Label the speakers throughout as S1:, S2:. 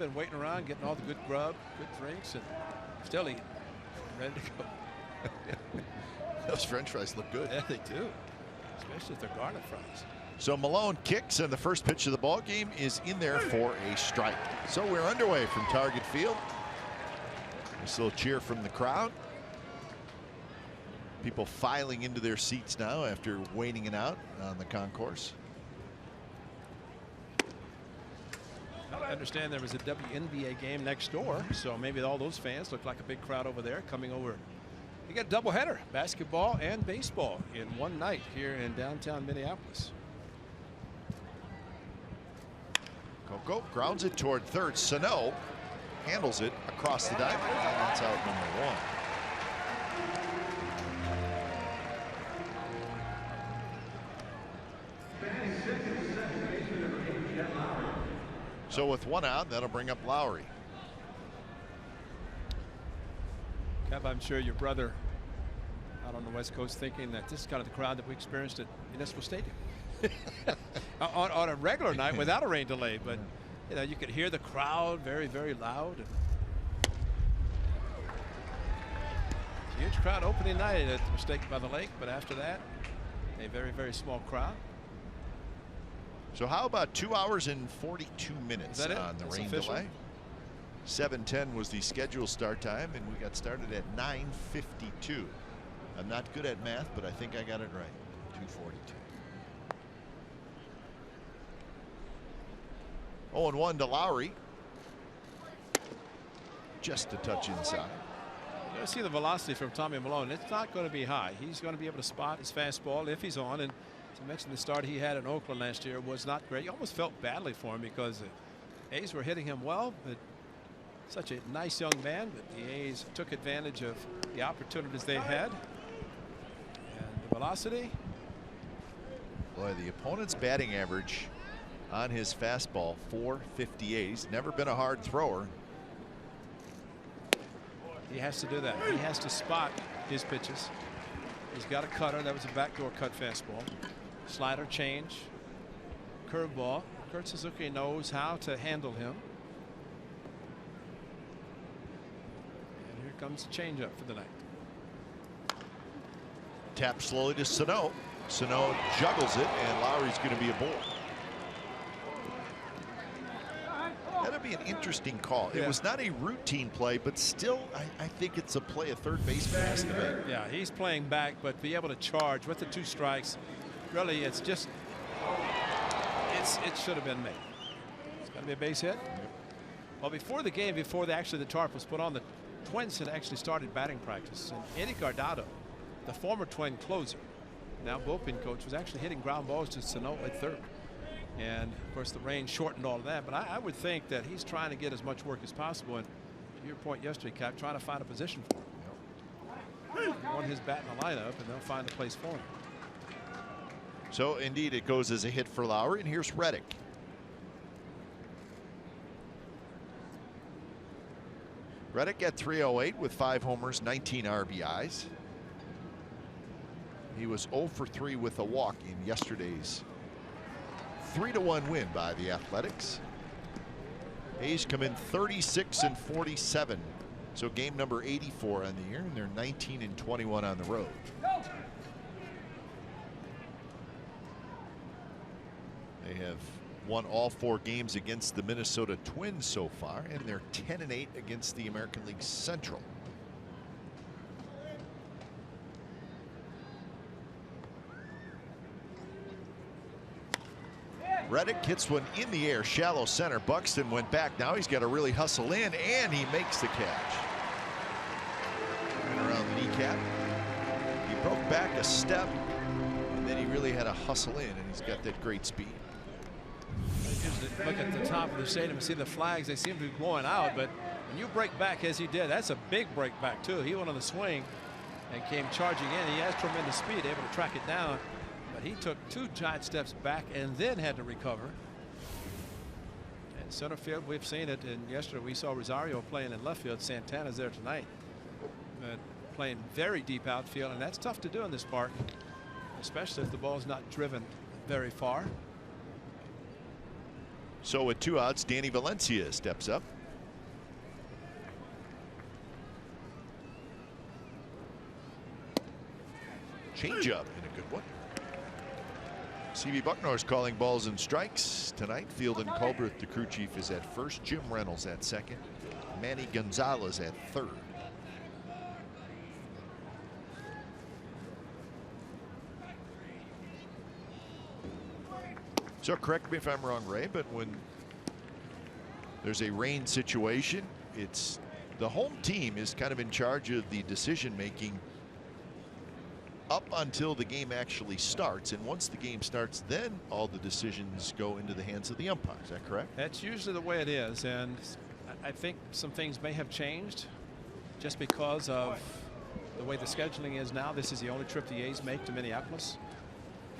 S1: Been waiting around, getting all the good grub, good drinks, and still eating, ready to go.
S2: Those French fries look good.
S1: Yeah, they do, especially if they're garlic fries.
S2: So Malone kicks, and the first pitch of the ball game is in there for a strike. So we're underway from Target Field. Nice little cheer from the crowd. People filing into their seats now after waiting it out on the concourse.
S1: I understand there was a WNBA game next door, so maybe all those fans look like a big crowd over there coming over. You got a doubleheader, basketball and baseball in one night here in downtown Minneapolis.
S2: Coco grounds it toward third. Sano handles it across the diamond. That's out number one. So with one out, that'll bring up Lowry.
S1: Kev, I'm sure your brother out on the West Coast thinking that this is kind of the crowd that we experienced at Municipal Stadium on a regular night without a rain delay. But you know, you could hear the crowd very, very loud. Huge crowd opening night at the Mistake by the Lake, but after that, a very, very small crowd.
S2: So how about 2 hours and 42 minutes on the rain delay? 7:10 was the scheduled start time, and we got started at 9:52. I'm not good at math, but I think I got it right. 2:42. 0-1 to Lowry. Just a touch inside.
S1: You're going to see the velocity from Tommy Malone. It's not going to be high. He's going to be able to spot his fastball if he's on. And to mention the start he had in Oakland last year was not great. You almost felt badly for him because the A's were hitting him well, but such a nice young man. But the A's took advantage of the opportunities they had. And the velocity.
S2: Boy, the opponent's batting average on his fastball, 458. He's never been a hard thrower.
S1: He has to do that. He has to spot his pitches. He's got a cutter. That was a backdoor cut fastball. Slider change. Curveball. Kurt Suzuki knows how to handle him. And here comes the changeup for the night.
S2: Tap slowly to Sano. Sano juggles it, and Lowry's going to be aboard. That'll be an interesting call.
S1: Yeah.
S2: It was not a routine play, but still, I think it's a play a third baseman has to make.
S1: Yeah, he's playing back, but be able to charge with the 2 strikes. Really, it's just, it should have been made. It's got to be a base hit. Well, before the game, before the tarp was put on, the Twins had actually started batting practice. And Eddie Guardado, the former Twin closer, now bullpen coach, was actually hitting ground balls to Sano at third. And of course, the rain shortened all of that. But I would think that he's trying to get as much work as possible. And to your point yesterday, Cap, trying to find a position for him. He want his bat in the lineup, and they'll find a place for him.
S2: So indeed, it goes as a hit for Lowry, and here's Reddick. Reddick at 308 with 5 homers, 19 RBIs. He was 0 for 3 with a walk in yesterday's 3-1 win by the Athletics. A's come in 36 and 47. So game number 84 on the year, and they're 19 and 21 on the road. They have won all 4 games against the Minnesota Twins so far, and they're 10 and 8 against the American League Central. Reddick hits one in the air, shallow center. Buxton went back. Now he's got to really hustle in, and he makes the catch. Right around the kneecap. He broke back a step, and then he really had to hustle in, and he's got that great speed.
S1: Look at the top of the stadium and see the flags. They seem to be blowing out, but when you break back as he did, that's a big break back too. He went on the swing and came charging in. He has tremendous speed, able to track it down. But he took 2 giant steps back and then had to recover. And center field, we've seen it. And yesterday we saw Rosario playing in left field. Santana's there tonight, but playing very deep outfield, and that's tough to do in this park, especially if the ball's not driven very far.
S2: So with 2 outs, Danny Valencia steps up. Changeup and a good one. CB Bucknor's calling balls and strikes tonight. Field and Culbreth, the crew chief, is at first. Jim Reynolds at second. Manny Gonzalez at third. So correct me if I'm wrong, Ray, but when there's a rain situation, it's the home team is kind of in charge of the decision making up until the game actually starts, and once the game starts, then all the decisions go into the hands of the umpire. Is that correct?
S1: That's usually the way it is, and I think some things may have changed just because of the way the scheduling is now. This is the only trip the A's make to Minneapolis,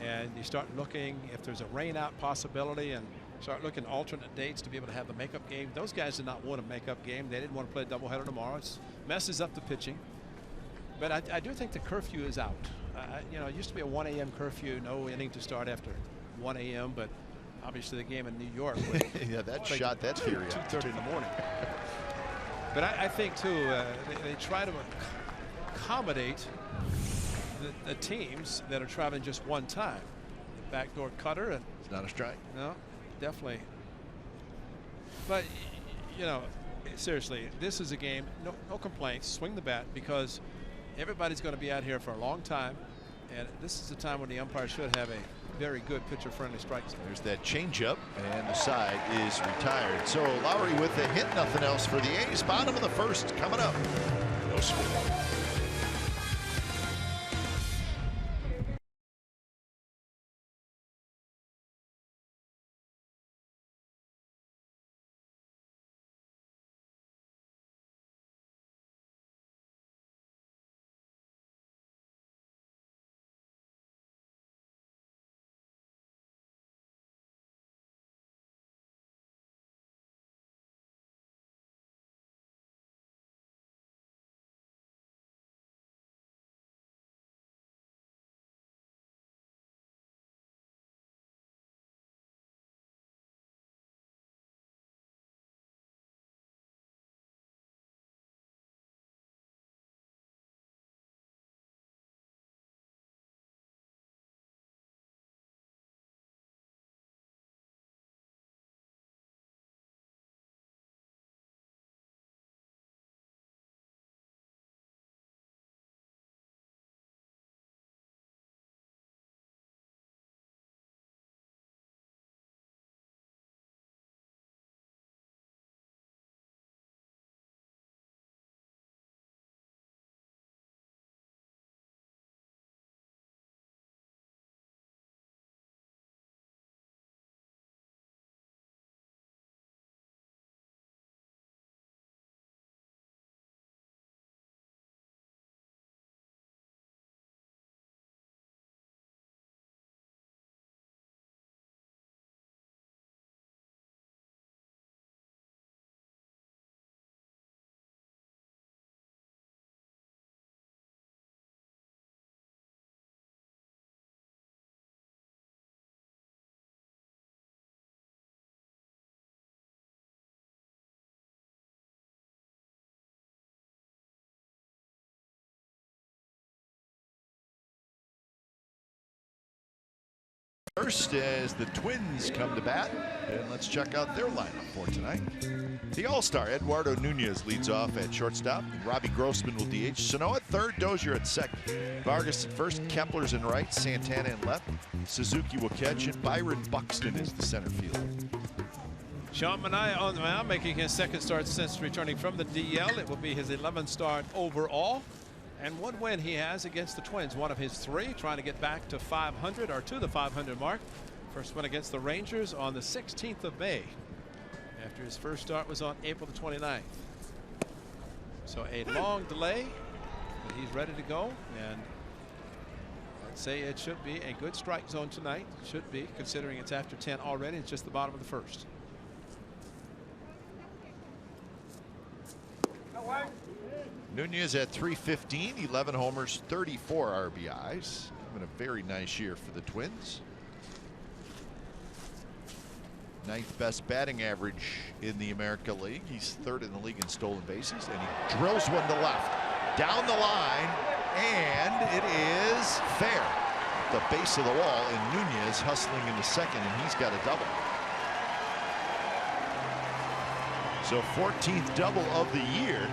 S1: and you start looking if there's a rain out possibility and start looking at alternate dates to be able to have the makeup game. Those guys did not want a makeup game. They didn't want to play a doubleheader tomorrow. It messes up the pitching. But I do think the curfew is out. You know, it used to be a 1 a.m. curfew, no inning to start after 1 a.m. But obviously the game in New York.
S2: Yeah, that shot that theory out.
S1: 2:30 in the morning. But I think too they try to accommodate the teams that are traveling just one time. The backdoor cutter. And
S2: it's not a strike.
S1: No, definitely. But you know, seriously, this is a game. No complaints. Swing the bat because everybody's going to be out here for a long time, and this is the time when the umpire should have a very good pitcher-friendly strike zone.
S2: There's that changeup, and the side is retired. So Lowry with a hit, nothing else for the A's. Bottom of the first coming up. No score. First as the Twins come to bat, and let's check out their lineup for tonight. The All-Star Eduardo Nunez leads off at shortstop. Robbie Grossman will DH. Sano at third, Dozier at second. Vargas at first, Kepler's in right, Santana in left. Suzuki will catch, and Byron Buxton is the center fielder.
S1: Sean Manaea on the mound, making his second start since returning from the DL. It will be his 11th start overall. And one win he has against the Twins, one of his 3, trying to get back to 500 or to the 500 mark. First one against the Rangers on the 16th of May, after his first start was on April the 29th. So a long delay, but he's ready to go. And I'd say it should be a good strike zone tonight. Should be, considering it's after 10 already. It's just the bottom of the first.
S2: Nunez at 315, 11 homers, 34 RBIs. Having a very nice year for the Twins. ninth best batting average in the American League. He's third in the league in stolen bases, and he drills one to left, down the line, and it is fair. At the base of the wall, and Nunez hustling into second, and he's got a double. So 14th double of the year.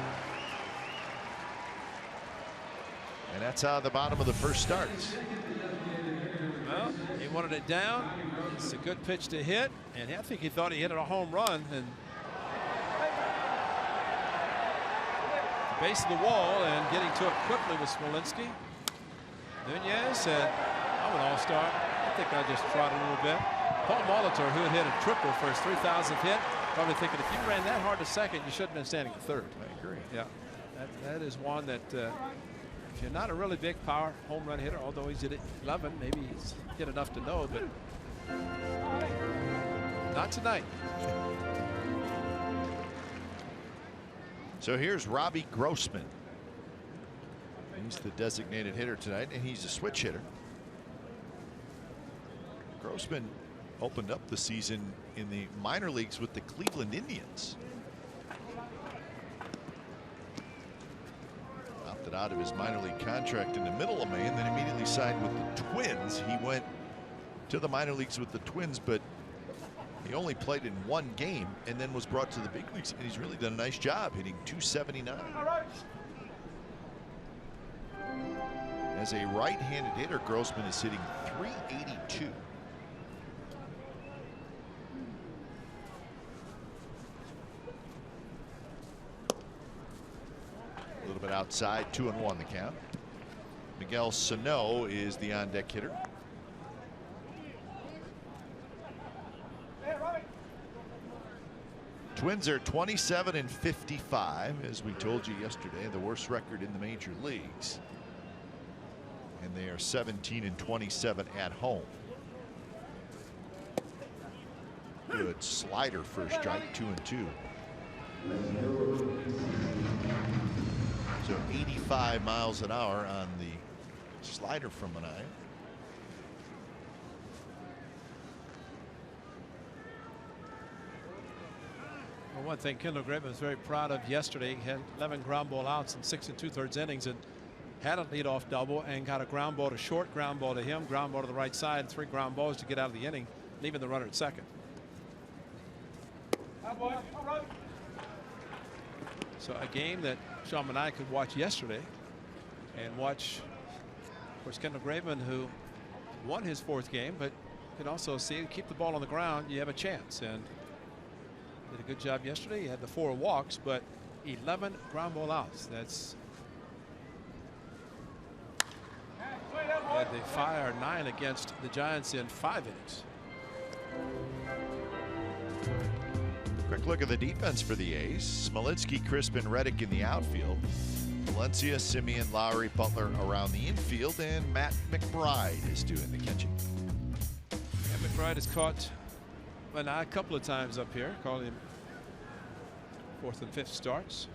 S2: And that's how the bottom of the first starts.
S1: Well, he wanted it down. It's a good pitch to hit, and I think he thought he hit it a home run. And the base of the wall, and getting to it quickly was Smolinski. Nunez said, "I'm an all-star. I think I just tried a little bit." Paul Molitor, who had hit a triple for his 3,000th hit, probably thinking if you ran that hard to second, you should have been standing at third.
S2: I agree.
S1: Yeah, that is one that. If you're not a really big power home run hitter, although he's at 11, maybe he's hit enough to know, but not tonight.
S2: So here's Robbie Grossman. He's the designated hitter tonight, and he's a switch hitter. Grossman opened up the season in the minor leagues with the Cleveland Indians. Out of his minor league contract in the middle of May, and then immediately signed with the Twins. He went to the minor leagues with the Twins, but he only played in one game and then was brought to the big leagues, and he's really done a nice job, hitting .279. As a right-handed hitter, Grossman is hitting .382. A little bit outside, 2-1 the count. Miguel Sano is the on-deck hitter. Twins are 27-55, as we told you yesterday, the worst record in the major leagues. And they are 17-27 at home. Good slider first strike, 2-2. So 85 miles an hour on the slider from Manaea.
S1: Well, one thing Kendall Graveman was very proud of yesterday, he had 11 ground ball outs in 6 2/3 innings, and had a leadoff double and got a ground ball to short, ground ball to him, ground ball to the right side, and 3 ground balls to get out of the inning, leaving the runner at second. So a game that Sean Manaea could watch yesterday, and watch, of course, Kendall Graveman, who won his 4th game, but you can also see, keep the ball on the ground, you have a chance. And did a good job yesterday. He had the 4 walks, but 11 ground ball outs. That's they fire 9 against the Giants in 5 innings.
S2: Quick look at the defense for the A's. Smolinski, Crispin, Reddick in the outfield. Valencia, Simeon, Lowry, Butler around the infield, and Matt McBride is doing the catching.
S1: And McBride has caught Manaea a couple of times up here, calling him 4th and 5th starts.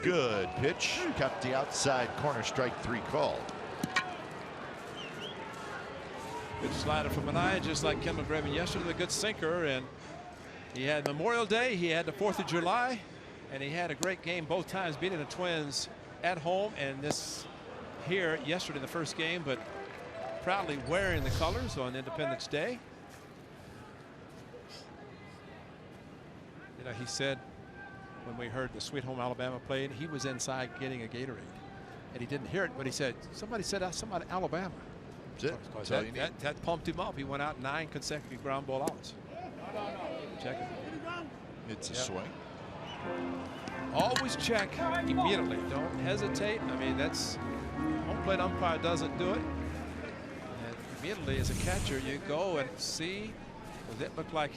S2: Good pitch, kept the outside corner, strike 3 called.
S1: Good slider from Manaea, just like Kendall Graveman yesterday. A good sinker, and he had Memorial Day, he had the 4th of July, and he had a great game both times, beating the Twins at home, and this here yesterday, the first game, but proudly wearing the colors on Independence Day. You know, he said when we heard the Sweet Home Alabama played, he was inside getting a Gatorade, and he didn't hear it, but he said, somebody said somebody Alabama.
S2: That's it.
S1: That pumped him up. He went out 9 consecutive ground ball outs. Check it.
S2: It's a swing.
S1: Always check immediately. Don't hesitate. I mean, that's home plate umpire doesn't do it. And immediately as a catcher, you go and see. Does it look like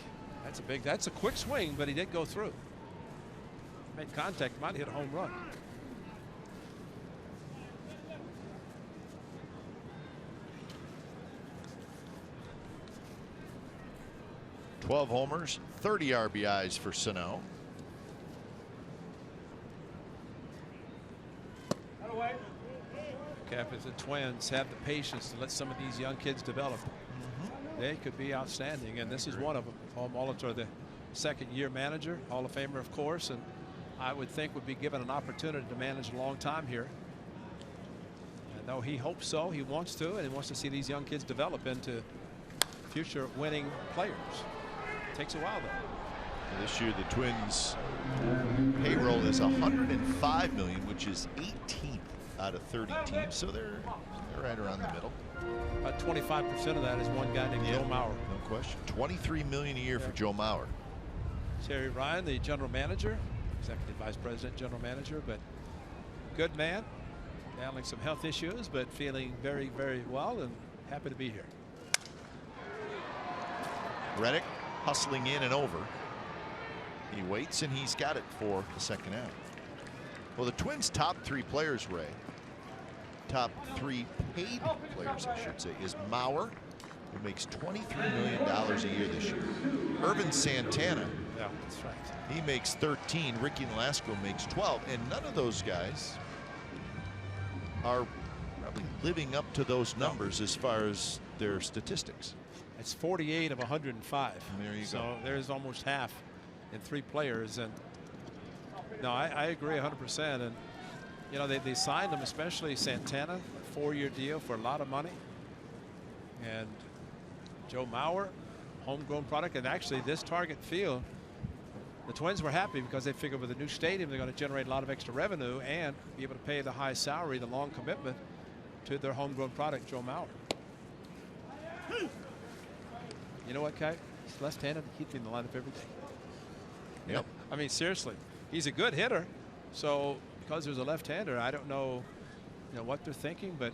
S1: that's a quick swing, but he did go through. Made contact, might hit a home run.
S2: 12 homers, 30 RBIs for Sano.
S1: Captains and Twins have the patience to let some of these young kids develop. they could be outstanding, and this is one of them. Paul Molitor, the second-year manager, Hall of Famer, of course, and I would think would be given an opportunity to manage a long time here. And though he hopes so, he wants to, and he wants to see these young kids develop into future winning players. It takes a while, though.
S2: This year, the Twins' payroll is $105 million, which is 18th out of 30 teams, so they're right around the middle.
S1: About 25% of that is one guy named Joe Mauer.
S2: No question. $23 million a year for Joe Mauer.
S1: Terry Ryan, the general manager, executive vice president, general manager, but good man, handling some health issues, but feeling very, very well and happy to be here.
S2: Reddick hustling in and over. He waits and he's got it for the second out. Well, the Twins' top 3 players, Ray, top 3 paid players, I should say, is Mauer, who makes $23 million a year this year. Irvin Santana,
S1: yeah, that's right.
S2: He makes 13. Ricky Nolasco makes 12, and none of those guys are probably living up to those numbers as far as their statistics.
S1: It's 48 of 105.
S2: There you go.
S1: So there's almost half in 3 players, and no, I agree 100%. And you know, they signed him, especially Santana, a 4-year deal for a lot of money, and Joe Mauer, homegrown product. And actually, this Target Field, the Twins were happy because they figured with a new stadium they're going to generate a lot of extra revenue and be able to pay the high salary, the long commitment to their homegrown product, Joe Mauer. You know what, Kai? He's left-handed. He'd be in the lineup every day.
S2: Yep.
S1: I mean, seriously, he's a good hitter. So because there's a left-hander, I don't know, what they're thinking, but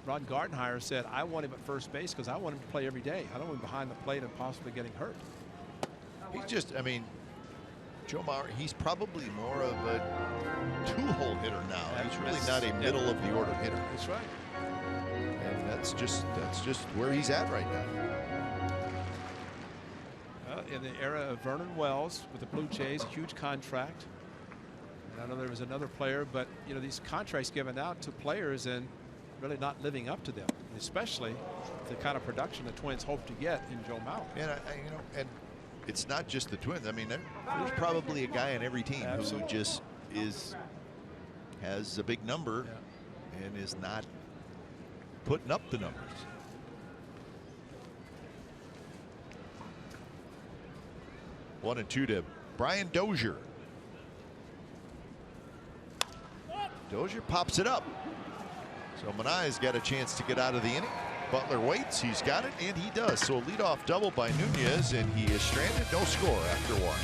S1: Ron Gardenhire said, I want him at first base because I want him to play every day. I don't want him behind the plate and possibly getting hurt.
S2: He's just, I mean, Joe Mauer, he's probably more of a 2-hole hitter now. He's really not a middle of the order hitter.
S1: That's right.
S2: And that's just where he's at right now.
S1: In the era of Vernon Wells with the Blue Jays, huge contract. And I know there was another player, but these contracts given out to players and really not living up to them, especially the kind of production the Twins hope to get in Joe Mauer.
S2: And and it's not just the Twins. I mean, there's probably a guy on every team who just has a big number and is not putting up the numbers. One and two to Brian Dozier. Dozier pops it up. So Minay's got a chance to get out of the inning. Butler waits, he's got it, and he does. So a leadoff double by Nunez, and he is stranded, no score after 1.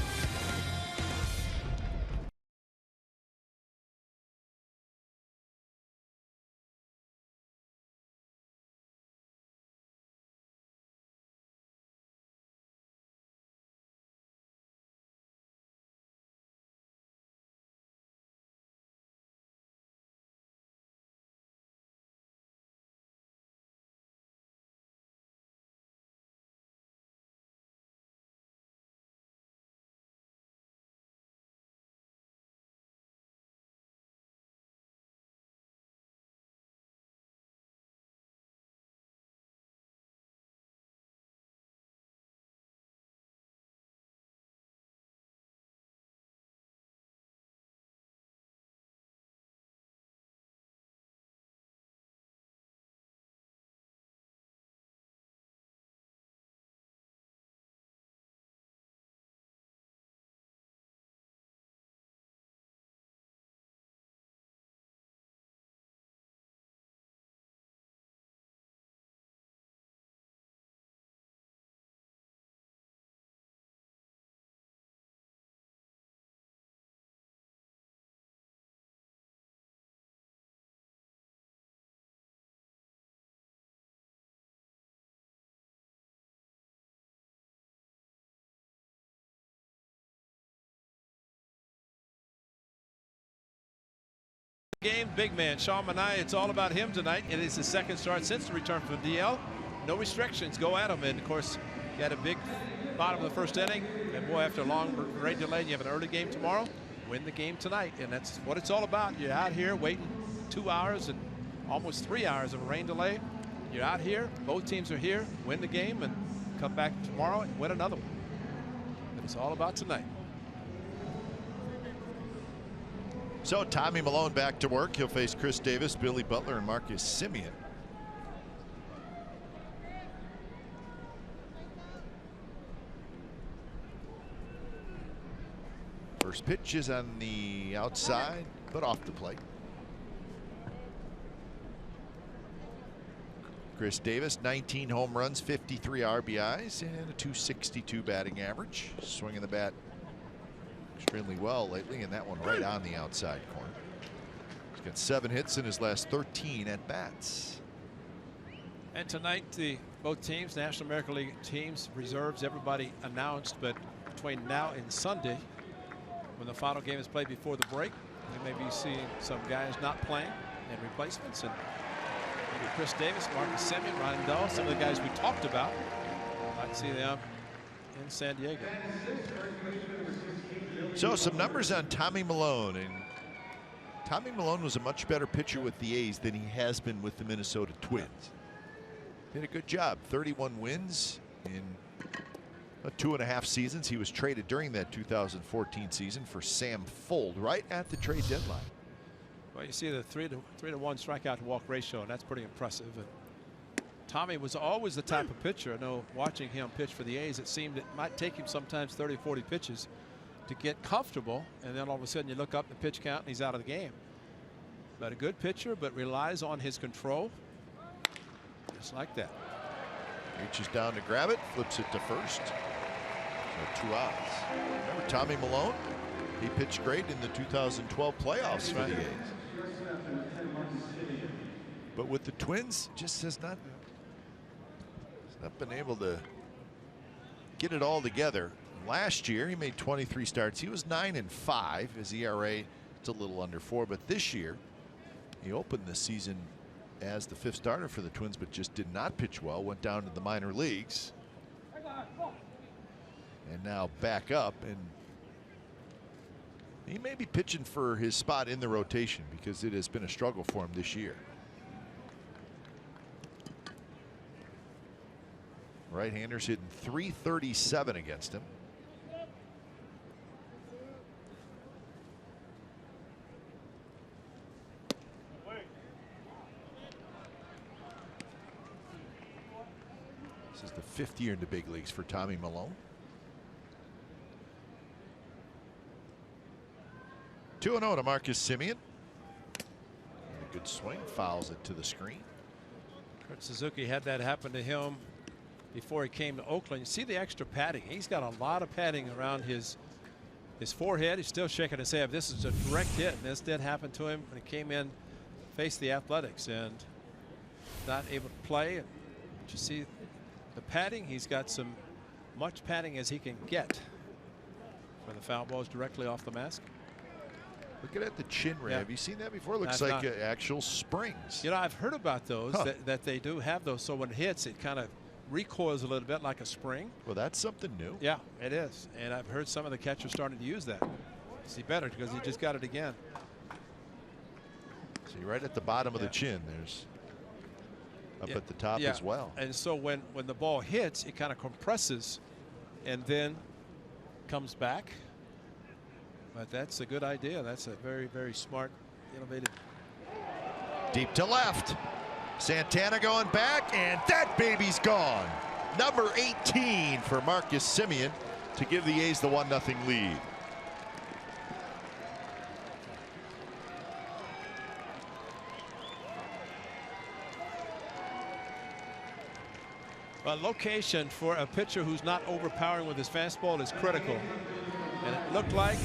S1: Game, big man Sean Manaea. It's all about him tonight. It is his second start since the return from DL. No restrictions. Go at him. And of course, he had a big bottom of the first inning. And boy, after a long rain delay, you have an early game tomorrow. Win the game tonight, and that's what it's all about. You're out here waiting 2 hours and almost 3 hours of a rain delay. You're out here. Both teams are here. Win the game, and come back tomorrow and win another one. But it's all about tonight.
S2: So Tommy Milone back to work. He'll face Chris Davis, Billy Butler, and Marcus Semien. First pitch is on the outside, but off the plate. Chris Davis, 19 home runs, 53 RBIs, and a .262 batting average. Swinging the bat extremely well lately, and that one right on the outside corner. He's got 7 hits in his last 13 at bats.
S1: And tonight, both teams, National American League teams, reserves, everybody announced, but between now and Sunday, when the final game is played before the break, we may be seeing some guys not playing and replacements, and maybe Chris Davis, Marcus Semien, Ryan Dahl, some of the guys we talked about. I'd see them in San Diego.
S2: So some numbers on Tommy Milone, and Tommy Milone was a much better pitcher with the A's than he has been with the Minnesota Twins. Did a good job. 31 wins in 2.5 seasons. He was traded during that 2014 season for Sam Fuld right at the trade deadline.
S1: Well, you see the 3-to-1 strikeout to walk ratio, and that's pretty impressive. And Tommy was always the type of pitcher. I know watching him pitch for the A's, it seemed it might take him sometimes 30, 40 pitches to get comfortable, and then all of a sudden you look up the pitch count and he's out of the game. But a good pitcher, but relies on his control, just like that.
S2: Reaches down to grab it, flips it to first. So 2 outs. Remember Tommy Milone? He pitched great in the 2012 playoffs for the A's. But with the Twins, just has not been able to get it all together. Last year, he made 23 starts. He was 9-5. His ERA is a little under 4. But this year, he opened the season as the 5th starter for the Twins, but just did not pitch well. Went down to the minor leagues. And now back up, and he may be pitching for his spot in the rotation because it has been a struggle for him this year. Right-handers hitting .337 against him. This is the 5th year in the big leagues for Tommy Milone. 2-0 to Marcus Semien. A good swing, fouls it to the screen.
S1: Kurt Suzuki had that happen to him before he came to Oakland. You see the extra padding. He's got a lot of padding around his forehead. He's still shaking his head. This is a direct hit, and this did happen to him when he came in, faced the Athletics, and not able to play. And you see the padding. He's got some much padding as he can get when the foul ball is directly off the mask.
S2: Looking at the chin ray.
S1: Yeah.
S2: Have you seen that before? Looks like actual springs.
S1: You know, I've heard about those, that they do have those. So when it hits, it kind of recoils a little bit like a spring.
S2: Well, that's something new.
S1: Yeah, it is. And I've heard some of the catchers starting to use that. See better because he just got it again.
S2: See, right at the bottom of the chin, there's up at the top as well.
S1: And so when the ball hits, it kind of compresses and then comes back. But that's a good idea. That's a very, very smart, innovative.
S2: Deep to left. Santana going back, and that baby's gone. Number 18 for Marcus Semien to give the A's the 1-0 lead.
S1: Well, location for a pitcher who's not overpowering with his fastball is critical. And it looked like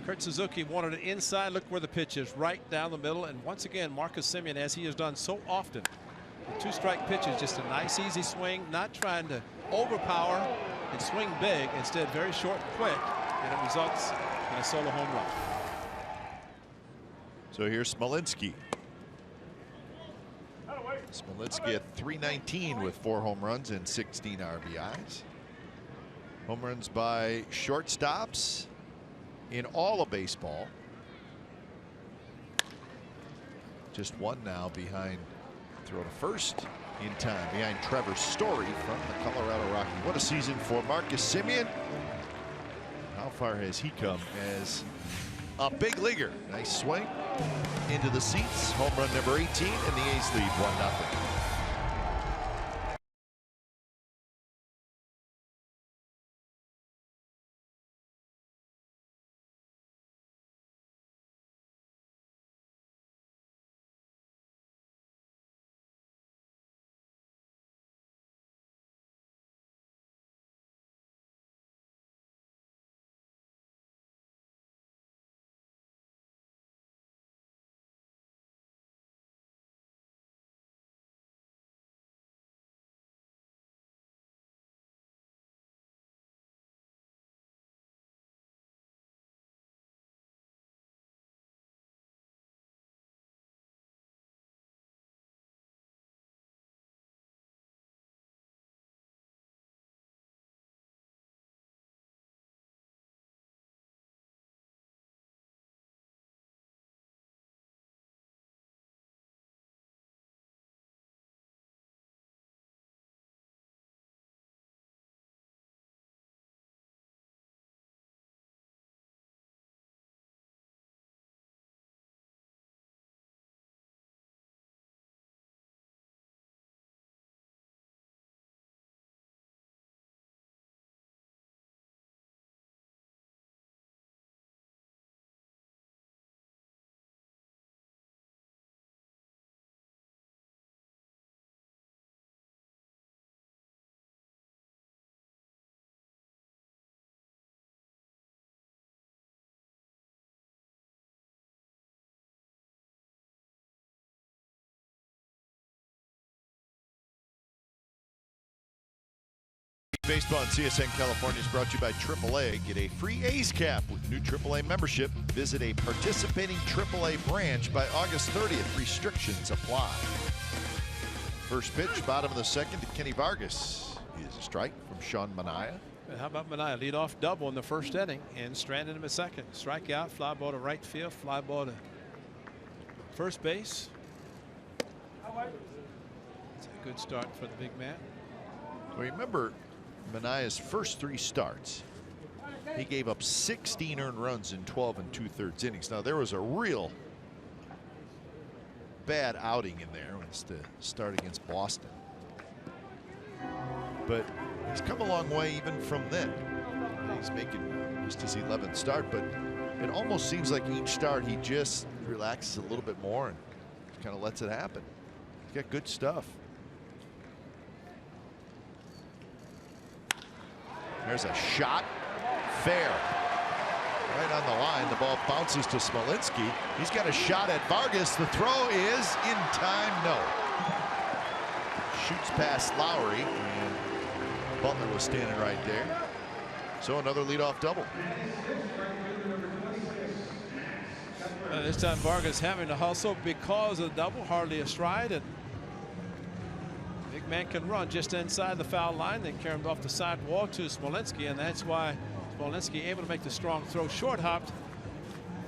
S1: Kurt Suzuki wanted it inside. Look where the pitch is, right down the middle. And once again, Marcus Semien, as he has done so often, the 2-strike pitch is just a nice, easy swing, not trying to overpower and swing big. Instead, very short and quick, and it results in a solo home run.
S2: So here's Smolinski. Smolinski at .319 with 4 home runs and 16 RBIs. Home runs by shortstops in all of baseball. Just one now behind throw to first. in time behind Trevor Story from the Colorado Rockies. What a season for Marcus Semien. How far has he come as a big leaguer? Nice swing into the seats. Home run number 18, and the A's lead 1-0. Baseball on CSN California is brought to you by AAA. Get a free A's cap with new AAA membership. Visit a participating AAA branch by August 30th. Restrictions apply. First pitch, bottom of the second to Kenny Vargas. Is a strike from Sean Manaea.
S1: How about Manaea? Lead off double in the first inning and stranded him at second. Strikeout, fly ball to right field, fly ball to first base. It's a good start for the big man.
S2: Remember Manaea's first 3 starts, he gave up 16 earned runs in 12 2/3 innings. Now there was a real bad outing in there. It's the start against Boston, but he's come a long way even from then. He's making just his 11th start, but it almost seems like each start he just relaxes a little bit more and kind of lets it happen. He's got good stuff. There's a shot, fair, right on the line. The ball bounces to Smolinski. He's got a shot at Vargas. The throw is in time. No. Shoots past Lowry, and Butler was standing right there. So another leadoff double.
S1: This time Vargas having to hustle because of the double, hardly a stride, and big man can run just inside the foul line. They carry him off the side wall to Smolinski, and that's why Smolinski able to make the strong throw. Short hopped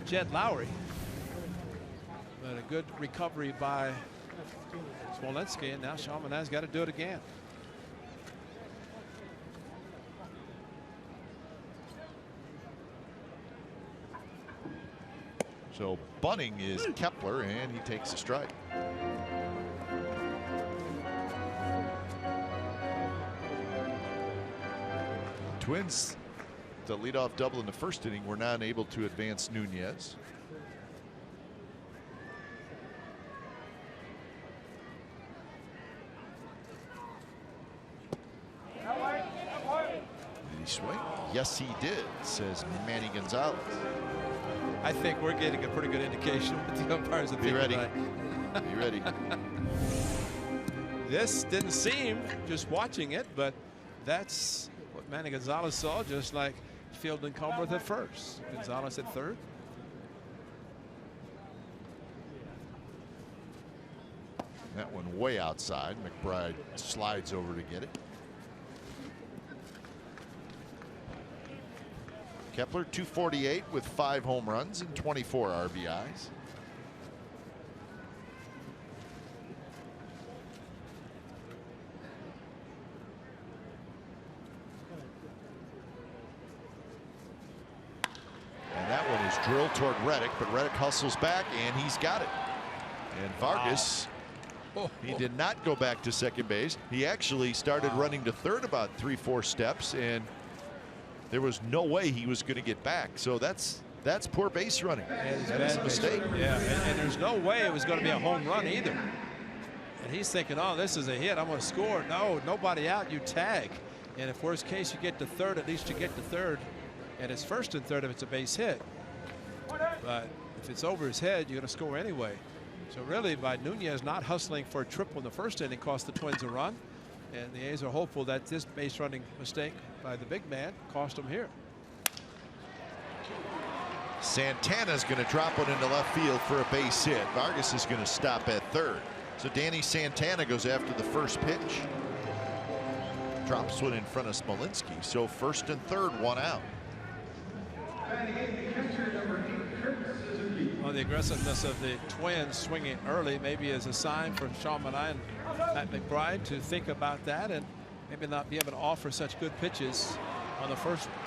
S1: Jed Lowry, but a good recovery by Smolinski, and now Sean Manaea's got to do it again.
S2: So bunting is Kepler, and he takes a strike. Twins, the leadoff double in the first inning, were not able to advance Nunez. Did he swing? Yes, he did, says Manny Gonzalez.
S1: I think we're getting a pretty good indication what the umpires are thinking.
S2: Be ready.
S1: Tonight.
S2: Be ready.
S1: This didn't seem, just watching it, but that's what Manny Gonzalez saw, just like Field and Comworth at first. Gonzalez at third.
S2: That one way outside. McBride slides over to get it. Kepler 248 with 5 home runs and 24 RBIs. Goes drill toward Reddick, but Reddick hustles back, and he's got it. And Vargas, he did not go back to second base. He actually started running to third about 3-4 steps, and there was no way he was going to get back. So that's poor base running. That's a mistake.
S1: Yeah, and there's no way it was going to be a home run either. And he's thinking, oh, this is a hit. I'm going to score. No, nobody out. You tag. And if worst case you get to third, at least you get to third. And it's first and third if it's a base hit. But if it's over his head, you're going to score anyway. So really, by Nunez not hustling for a triple in the first inning cost the Twins a run. And the A's are hopeful that this base running mistake by the big man cost them here.
S2: Santana's going to drop one into left field for a base hit. Vargas is going to stop at third. So Danny Santana goes after the first pitch. Drops one in front of Smolinski. So first and third, one out.
S1: Well, the aggressiveness of the Twins swinging early maybe is a sign for Sean Manaea and Matt McBride to think about that and maybe not be able to offer such good pitches on the first one.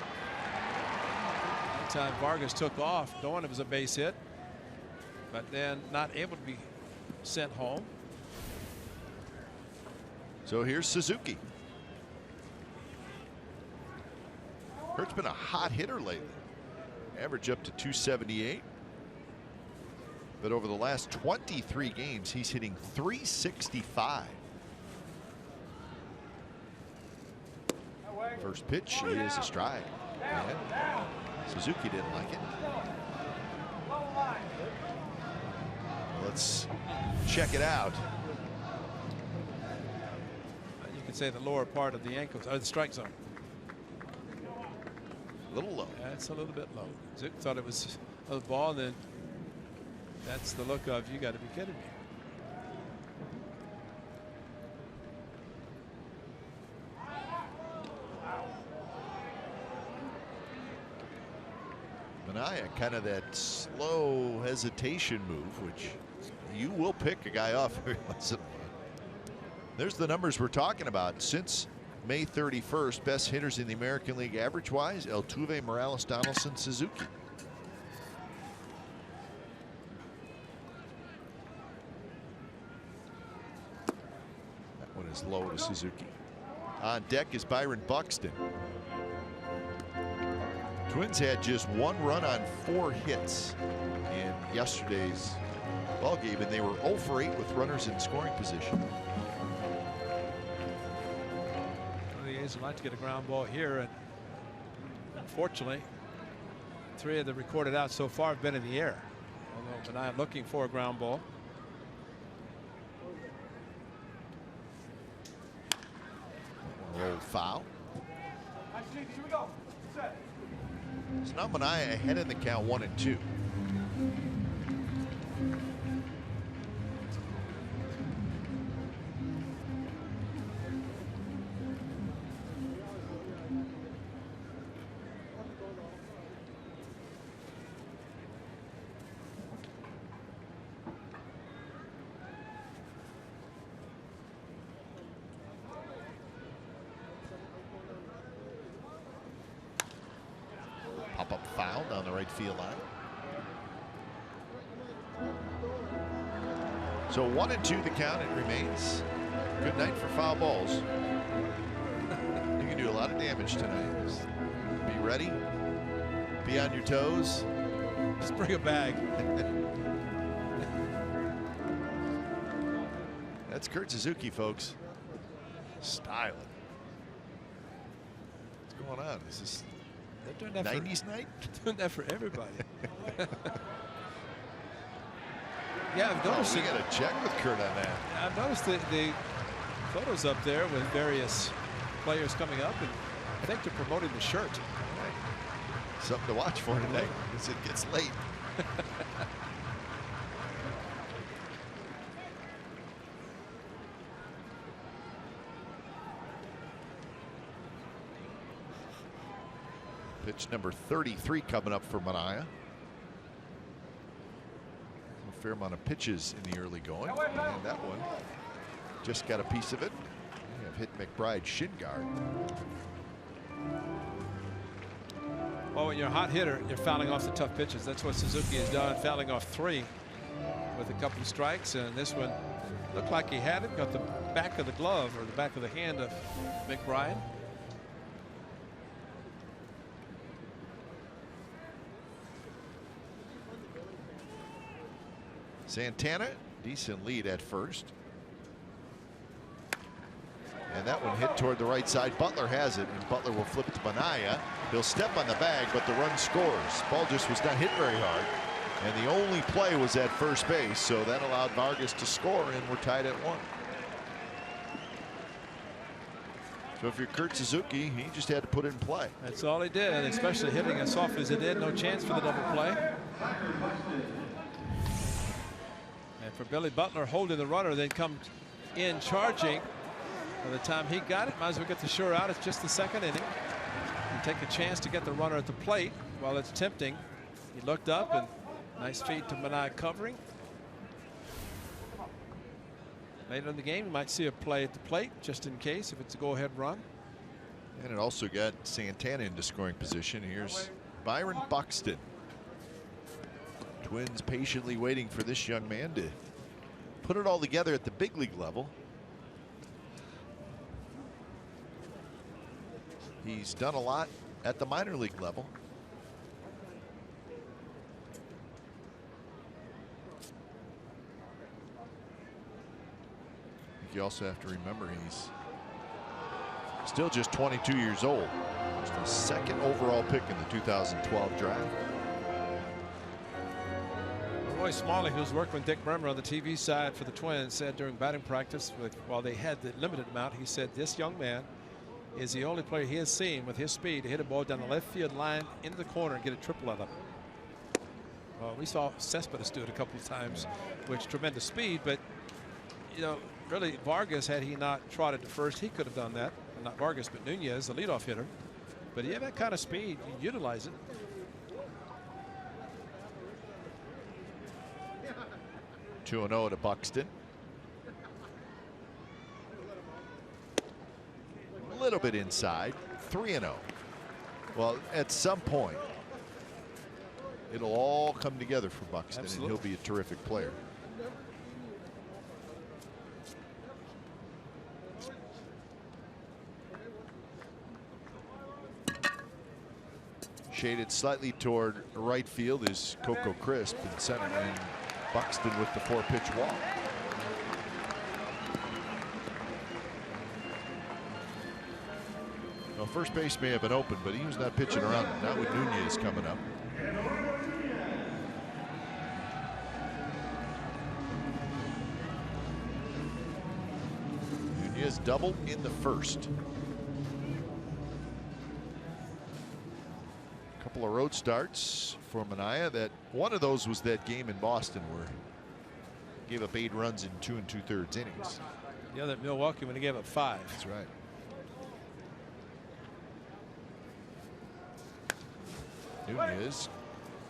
S1: That time Vargas took off knowing it was a base hit, but then not able to be sent home.
S2: So here's Suzuki. Kurt's been a hot hitter lately. Average up to 278. But over the last 23 games, he's hitting 365. First pitch is a strike. And Suzuki didn't like it. Let's check it out.
S1: You could say the lower part of the ankles, or the strike zone.
S2: A little low.
S1: That's a little bit low. Zook thought it was a ball, and then that's the look of, you got to be kidding me.
S2: Manaea, kind of that slow hesitation move, which you will pick a guy off every once in a while. There's the numbers we're talking about. Since May 31st, best hitters in the American League average-wise: Altuve, Morales, Donaldson, Suzuki. That one is low to Suzuki. On deck is Byron Buxton. Twins had just one run on 4 hits in yesterday's ball game, and they were 0 for 8 with runners in scoring position.
S1: The A's would like to get a ground ball here, and unfortunately 3 of the recorded outs so far have been in the air. Although Manaea looking for a ground ball.
S2: Rolled foul. So now Manaea ahead in the count, 1-2. Pop-up foul down the right field line. So 1-2 the count. It remains. Good night for foul balls. You can do a lot of damage tonight. Just be ready. Be on your toes.
S1: Just bring a bag.
S2: That's Kurt Suzuki, folks. Styling. What's going on? Is this
S1: They're doing that
S2: 90s night?
S1: Doing that for everybody. Yeah, I've noticed.
S2: We got to check with Kurt on that.
S1: I've noticed the photos up there with various players coming up, and I think they're promoting the shirt.
S2: Right. Something to watch for tonight as it gets late. Pitch number 33 coming up for Manaea. A fair amount of pitches in the early going. And that one just got a piece of it. May have hit McBride's shin guard.
S1: Well, when you're a hot hitter, you're fouling off the tough pitches. That's what Suzuki has done, fouling off 3 with a couple of strikes. And this one looked like he had it, got the back of the glove or the back of the hand of Mick Bryan.
S2: Santana, decent lead at first. And that one hit toward the right side. Butler has it, and Butler will flip to Manaea. He'll step on the bag, but the run scores. Ball just was not hit very hard. And the only play was at first base, so that allowed Vargas to score, and we're tied at 1. So if you're Kurt Suzuki, he just had to put it in play.
S1: That's all he did, especially hitting as soft as he did. No chance for the double play. And for Billy Butler, holding the runner, then comes in charging. By the time he got it, might as well get the sure out. It's just the 2nd inning. And take a chance to get the runner at the plate while it's tempting. He looked up, and nice feed to Manaea covering. Later in the game, you might see a play at the plate just in case if it's a go-ahead run.
S2: And it also got Santana into scoring position. Here's Byron Buxton. Twins patiently waiting for this young man to put it all together at the big league level. He's done a lot at the minor league level. You also have to remember he's still just 22 years old. Just the 2nd overall pick in the 2012 draft.
S1: Roy Smalley, who's worked with Dick Bremer on the TV side for the Twins, said during batting practice, while they had the limited amount, he said this young man is the only player he has seen with his speed to hit a ball down the left field line into the corner and get a triple out of it. Well, we saw Cespedes do it a couple of times with tremendous speed, but you know, really Vargas, had he not trotted to first, he could have done that. Not Vargas, but Nunez, the leadoff hitter. But he had that kind of speed, you utilize it.
S2: Two 2-0 to Buxton. A little bit inside. 3-0. Well, at some point, it'll all come together for Buxton. Absolutely. And he'll be a terrific player. Shaded slightly toward right field is Coco Crisp in center, and Buxton with the 4-pitch walk. Well, first base may have been open, but he was not pitching around it. Not with Nunez coming up. Nunez doubled in the first. Couple of road starts for Manaea. That one of those was that game in Boston where he gave up 8 runs in 2 2/3 innings.
S1: The other at Milwaukee when he gave up 5.
S2: That's right. Nunez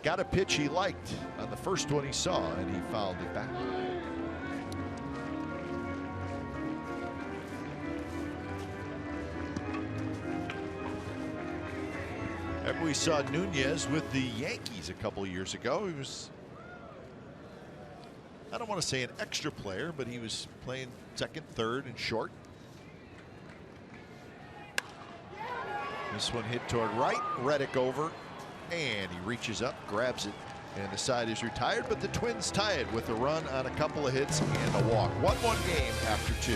S2: got a pitch he liked on the first one he saw, and he fouled it back. We saw Nunez with the Yankees a couple of years ago. He was, I don't want to say an extra player, but he was playing second, third, and short. This one hit toward right. Reddick over, and he reaches up, grabs it, and the side is retired. But the Twins tie it with a run on a couple of hits and a walk. 1-1 game after 2.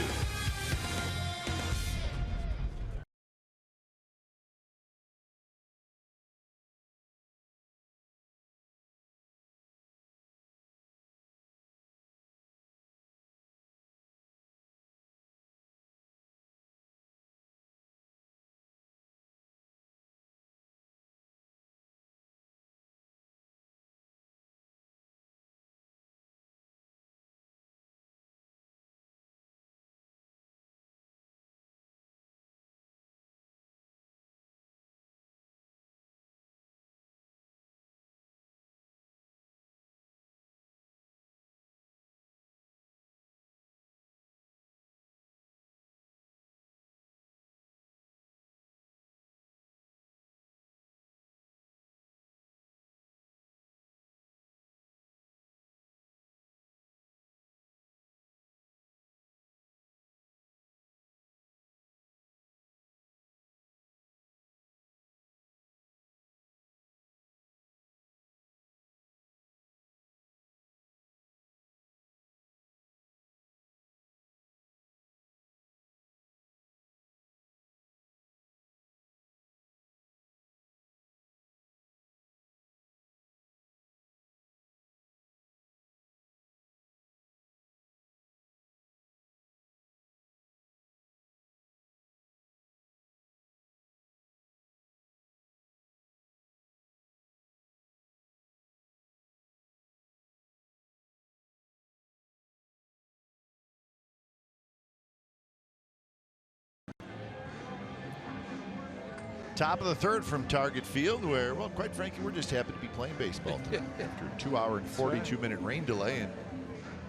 S2: Top of the third from Target Field, where, well, quite frankly, we're just happy to be playing baseball tonight after a 2-hour and 42-minute rain delay, and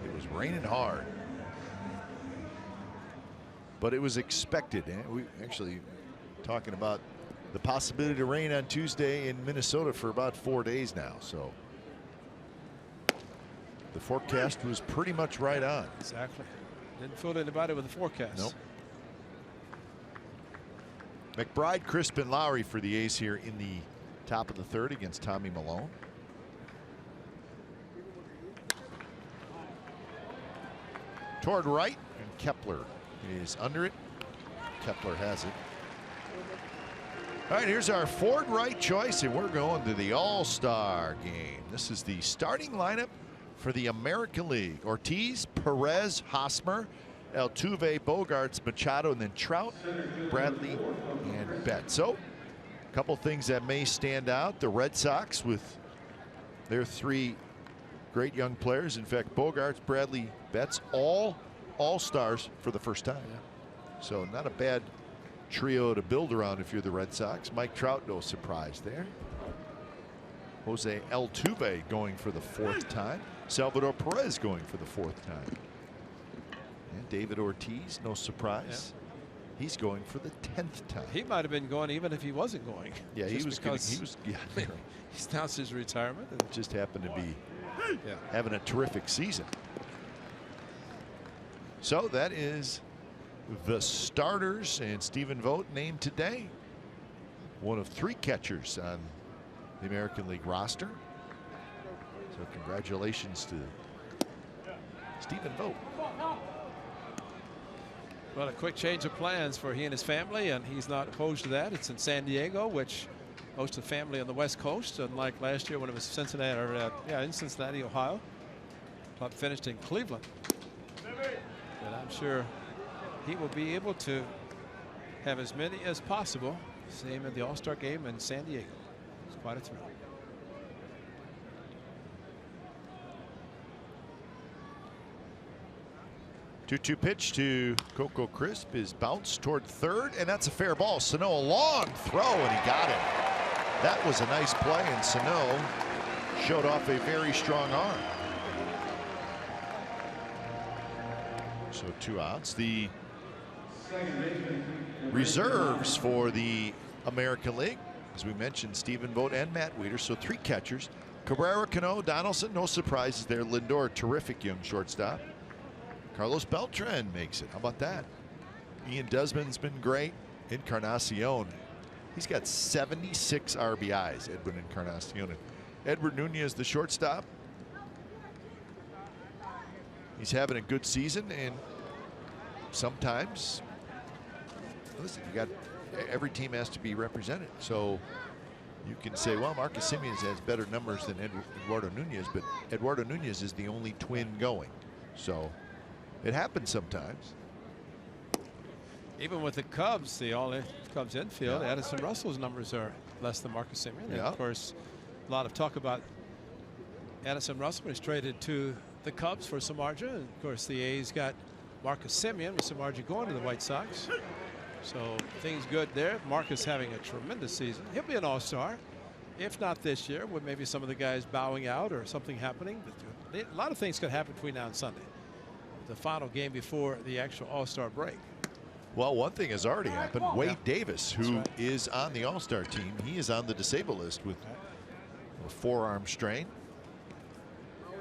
S2: it was raining hard. But it was expected. And we actually talking about the possibility to rain on Tuesday in Minnesota for about 4 days now. So the forecast was pretty much right on.
S1: Exactly. Didn't fool anybody with the forecast.
S2: Nope. McBride, Crispin, Lowry for the A's here in the top of the third against Tommy Milone. Toward right, and Kepler is under it. Kepler has it. All right, here's our Ford Wright choice, and we're going to the All-Star game. This is the starting lineup for the American League. Ortiz, Perez, Hosmer, Altuve, Bogarts, Machado, and then Trout, Bradley, and Betts. So, a couple things that may stand out. The Red Sox with their 3 great young players. In fact, Bogarts, Bradley, Betts, all All-Stars for the first time. Yeah. So, not a bad trio to build around if you're the Red Sox. Mike Trout, no surprise there. Jose Altuve going for the 4th time. Salvador Perez going for the 4th time. And David Ortiz, no surprise. Yeah. He's going for the 10th time.
S1: He might have been going even if he wasn't going.
S2: Yeah, he was. Yeah,
S1: he's announced his retirement. And
S2: just happened to be having a terrific season. So that is the starters, and Stephen Vogt named today one of 3 catchers on the American League roster. So congratulations to Stephen Vogt.
S1: Well, a quick change of plans for he and his family, and he's not opposed to that. It's in San Diego, which most of the family on the West Coast, unlike last year when it was Cincinnati, or in Cincinnati, Ohio. Club finished in Cleveland. And I'm sure he will be able to have as many as possible. Same at the All-Star game in San Diego. It's quite a thrill.
S2: Two-two pitch to Coco Crisp is bounced toward third, and that's a fair ball. Sano, a long throw, and he got it. That was a nice play, and Sano showed off a very strong arm. So 2 outs. The reserves for the American League, as we mentioned, Stephen Vogt and Matt Wieters. So 3 catchers. Cabrera, Cano, Donaldson, no surprises there. Lindor, terrific young shortstop. Carlos Beltran makes it. How about that? Ian Desmond's been great. Encarnacion, he's got 76 RBIs, Edwin Encarnacion. Edward Nunez, the shortstop. He's having a good season, and sometimes, listen, every team has to be represented. So you can say, well, Marcus Semien has better numbers than Eduardo Nunez, but Eduardo Nunez is the only twin going. So it happens sometimes.
S1: Even with the Cubs, the Cubs infield, Addison Russell's numbers are less than Marcus Semien. And of course, a lot of talk about Addison Russell was traded to the Cubs for Samardzija. And of course, the A's got Marcus Semien with Samardzija going to the White Sox. So things good there. Marcus having a tremendous season. He'll be an All-Star, if not this year, with maybe some of the guys bowing out or something happening. But a lot of things could happen between now and Sunday, the final game before the actual All-Star break.
S2: Well, one thing has already happened. Wade Davis, who is on the All-Star team, he is on the disabled list with a forearm strain.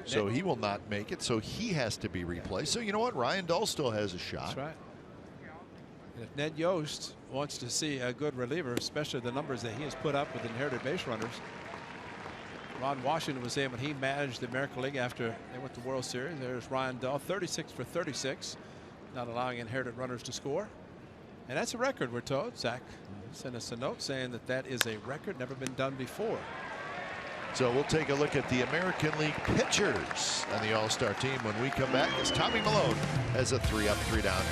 S2: So he will not make it. So he has to be replaced. So you know what? Ryan Dahl still has a shot.
S1: That's right. And if Ned Yost wants to see a good reliever, especially the numbers that he has put up with inherited base runners. Ron Washington was there when he managed the American League after they went to the World Series. There's Ryan Dahl, 36 for 36, not allowing inherited runners to score. And that's a record, we're told. Zach sent us a note saying that that is a record, never been done before.
S2: So we'll take a look at the American League pitchers on the All-Star team when we come back, as Tommy Milone has a 3-up, 3-down.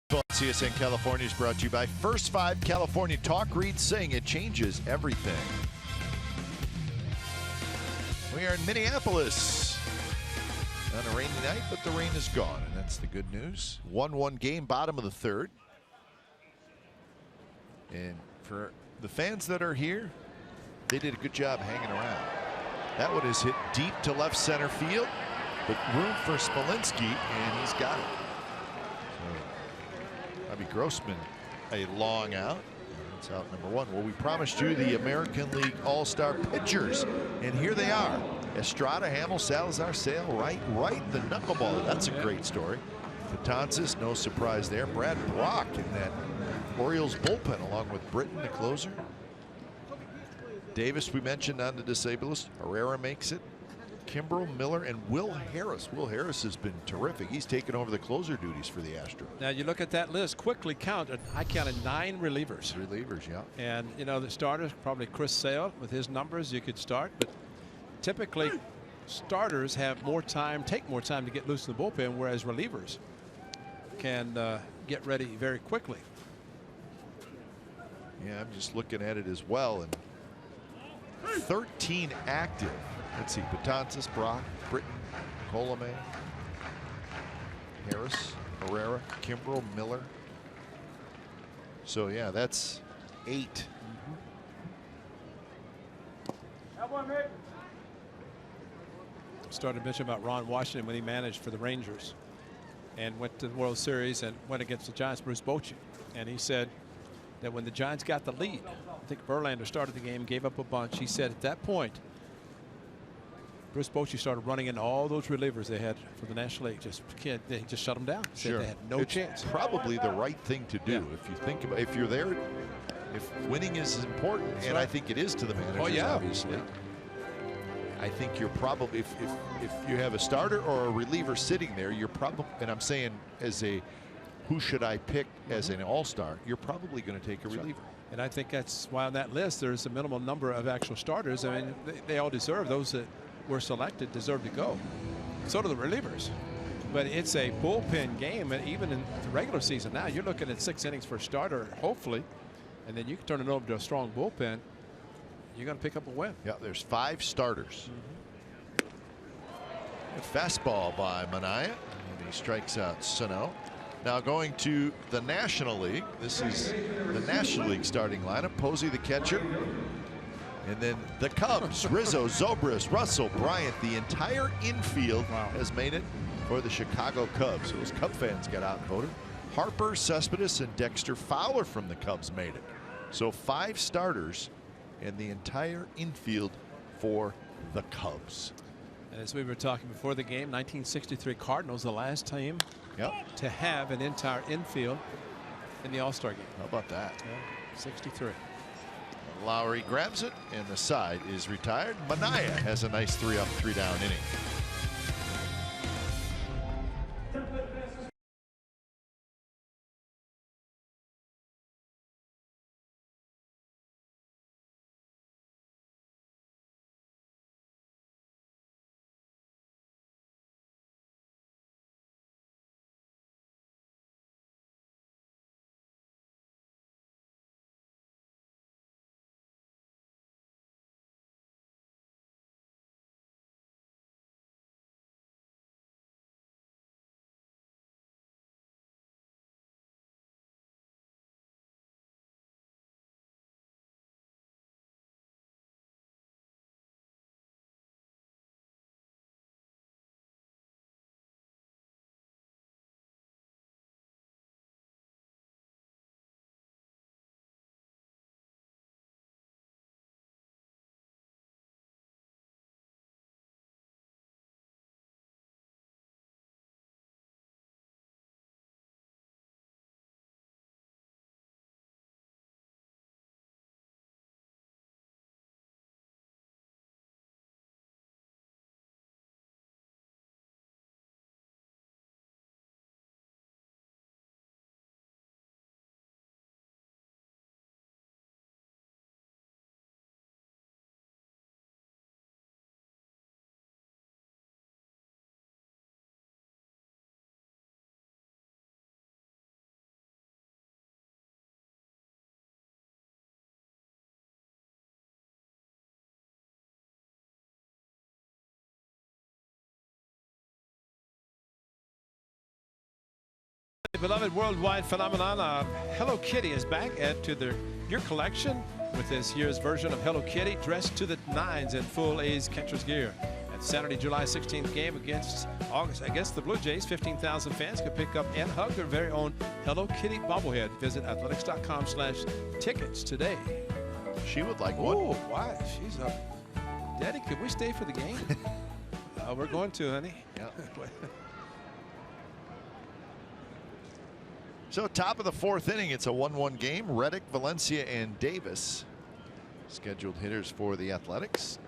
S2: CSN California is brought to you by First 5 California. Talk, read, sing. It changes everything. We are in Minneapolis on a rainy night, but the rain is gone, and that's the good news. 1-1 game, bottom of the third. And for the fans that are here, they did a good job hanging around. That one is hit deep to left center field, but room for Smolinski, and he's got it. So, Bobby Grossman, a long out. That's out number one. Well, we promised you the American League All-Star pitchers, and here they are. Estrada, Hamel, Salazar, Sale, right, the knuckleballer. That's a great story. Betances, no surprise there. Brad Brock in that Orioles bullpen along with Britton, the closer. Davis, we mentioned on the disabled list. Herrera makes it. Kimbrel, Miller, and Will Harris. Will Harris has been terrific. He's taken over the closer duties for the Astros.
S1: Now you look at that list, quickly counted. I counted 9 relievers.
S2: Relievers, yeah.
S1: And you know the starters, probably Chris Sale with his numbers, you could start, but typically starters have more time, take more time to get loose in the bullpen, whereas relievers can get ready very quickly.
S2: Yeah, I'm just looking at it as well, and 13 active. Let's see, Betances, Brock, Britton, Colome, Harris, Herrera, Kimbrel, Miller. So yeah, that's 8.
S1: Started to mention about Ron Washington when he managed for the Rangers and went to the World Series and went against the Giants, Bruce Bochy. And he said that when the Giants got the lead, I think Verlander started the game, gave up a bunch. He said at that point, Bruce Bochy started running into all those relievers they had for the National League. They just shut them down.
S2: Sure.
S1: They had no chance.
S2: Probably the right thing to do.
S1: Yeah.
S2: If you think about, if you're there, if winning is important,
S1: That's
S2: and
S1: right.
S2: I think it is to the managers,
S1: Oh, yeah.
S2: obviously.
S1: Yeah.
S2: I think you're probably, if you have a starter or a reliever sitting there, you're probably, and I'm saying as a, who should I pick as an all-star, you're probably going to take a reliever.
S1: And I think that's why on that list there's a minimal number of actual starters. I mean, they all deserve, those that were selected deserve to go. So do the relievers. But it's a bullpen game, and even in the regular season now, you're looking at 6 innings for a starter, hopefully, and then you can turn it over to a strong bullpen. You're going to pick up a win.
S2: Yeah, there's 5 starters. A fastball by Manaea, and he strikes out Sano. Now going to the National League. This is the National League starting lineup. Posey, the catcher. And then the Cubs, Rizzo, Zobrist, Russell, Bryant. The entire infield has made it for the Chicago Cubs. So those Cub fans got out and voted. Harper, Cespedes, and Dexter Fowler from the Cubs made it. So 5 starters and the entire infield for the Cubs.
S1: And as we were talking before the game, 1963 Cardinals, the last team to have an entire infield in the All-Star game.
S2: How about that?
S1: Yeah, 63.
S2: Lowry grabs it, and the side is retired. Manaea has a nice 3-up, 3-down inning.
S1: The beloved worldwide phenomenon of Hello Kitty is back. Add to your collection with this year's version of Hello Kitty, dressed to the nines in full A's catcher's gear. At Saturday, July 16th game against the Blue Jays, 15,000 fans can pick up and hug their very own Hello Kitty bobblehead. Visit athletics.com/tickets today.
S2: She would like one.
S1: Oh, why? She's up. Daddy, could we stay for the game? We're going to, honey.
S2: Yeah. So top of the fourth inning, it's a 1-1 game. Reddick, Valencia, and Davis scheduled hitters for the Athletics.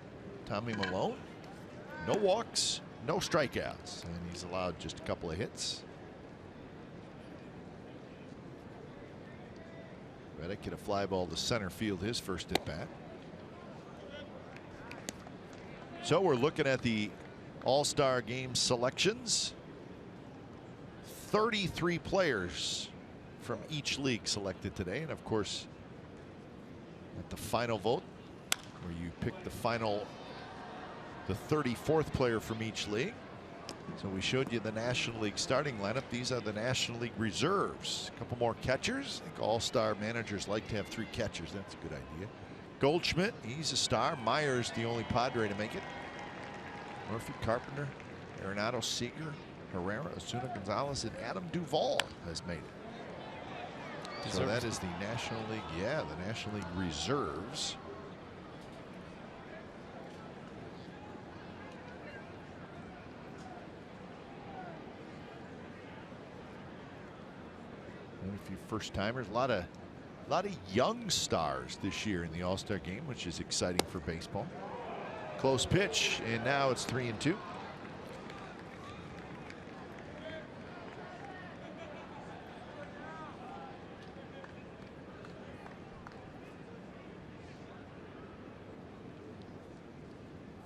S2: Tommy Milone, no walks, no strikeouts, and he's allowed just a couple of hits. Reddick hit a fly ball to center field his first at bat. So we're looking at the All-Star Game selections. 33 players from each league selected today, and of course at the final vote where you pick the 34th player from each league. So we showed you the National League starting lineup. These are the National League reserves. A couple more catchers. I think all-star managers like to have 3 catchers. That's a good idea. Goldschmidt, he's a star. Myers, the only Padre to make it. Murphy, Carpenter, Arenado, Seager, Herrera, Osuna, Gonzalez, and Adam Duvall has made it. So that is the National League, the National League reserves. And a few first timers, a lot of young stars this year in the All-Star Game, which is exciting for baseball. Close pitch, and now it's 3-2.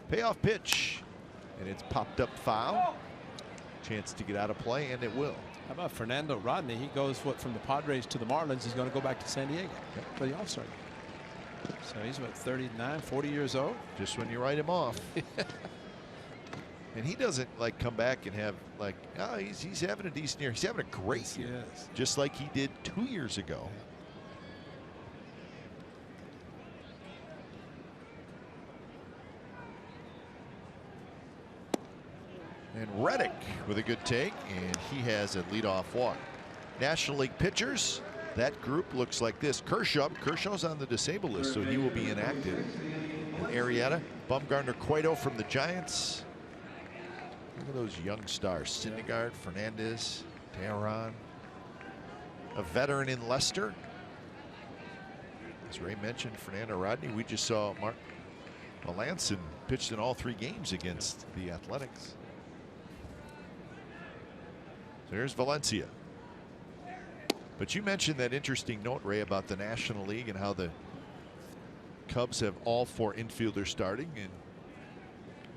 S2: Payoff pitch, and it's popped up foul. Chance to get out of play, and it will.
S1: How about Fernando Rodney? He goes from the Padres to the Marlins. He's going to go back to San Diego for the All-Star game. So he's what, 39, 40 years old?
S2: Just when you write him off. And he doesn't like come back and have like, oh, he's having a decent year. He's having a great year.
S1: Yes.
S2: Just like he did 2 years ago. And Reddick with a good take, and he has a leadoff walk. National League pitchers, that group looks like this. Kershaw's on the disabled list, so he will be inactive. And Arrieta, Bumgarner, Cueto from the Giants. Look at those young stars. Syndergaard, Fernandez, Teheran. A veteran in Leicester. As Ray mentioned, Fernando Rodney. We just saw Mark Melanson pitched in all 3 games against the Athletics. There's Valencia. But you mentioned that interesting note, Ray, about the National League and how the Cubs have all 4 infielders starting. And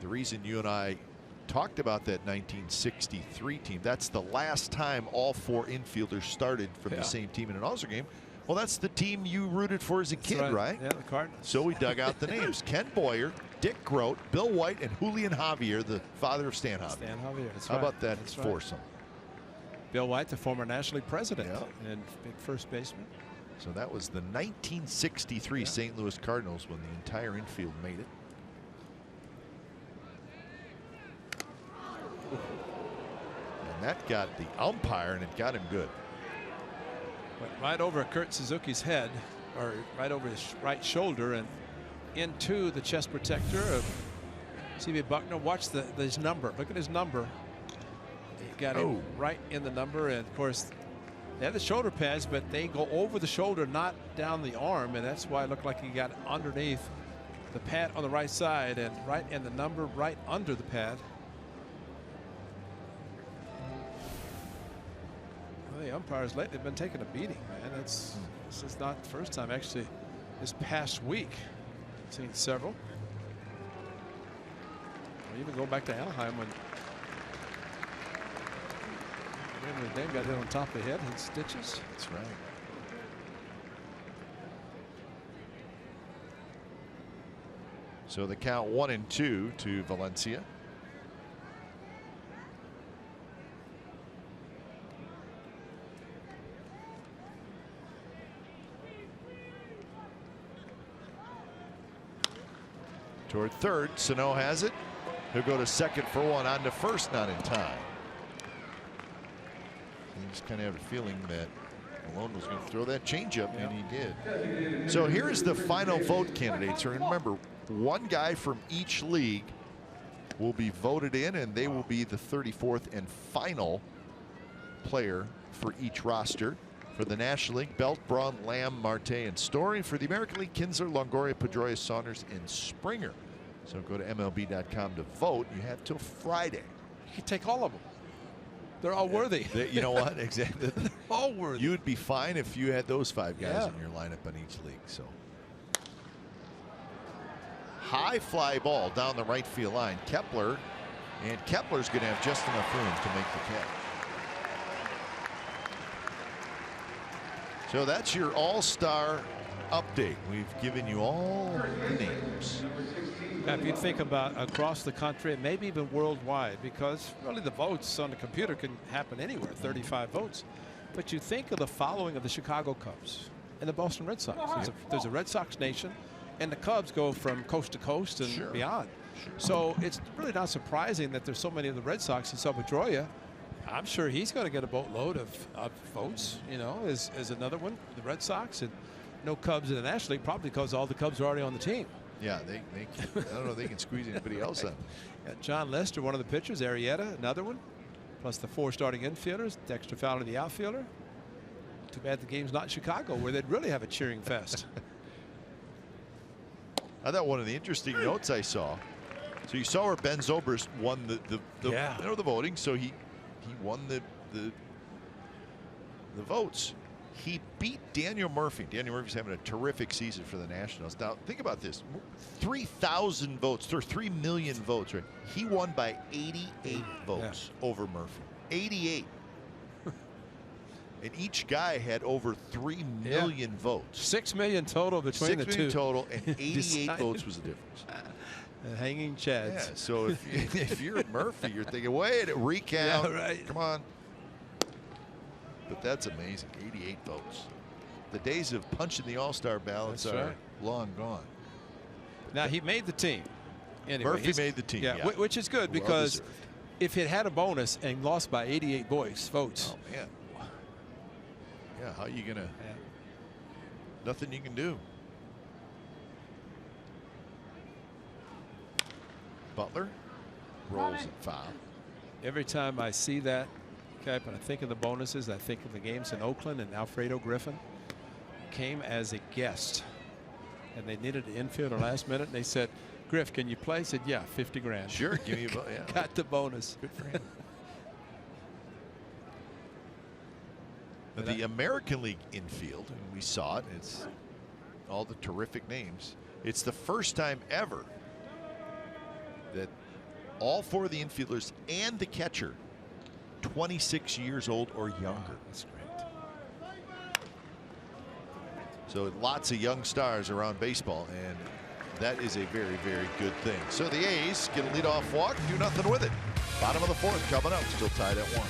S2: the reason you and I talked about that 1963 team, that's the last time all 4 infielders started from the same team in an All-Star game. Well, that's the team you rooted for as a kid, right?
S1: Yeah, the Cardinals.
S2: So we dug out the names. Ken Boyer, Dick Groat, Bill White, and Julian Javier, the father of Stan Javier.
S1: Stan Javier, that's
S2: How about that foursome?
S1: Bill White, the former National League president and big first baseman.
S2: So that was the 1963 St. Louis Cardinals when the entire infield made it. And that got the umpire, and it got him good.
S1: Went right over Kurt Suzuki's head, or right over his right shoulder, and into the chest protector of C.B. Buckner. Watch his number. Look at his number. He got him right in the number, and of course they have the shoulder pads, but they go over the shoulder, not down the arm, and that's why it looked like he got underneath the pad on the right side and right in the number right under the pad. Well, the umpires lately have been taking a beating, man. This is not the first time. Actually, this past week, I've seen several. Or even go back to Anaheim when Dame got hit on top of the head and stitches.
S2: That's right. So the count 1-2 to Valencia. Toward third. Sano has it. He'll go to second for one. On to first, not in time. You just kind of have a feeling that Malone was going to throw that changeup, and he did. So here's the final vote candidates. And remember, one guy from each league will be voted in, and they will be the 34th and final player for each roster. For the National League, Belt, Braun, Lamb, Marte, and Story. For the American League, Kinsler, Longoria, Pedroia, Saunders, and Springer. So go to MLB.com to vote. You have till Friday.
S1: You can take all of them. They're all worthy.
S2: You know what? Exactly.
S1: They're all worthy.
S2: You'd be fine if you had those 5 guys in your lineup on each league. So high fly ball down the right field line. Kepler, and Kepler's going to have just enough room to make the catch. So that's your all-star update. We've given you all the names.
S1: Now, if you think about across the country and maybe even worldwide, because really the votes on the computer can happen anywhere, 35 votes. But you think of the following of the Chicago Cubs and the Boston Red Sox. There's a Red Sox nation, and the Cubs go from coast to coast and beyond. So it's really not surprising that there's so many of the Red Sox in Pedroia. I'm sure he's going to get a boatload of votes, you know, as another one, the Red Sox, and no Cubs in the National League, probably because all the Cubs are already on the team.
S2: Yeah, they I don't know if they can squeeze anybody else in.
S1: John Lester, one of the pitchers, Arrieta, another one, plus the 4 starting infielders, Dexter Fowler, the outfielder. Too bad the game's not in Chicago, where they'd really have a cheering fest.
S2: I thought one of the interesting notes I saw. So you saw where Ben Zobrist won the voting, so he won the votes. He beat Daniel Murphy. Daniel Murphy's having a terrific season for the Nationals. Now think about this: 3,000 votes, or 3 million votes. Right? He won by 88 votes over Murphy. 88. And each guy had over 3 million votes.
S1: 6 million total between the two.
S2: 6 million total, and 88 votes was the difference.
S1: Hanging chads.
S2: Yeah, so if you're Murphy, you're thinking, wait, recount.
S1: Yeah, right.
S2: Come on. But that's amazing. 88 votes. The days of punching the all-star ballots are long gone.
S1: Now, he made the team. Anyway,
S2: Murphy made the team.
S1: Yeah, which is good because if it had a bonus and lost by 88 votes.
S2: Oh, man. Yeah, how are you going to? Nothing you can do. Butler rolls it foul.
S1: Every time I see that, Cap, and I think of the bonuses, I think of the games in Oakland, and Alfredo Griffin came as a guest, and they needed an infielder last minute, and they said, Griff, can you play? I said, yeah, 50 grand.
S2: Sure, give me a bonus. Yeah.
S1: Got the bonus.
S2: Good for him. The American League infield, and we saw it, it's all the terrific names. It's the first time ever that all 4 of the infielders and the catcher 26 years old or younger.
S1: That's great.
S2: So lots of young stars around baseball, and that is a very, very good thing. So the A's get a leadoff walk, do nothing with it. Bottom of the 4th coming up, still tied at 1.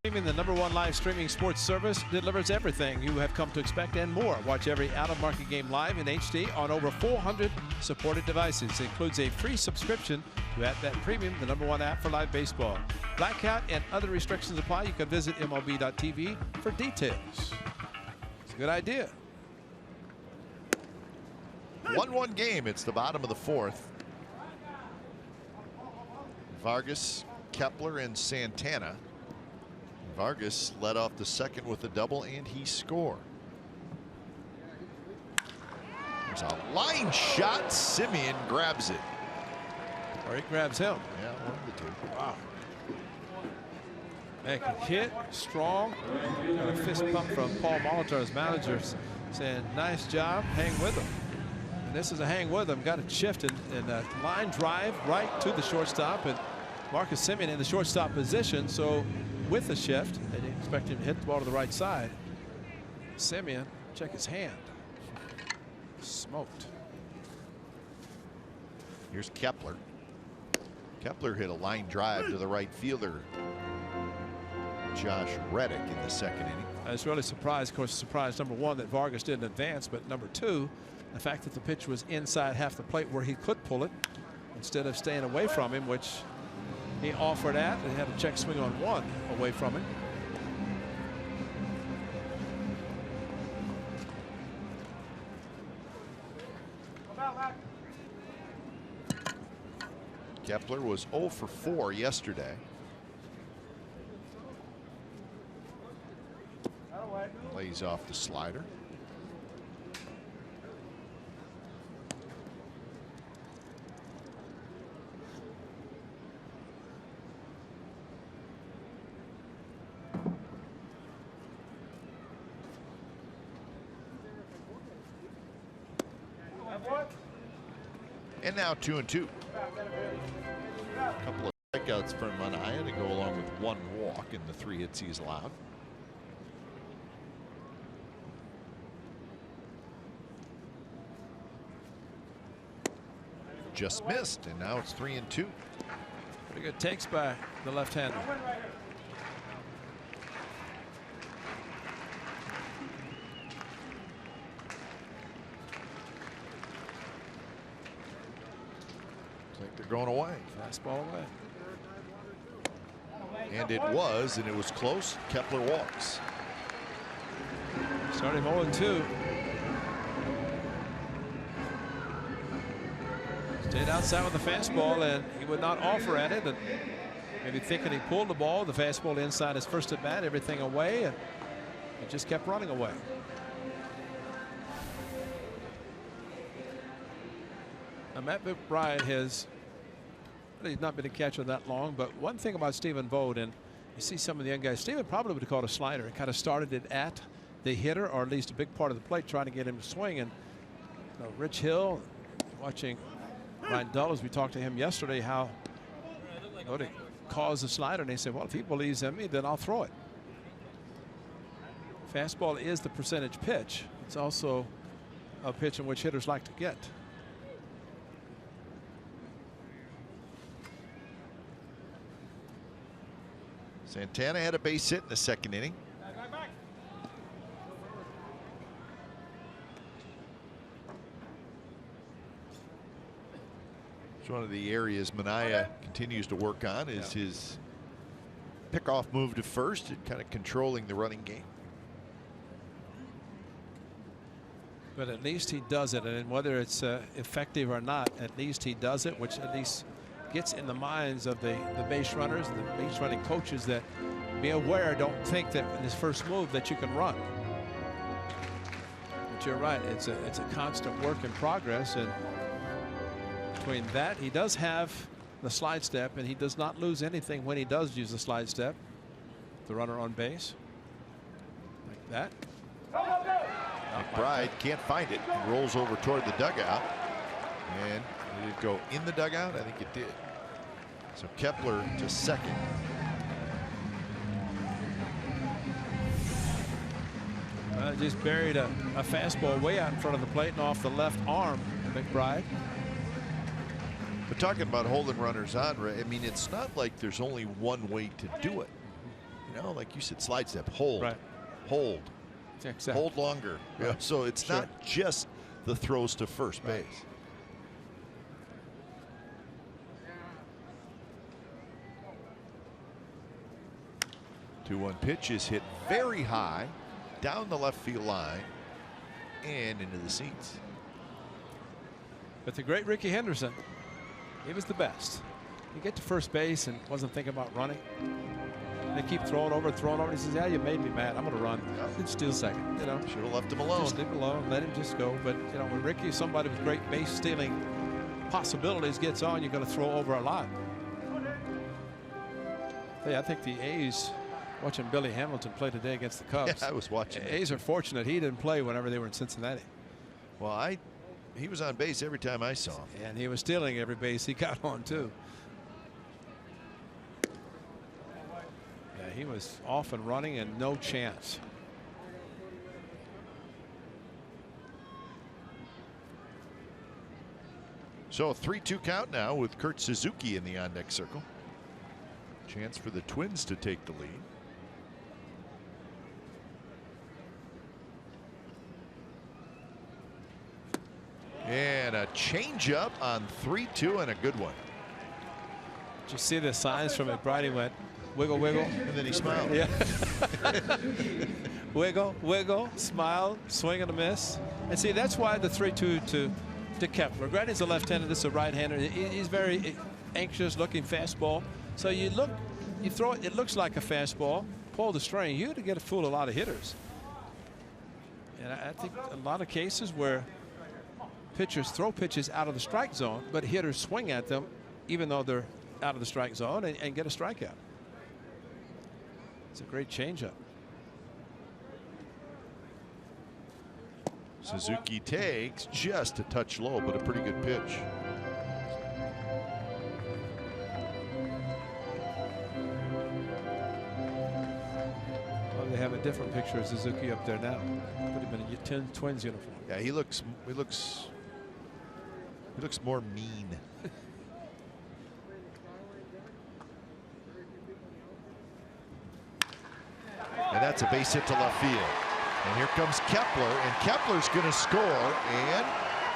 S1: The #1 live streaming sports service delivers everything you have come to expect and more. Watch every out-of-market game live in HD on over 400 supported devices. It includes a free subscription to AtBat Premium, the #1 app for live baseball. Blackout and other restrictions apply. You can visit MLB.tv for details. It's a good idea.
S2: 1-1 game. It's the bottom of the 4th. Vargas, Kepler, and Santana. Vargas led off the second with a double, and he scored. There's a line shot. Semien grabs it.
S1: Or he grabs him.
S2: Yeah, one of the two.
S1: Wow. Make a hit, strong. Got a fist pump from Paul Molitor's manager saying, nice job, hang with him. And this is a hang with him. Got it shifted and a line drive right to the shortstop. And Marcus Semien in the shortstop position. So with the shift, they expect him to hit the ball to the right side. Semien, check his hand. Smoked.
S2: Here's Kepler. Kepler hit a line drive to the right fielder, Josh Reddick, in the second inning.
S1: I was really surprised. Of course, surprised #1 that Vargas didn't advance, but #2, the fact that the pitch was inside half the plate where he could pull it instead of staying away from him, which he offered at and had a check swing on one away from him.
S2: Kepler was 0 for 4 yesterday. Lays off the slider. And now 2-2. A couple of strikeouts from Manaea to go along with 1 walk in the 3 hits he's allowed. Just missed, and now it's 3-2.
S1: Pretty good takes by the left-hander.
S2: They're going away.
S1: Fastball away.
S2: And it was close. Kepler walks.
S1: Starting 0-2. Stayed outside with the fastball, and he would not offer at it. And maybe thinking he pulled the ball, the fastball inside his first at bat, everything away, and it just kept running away. Now, Matt McBride has really not been a catcher that long, but one thing about Stephen Vogt, and you see some of the young guys, Stephen probably would have called a slider. It kind of started it at the hitter, or at least a big part of the plate, trying to get him to swing. And Rich Hill, watching Ryan Dulles, we talked to him yesterday, how to cause the slider, and he said, well, if he believes in me, then I'll throw it. Fastball is the percentage pitch. It's also a pitch in which hitters like to get.
S2: Santana had a base hit in the second inning. It's one of the areas Manaea continues to work on is his pickoff move to first and kind of controlling the running game.
S1: But at least he does it, and whether it's effective or not, at least he does it, which at least gets in the minds of the base runners, the base running coaches, that be aware, don't think that in his first move that you can run. But you're right, it's a constant work in progress, and between that, he does have the slide step, and he does not lose anything when he does use the slide step. The runner on base, like that.
S2: McBride can't find it. He rolls over toward the dugout. And did it go in the dugout? I think it did. So Kepler to second.
S1: Just buried a fastball way out in front of the plate and off the left arm, McBride.
S2: But talking about holding runners on, I mean, it's not like there's only one way to do it. You know, like you said, slide step, hold,
S1: right.
S2: Hold,
S1: exactly.
S2: Hold longer. Right. Yeah, so it's not just the throws to first base. 2-1 pitch is hit very high down the left field line and into the seats.
S1: But the great Rickey Henderson, he was the best. You get to first base and wasn't thinking about running. They keep throwing over. He says, "Yeah, you made me mad. I'm going to run." Yep. Steal second. You know,
S2: should have left him alone.
S1: Just leave him alone. Let him just go. But you know, when Rickey, somebody with great base stealing possibilities, gets on, you're going to throw over a lot. Hey, I think the A's, watching Billy Hamilton play today against the Cubs.
S2: Yeah, I was watching.
S1: A's are fortunate he didn't play whenever they were in Cincinnati.
S2: Well, he was on base every time I saw him.
S1: And he was stealing every base he got on too. Yeah, he was off and running and no chance.
S2: So a 3-2 count now with Kurt Suzuki in the on-deck circle. Chance for the Twins to take the lead. And a changeup on 3-2 and a good one.
S1: Did you see the signs from McBride? He went wiggle, wiggle.
S2: And then he smiled.
S1: Yeah. Wiggle, wiggle, smile, swing and a miss. And see, that's why the 3-2 to Kepler. Granted, he's a left-hander. This is a right-hander. He's very anxious looking fastball. So you throw it, it looks like a fastball. Pull the string. You're to get a fool a lot of hitters. And I think a lot of cases where pitchers throw pitches out of the strike zone, but hitters swing at them even though they're out of the strike zone and get a strikeout. It's a great changeup.
S2: Suzuki takes just a touch low, but a pretty good pitch.
S1: Oh, they have a different picture of Suzuki up there now. Put him in a Twins uniform.
S2: Yeah, he looks more mean. And that's a base hit to left field. And here comes Kepler, and Kepler's going to score, and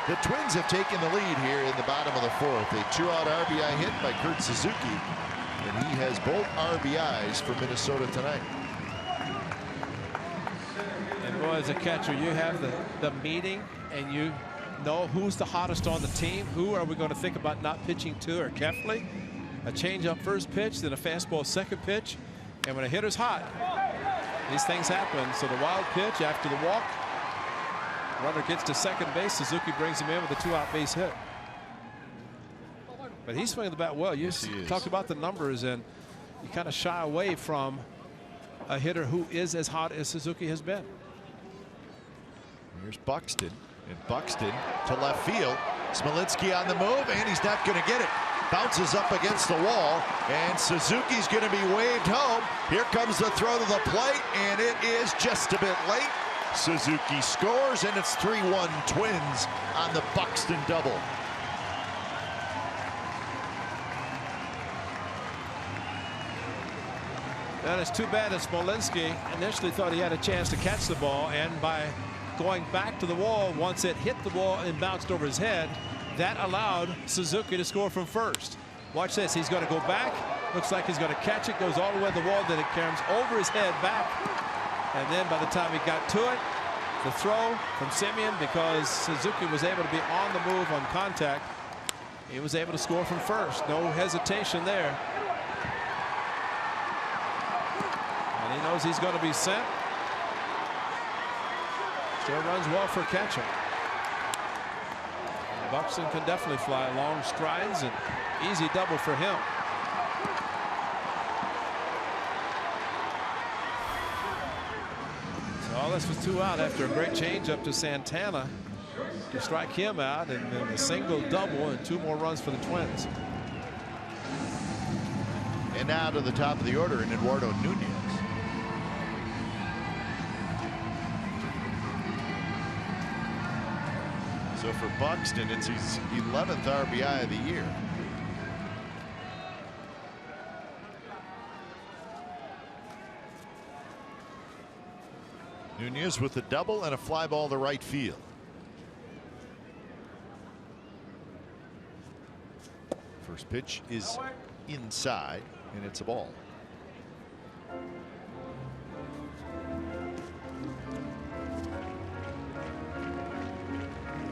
S2: the Twins have taken the lead here in the bottom of the fourth. A 2-out RBI hit by Kurt Suzuki, and he has both RBIs for Minnesota tonight.
S1: And boy, as a catcher, you have the meeting, and you know who's the hottest on the team. Who are we going to think about not pitching to, or Kepler? A changeup first pitch, then a fastball second pitch, and when a hitter's hot, these things happen. So the wild pitch after the walk, runner gets to second base. Suzuki brings him in with a 2-out base hit. But he's swinging the bat well. You talked about the numbers, and you kind of shy away from a hitter who is as hot as Suzuki has been.
S2: Here's Buxton, and Buxton to left field. Smolinski on the move, and he's not going to get it. Bounces up against the wall, and Suzuki's going to be waved home. Here comes the throw to the plate, and it is just a bit late. Suzuki scores, and it's 3-1 Twins on the Buxton double.
S1: That is too bad that Smolinski initially thought he had a chance to catch the ball, and by going back to the wall, once it hit the wall and bounced over his head, that allowed Suzuki to score from first. Watch this. He's going to go back. Looks like he's going to catch it. Goes all the way to the wall. Then it comes over his head back. And then by the time he got to it, the throw from Semien, because Suzuki was able to be on the move on contact, he was able to score from first. No hesitation there. And he knows he's going to be sent. Still runs well for catcher. Buxton can definitely fly long strides, and easy double for him. So all this was 2 out after a great change up to Santana to strike him out, and then a single double and 2 more runs for the Twins.
S2: And now to the top of the order in Eduardo Nunez. So for Buxton, it's his 11th RBI of the year. Nunez with a double and a fly ball to right field. First pitch is inside, and it's a ball.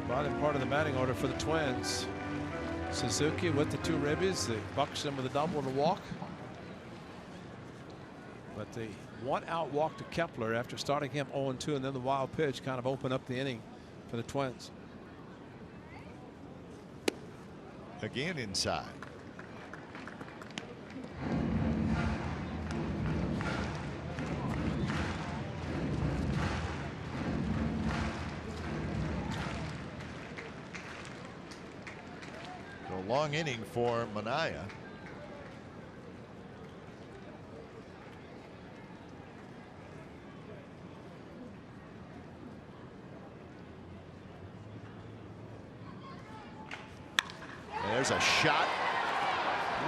S1: Bottom part of the batting order for the Twins. Suzuki with the 2 ribbies. The Buxton with a double and a walk. But the 1-out walk to Kepler after starting him 0-2, and then the wild pitch kind of opened up the inning for the Twins.
S2: Again inside. A long inning for Manaea. There's a shot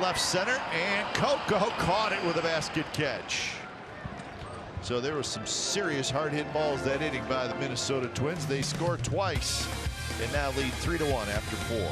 S2: left center, and Coco caught it with a basket catch. So there was some serious hard hit balls that inning by the Minnesota Twins. They scored twice and now lead 3-1 after 4.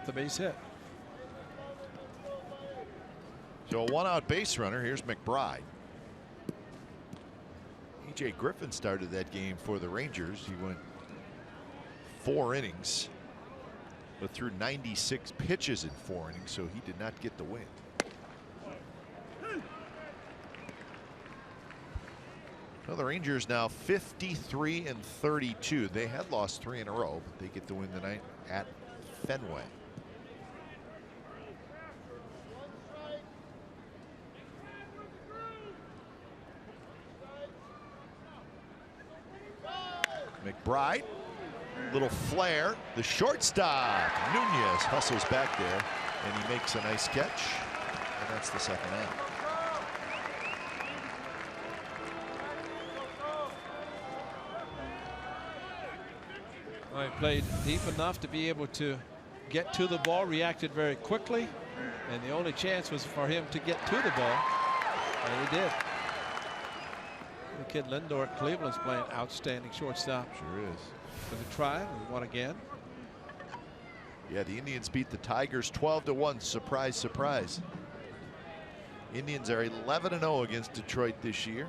S1: get the base hit.
S2: So a 1-out base runner. Here's McBride. E.J. Griffin started that game for the Rangers. He went 4 innings, but threw 96 pitches in 4 innings, so he did not get the win. Well, the Rangers now 53-32. They had lost 3 in a row, but they get the win tonight at Fenway. McBride, little flare. The shortstop, Nunez, hustles back there, and he makes a nice catch, and that's the second out.
S1: Well, he played deep enough to be able to get to the ball, reacted very quickly, and the only chance was for him to get to the ball, and he did. The kid Lindor at Cleveland's playing outstanding shortstop.
S2: Sure is.
S1: For the Tribe, we won again.
S2: Yeah, the Indians beat the Tigers 12-1. Surprise, surprise. Indians are 11-0 against Detroit this year.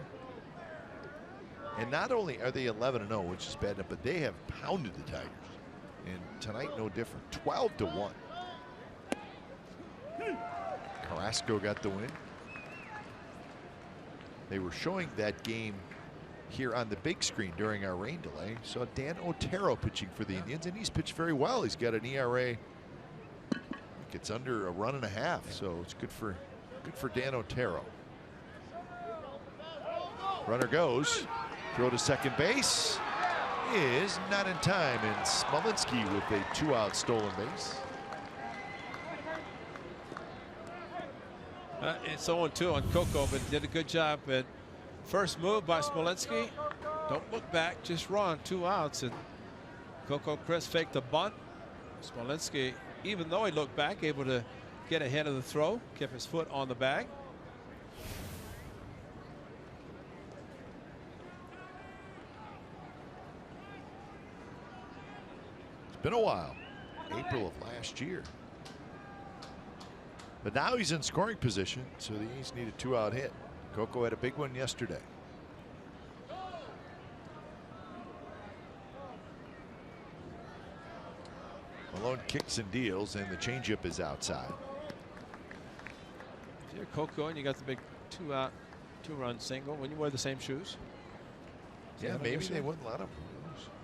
S2: And not only are they 11-0, which is bad enough, but they have pounded the Tigers. And tonight, no different. 12-1. Carrasco got the win. They were showing that game here on the big screen during our rain delay. Saw Dan Otero pitching for the Indians, and he's pitched very well. He's got an ERA. I think it's under a 1.5, so it's good for Dan Otero. Runner goes. Throw to second base is not in time, and Smolinski with a 2-out stolen base.
S1: It's 0-2 on Coco, but did a good job. But first move by Smolinski. Don't look back, just run. 2 outs, and Coco Chris faked the bunt. Smolinski, even though he looked back, able to get ahead of the throw, kept his foot on the bag.
S2: It's been a while. April of last year. But now he's in scoring position, so the A's need a 2-out hit. Coco had a big one yesterday. Malone kicks and deals, and the changeup is outside.
S1: If you're Coco and you got the big 2-out, 2-run single, when you wear the same shoes.
S2: Yeah, maybe they wouldn't let him.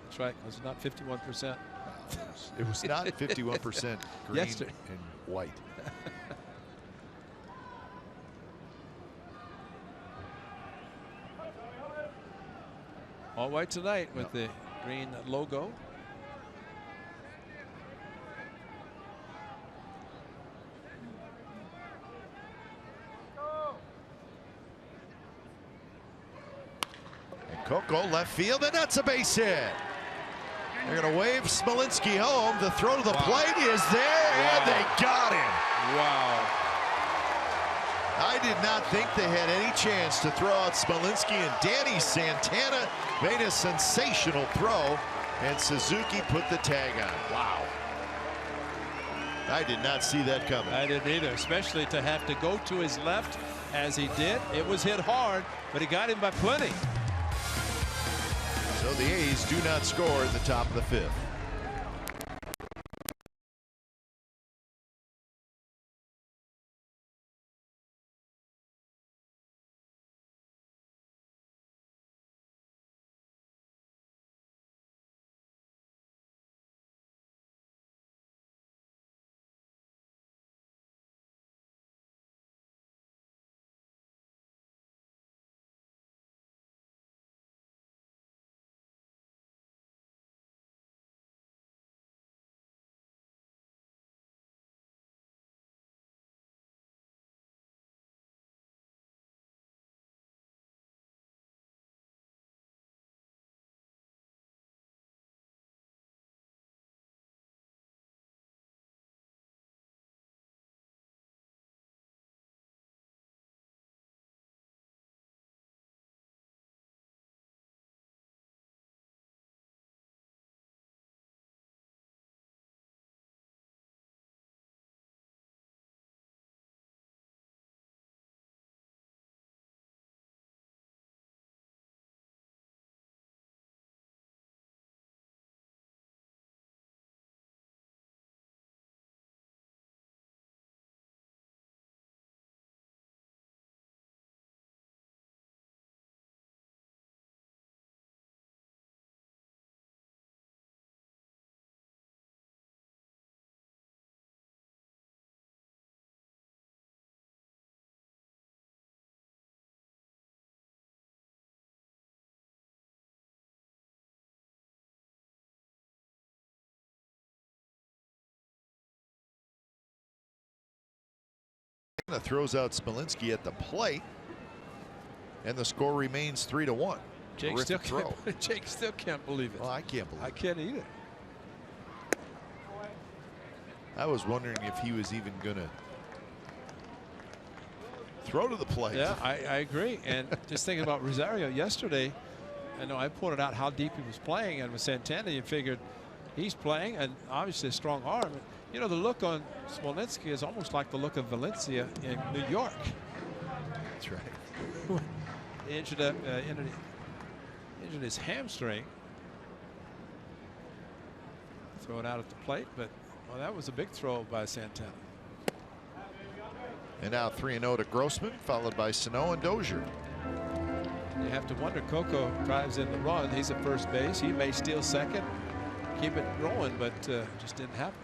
S1: That's right. It was not 51%.
S2: It was not 51% green and white.
S1: All white tonight with the green logo.
S2: And Coco left field, and that's a base hit. They're going to wave Smolinski home. The throw to the plate is there, and they got him.
S1: Wow.
S2: I did not think they had any chance to throw out Smolinski, and Danny Santana made a sensational throw, and Suzuki put the tag on. Wow. I did not see that coming.
S1: I didn't either, especially to have to go to his left as he did. It was hit hard, but he got him by plenty.
S2: So the A's do not score in the top of the 5th. Throws out Smolinski at the plate, and the score remains 3-1.
S1: Jake still can't believe it.
S2: Well, I can't believe it.
S1: I can't either.
S2: I was wondering if he was even going to throw to the plate.
S1: Yeah, I agree. And just thinking about Rosario yesterday, I know I pointed out how deep he was playing, and with Santana, you figured he's playing, and obviously a strong arm. You know, the look on Smolinski is almost like the look of Valencia in New York.
S2: That's right.
S1: Injured his hamstring. Thrown out at the plate, but well, that was a big throw by Santana.
S2: And now 3-0 to Grossman, followed by Sano and Dozier.
S1: You have to wonder, Coco drives in the run. He's at first base. He may steal second, keep it rolling, but just didn't happen.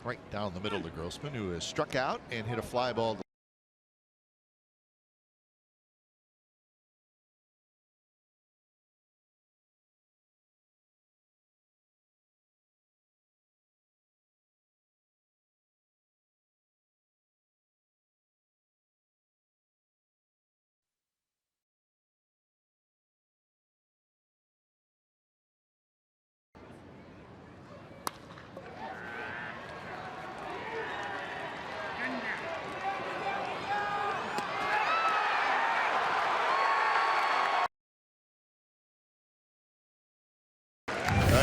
S2: Right down the middle to Grossman, who has struck out and hit a fly ball.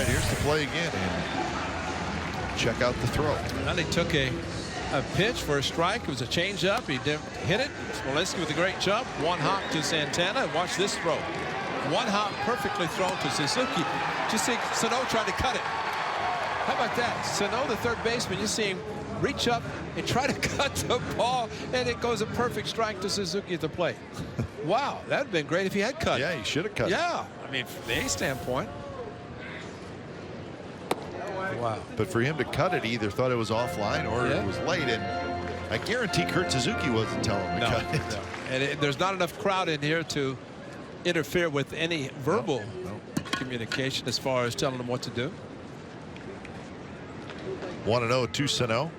S2: Here's the play again, and check out the throw.
S1: And he took a pitch for a strike. It was a changeup. He hit it. Smolinski with a great jump. One hop to Santana. Watch this throw. One hop perfectly thrown to Suzuki. Just see Sano trying to cut it. How about that? Sano, the third baseman, you see him reach up and try to cut the ball, and it goes a perfect strike to Suzuki at the plate. Wow, that would have been great if he had cut it.
S2: Yeah, he should have cut it.
S1: Yeah, I mean, from the A standpoint. Wow.
S2: But for him to cut it, he either thought it was offline or it was late. And I guarantee Kurt Suzuki wasn't telling him to cut it.
S1: No. And there's not enough crowd in here to interfere with any verbal communication as far as telling him what to do.
S2: 1-0 to Sano.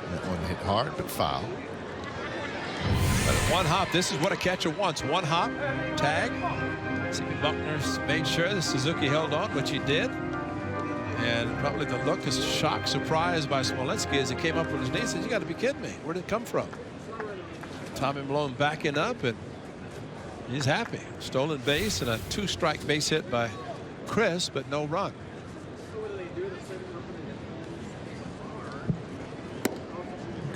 S2: That one hit hard, but foul.
S1: But one hop. This is what a catcher wants. One hop, tag. C.P. Buckner made sure that Suzuki held on, which he did. And probably the look is shocked, surprised by Smolinski as he came up with his knee. He said, "You got to be kidding me. Where did it come from?" Tommy Malone backing up, and he's happy. Stolen base and a 2-strike base hit by Chris, but no run.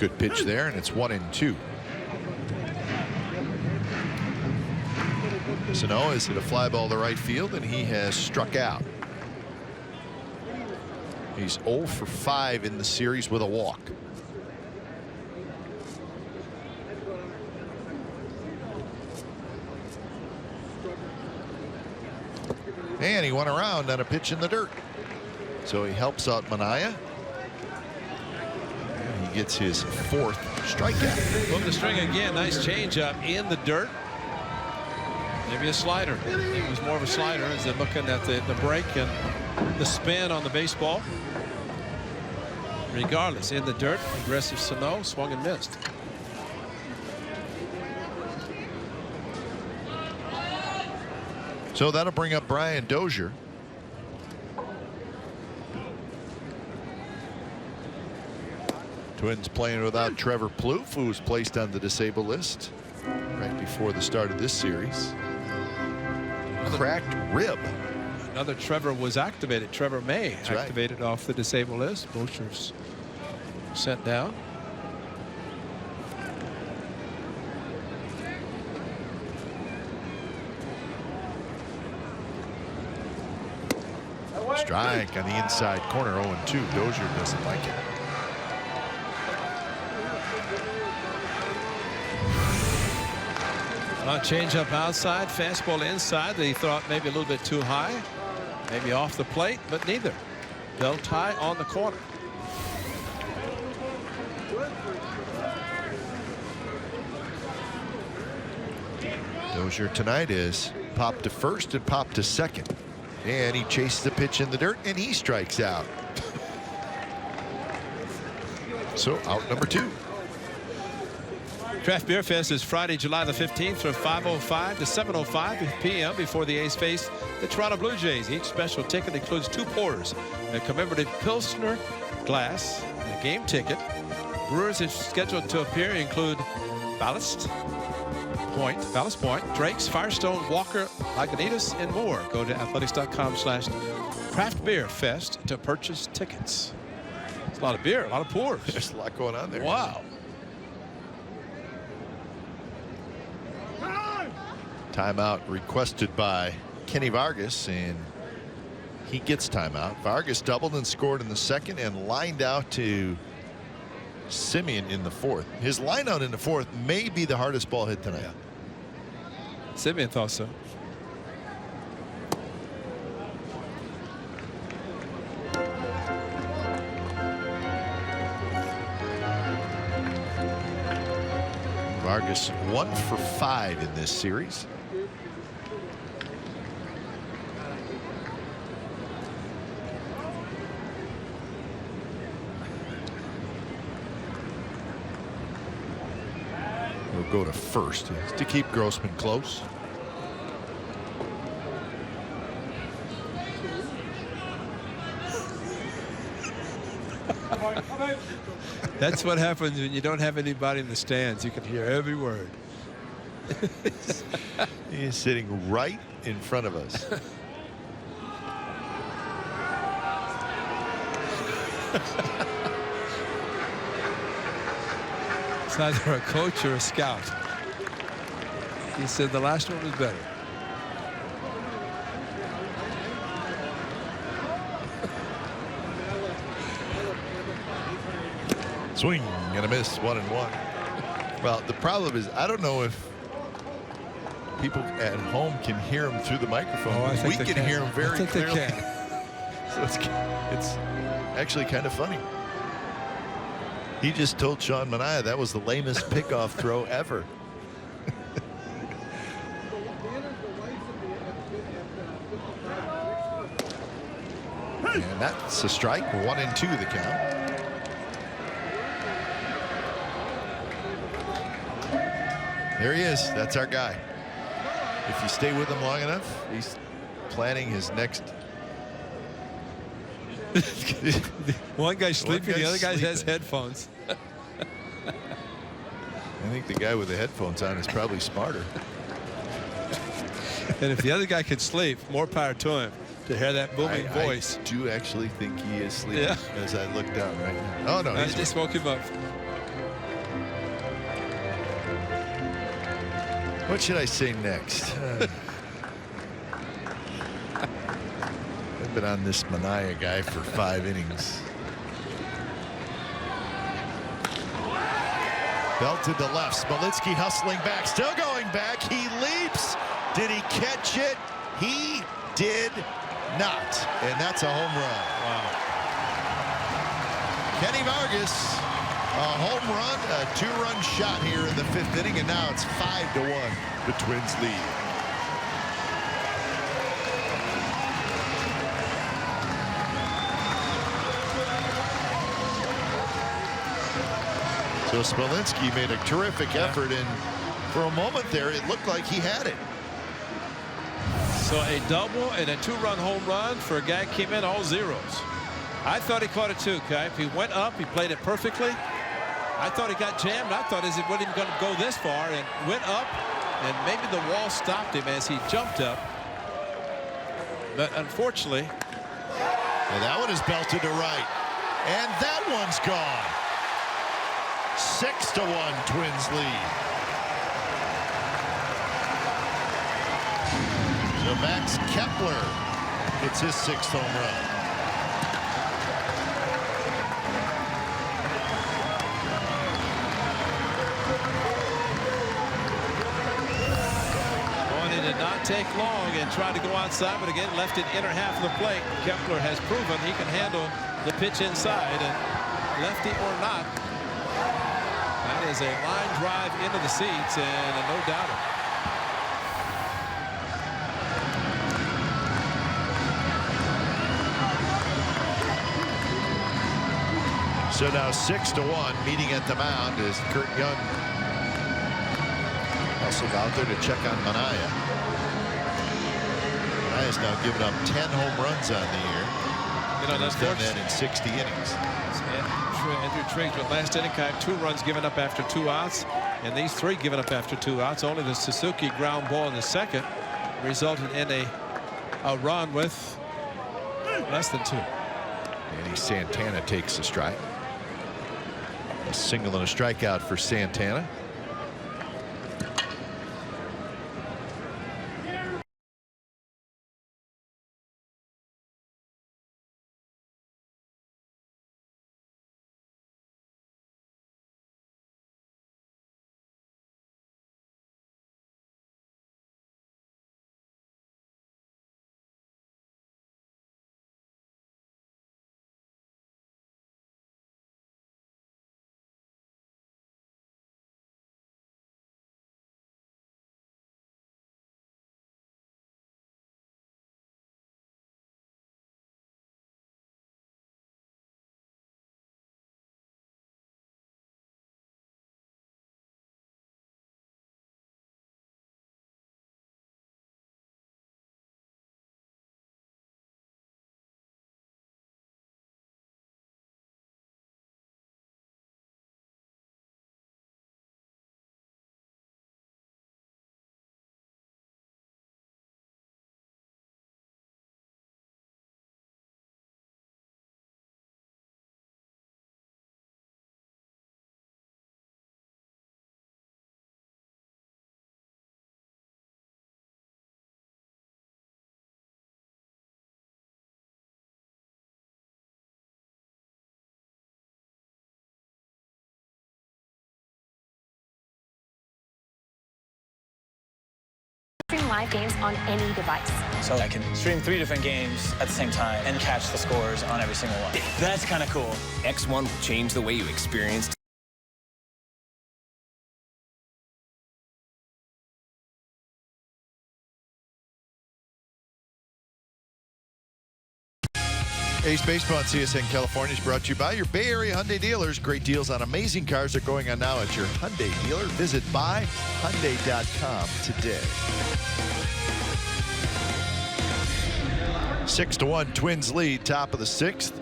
S2: Good pitch there, and it's 1-2. Sano has hit a fly ball to right field, and he has struck out. He's 0 for 5 in the series with a walk. And he went around on a pitch in the dirt. So he helps out Manaea. And he gets his 4th strikeout.
S1: From the string again, nice changeup in the dirt. Maybe a slider. It was more of a slider as they're looking at the break and the spin on the baseball. Regardless, in the dirt, aggressive Sano swung and missed.
S2: So that'll bring up Brian Dozier. Twins playing without Trevor Plouffe, who was placed on the disabled list right before the start of this series. Cracked rib.
S1: Another Trevor was activated. Trevor May activated off the disabled list. Boucher's sent down.
S2: Strike on the inside corner. 0-2. Dozier doesn't like it.
S1: Change up outside, fastball inside. They thought maybe a little bit too high, maybe off the plate, but neither. They'll tie on the corner.
S2: Dozier tonight is popped to first and popped to second. And he chases the pitch in the dirt, and he strikes out. So out number 2.
S1: Craft Beer Fest is Friday, July the 15th from 5:05 to 7:05 p.m. before the A's face the Toronto Blue Jays. Each special ticket includes 2 pours, a commemorative Pilsner glass, and a game ticket. Brewers is scheduled to appear include Ballast Point, Drake's, Firestone, Walker, Lagunitas, and more. Go to athletics.com/craftbeerfest to purchase tickets. It's a lot of beer, a lot of pours.
S2: There's a lot going on there.
S1: Wow.
S2: Timeout requested by Kenny Vargas, and he gets timeout. Vargas doubled and scored in the second and lined out to Semien in the fourth. His line out in the fourth may be the hardest ball hit tonight.
S1: Yeah. Semien thought so.
S2: Vargas 1 for 5 in this series. We'll go to first to keep Grossman close.
S1: That's what happens when you don't have anybody in the stands. You can hear every word.
S2: He is sitting right in front of us.
S1: It's either a coach or a scout. He said the last one was better.
S2: Swing and a miss, 1-1. Well, the problem is I don't know if people at home can hear him through the microphone.
S1: Oh, I think
S2: we can hear him very clearly.
S1: They can.
S2: So it's actually kind of funny. He just told Sean Manaea that was the lamest pickoff throw ever. And that's a strike. 1-2 the count. There he is. That's our guy. If you stay with him long enough, he's planning his next.
S1: One guy's sleeping, the other guy has headphones.
S2: I think the guy with the headphones on is probably smarter.
S1: And if the other guy can sleep, more power to him to hear that booming voice.
S2: I do actually think he is sleeping as I look down right now. Oh, no.
S1: I just woke him up.
S2: What should I say next? I've been on this Manaea guy for 5 innings. Belted to left. Smolinski hustling back. Still going back. He leaps. Did he catch it? He did not. And that's a home run.
S1: Wow.
S2: Kenny Vargas. A home run, a 2-run shot here in the 5th inning, and now it's 5-1. The Twins lead. So Smolinski made a terrific effort, and for a moment there, it looked like he had it.
S1: So a double and a 2-run home run for a guy who came in all zeros. I thought he caught it too, Kai. He went up, he played it perfectly. I thought he got jammed. I thought he wasn't even going to go this far, and went up, and maybe the wall stopped him as he jumped up. But unfortunately.
S2: And that one is belted to right. And that one's gone. 6-1 Twins lead. So Max Kepler gets his 6th home run.
S1: Did not take long and tried to go outside, but again left it inner half of the plate. Kepler has proven he can handle the pitch inside, and lefty or not, that is a line drive into the seats and a no doubter.
S2: So now 6-1, meeting at the mound as Kurt Young also out there to check on Manaea. Manaea's now given up 10 home runs on the year. He's done that in 60 innings.
S1: Andrew Triggs with last inning had 2 runs given up after 2 outs, and these 3 given up after 2 outs. Only the Suzuki ground ball in the second resulted in a run with less than 2.
S2: Danny Santana takes a strike. A single and a strikeout for Santana.
S3: Live games on any device.
S4: So I can stream 3 different games at the same time and catch the scores on every single one. That's kind of cool.
S5: X1 will change the way you experience.
S2: Ace Baseball on CSN California is brought to you by your Bay Area Hyundai dealers. Great deals on amazing cars are going on now at your Hyundai dealer. Visit buyhyundai.com today. 6-1, Twins lead, top of the 6th.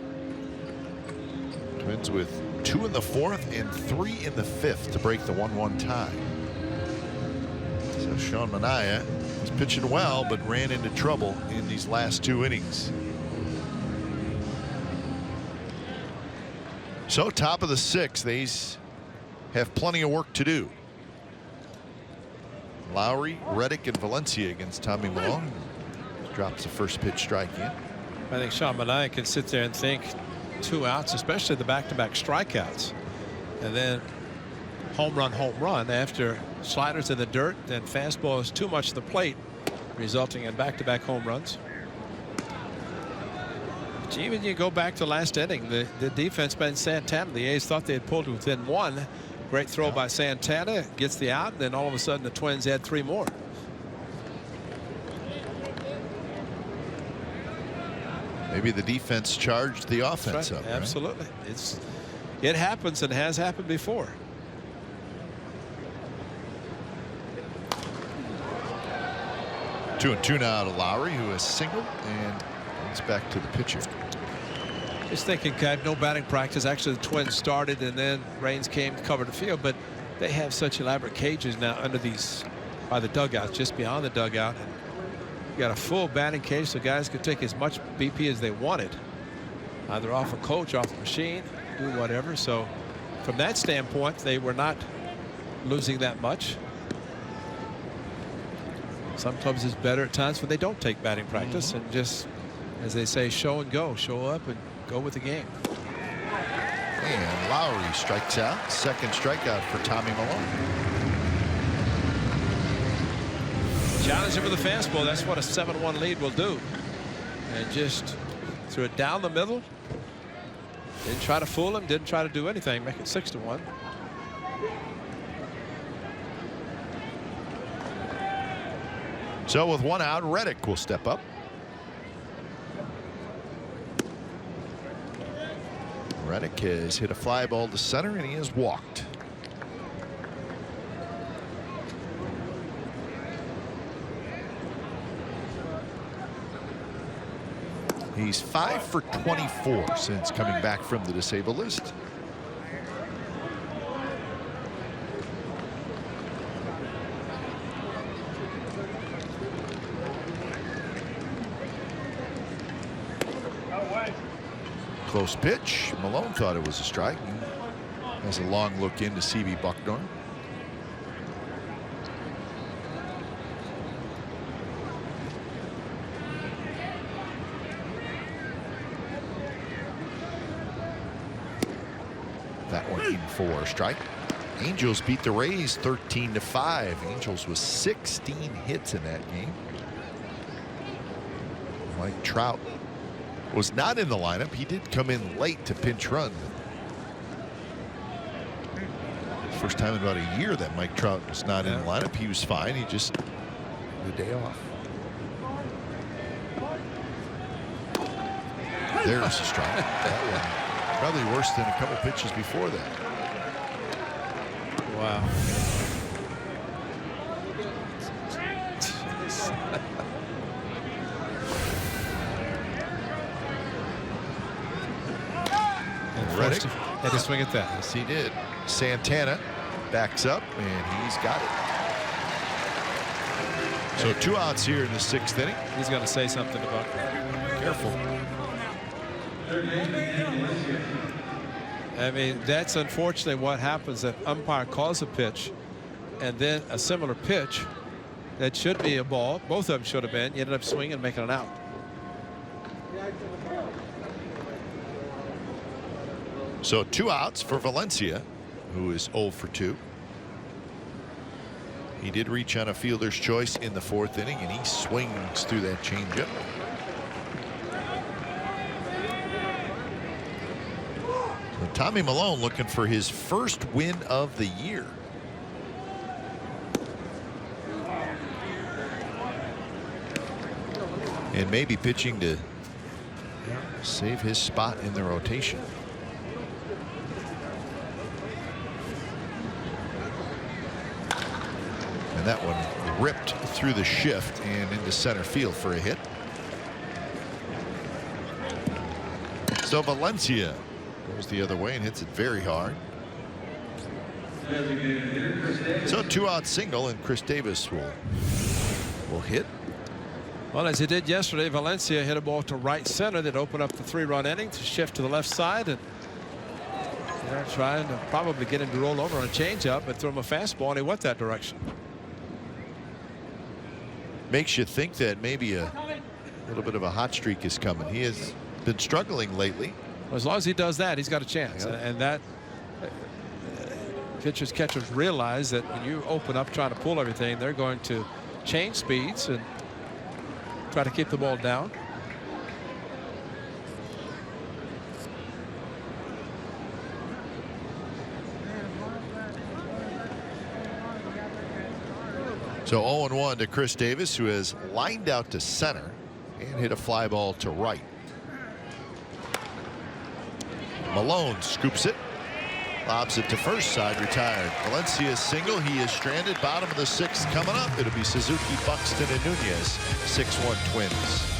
S2: Twins with 2 in the 4th and 3 in the 5th to break the 1-1 tie. So Sean Manaea was pitching well, but ran into trouble in these last 2 innings. So top of the 6th, they have plenty of work to do. Lowry, Reddick, and Valencia against Tommy Milone. Drops the first pitch strike in.
S1: I think Sean Manaea can sit there and think 2 outs, especially the back-to-back strikeouts, and then home run after sliders in the dirt, then fastball is too much to the plate, resulting in back-to-back home runs. Even you go back to last inning, the defense by Santana, the A's thought they had pulled within 1. Great throw by Santana, gets the out, and then all of a sudden the Twins add 3 more.
S2: Maybe the defense charged the offense up.
S1: Absolutely. Right? It happens and has happened before. Two and two now to Lowry, who has singled and it's back to the pitcher. Just thinking, Kev, no batting practice. Actually, the Twins started and then rains came to cover the field, but they have such elaborate cages now under these by the dugout, just beyond the dugout. And you got a full batting cage, so guys could take as much BP as they wanted, either off a coach, off the machine, do whatever. So from that standpoint, they were not losing that much. Sometimes it's better at times when they don't take batting practice and just, as they say, show and go, show up and go with the game. And Lowry strikes out. Second strikeout for Tommy Milone. Challenge him with a fastball. That's what a 7-1 lead will do. And just threw it down the middle. Didn't try to fool him. Didn't try to do anything. Make it 6-1. So with one out, Reddick will step up.
S2: Reddick has hit a fly ball to center, and he has walked. He's 5 for 24 since coming back from the disabled list. Close pitch. Malone thought it was a strike. Has a long look into C.B. Bucknor. That one in for a strike. Angels beat the Rays 13-5. Angels with 16 hits in that game. Mike Trout was not in the lineup. He did come in late to pinch run. First time in about a year that Mike Trout was not in the lineup. He was fine. He just the day off. There's a strike. That one probably worse than a couple pitches before that.
S1: Wow.
S2: Reddick
S1: had to swing at that.
S2: Yes, he did. Santana backs up, and he's got it. So 2 outs here in the 6th inning.
S1: He's going to say something about that.
S2: Careful.
S1: I mean, that's unfortunately what happens. That umpire calls a pitch, and then a similar pitch that should be a ball. Both of them should have been. You ended up swinging and making it out.
S2: So 2 outs for Valencia, who is 0 for 2. He did reach on a fielder's choice in the 4th inning, and he swings through that changeup. So Tommy Milone looking for his first win of the year. And maybe pitching to save his spot in the rotation. And that one ripped through the shift and into center field for a hit. So Valencia goes the other way and hits it very hard. So 2-out single, and Chris Davis will hit.
S1: Well, as he did yesterday, Valencia hit a ball to right center that opened up the 3-run inning to shift to the left side, and they're trying to probably get him to roll over on a changeup, but throw him a fastball, and he went that direction.
S2: Makes you think that maybe a little bit of a hot streak is coming. He has been struggling lately.
S1: Well, as long as he does that, he's got a chance.
S2: Yep.
S1: And that pitchers, catchers realize that when you open up trying to pull everything, they're going to change speeds and try to keep the ball down.
S2: So 0-1 to Chris Davis, who has lined out to center and hit a fly ball to right. Malone scoops it, lobs it to first, side retired. Valencia's single. He is stranded. Bottom of the 6th coming up. It'll be Suzuki, Buxton, and Nunez. 6-1 Twins.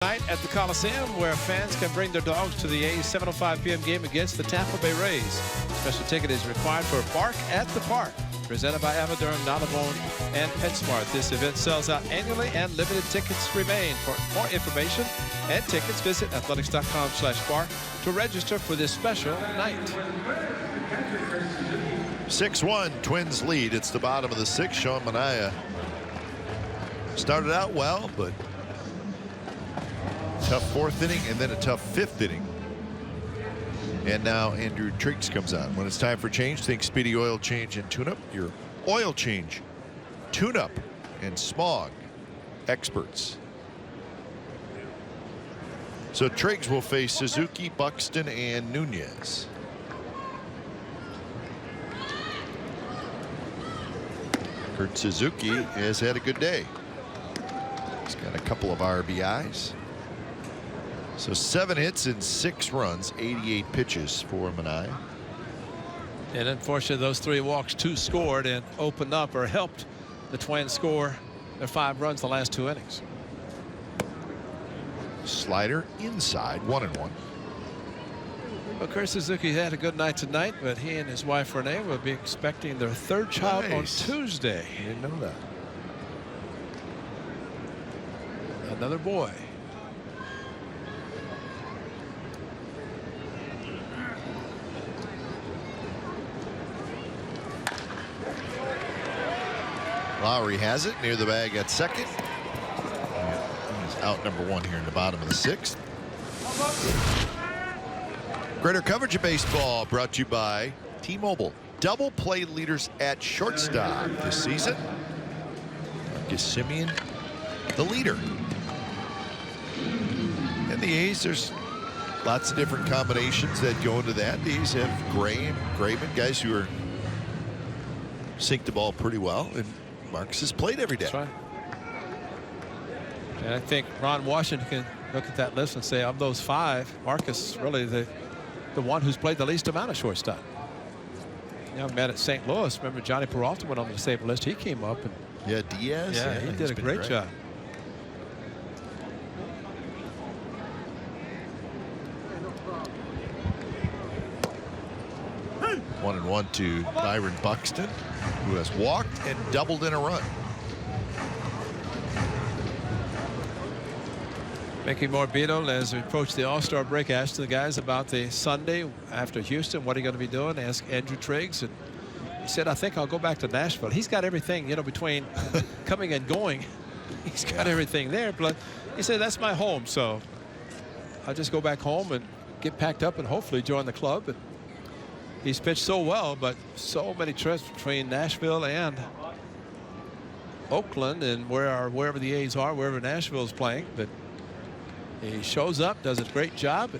S1: Night at the Coliseum, where fans can bring their dogs to the A's 7:05 p.m. game against the Tampa Bay Rays. Special ticket is required for Bark at the Park, presented by Aviderm, Nonabone, and PetSmart. This event sells out annually and limited tickets remain. For more information and tickets, visit athletics.com/bark to register for this special night.
S2: 6-1 Twins lead. It's the bottom of the sixth. Sean Manaea started out well, but tough fourth inning and then a tough fifth inning. And now Andrew Triggs comes on. When it's time for change, think Speedy Oil Change and Tune-Up. Your oil change, tune-up, and smog experts. So Triggs will face Suzuki, Buxton, and Nunez. Kurt Suzuki has had a good day. He's got a couple of RBIs. So 7 hits and 6 runs, 88 pitches for Manaea.
S1: And unfortunately, those 3 walks, 2 scored and opened up or helped the Twins score their 5 runs the last 2 innings.
S2: Slider inside, 1-1.
S1: Well, Kurt Suzuki had a good night tonight, but he and his wife Renee will be expecting their 3rd child on Tuesday.
S2: I didn't know that.
S1: Another boy.
S2: Lowry has it near the bag at second. He's out number 1 here in the bottom of the 6th. Greater coverage of baseball brought to you by T-Mobile. Double play leaders at shortstop this season. Marcus Semien, the leader. And the A's, there's lots of different combinations that go into that. The A's have Gray and Graveman, guys who are sink the ball pretty well. And Marcus has played every day.
S1: That's right. And I think Ron Washington can look at that list and say, of those 5, Marcus is really the one who's played the least amount of shortstop. Young man at St. Louis. Remember, Johnny Peralta went on the disabled list. He came up and
S2: yeah, Diaz.
S1: Yeah, he did a great job.
S2: One and 1 to Byron Buxton, who has walked and doubled in a run.
S1: Mickey Morbido, as we approach the All-Star break, asked the guys about the Sunday after Houston. What are you going to be doing? Asked Andrew Triggs, and he said, I think I'll go back to Nashville. He's got everything, you know, between coming and going. He's got everything there. But he said, that's my home, so I'll just go back home and get packed up and hopefully join the club. And he's pitched so well, but so many trips between Nashville and Oakland and wherever the A's are, wherever Nashville's playing. But he shows up, does a great job.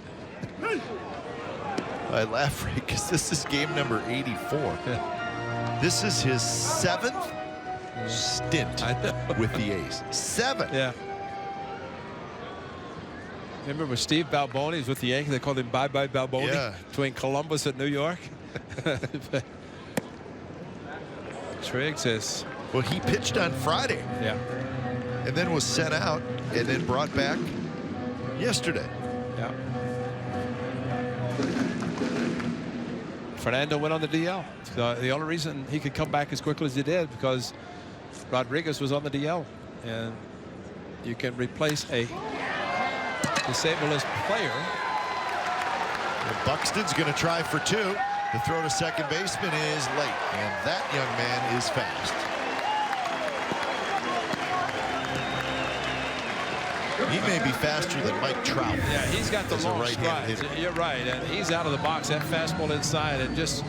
S2: I laugh, Ray, because this is game number 84.
S1: Yeah.
S2: This is his 7th stint with the A's. 7.
S1: Yeah. Remember when Steve Balboni was with the Yankees? They called him Bye Bye Balboni.
S2: Yeah.
S1: Between Columbus and New York. Triggs says.
S2: Well, he pitched on Friday.
S1: Yeah.
S2: And then was sent out and then brought back yesterday.
S1: Yeah. Fernando went on the DL. So the only reason he could come back as quickly as he did because Rodriguez was on the DL, and you can replace a disabled player.
S2: And Buxton's going to try for 2. The throw to second baseman is late, and that young man is fast. He may be faster than Mike Trout.
S1: Yeah, he's got the long strides. You're right, and he's out of the box. That fastball inside, and just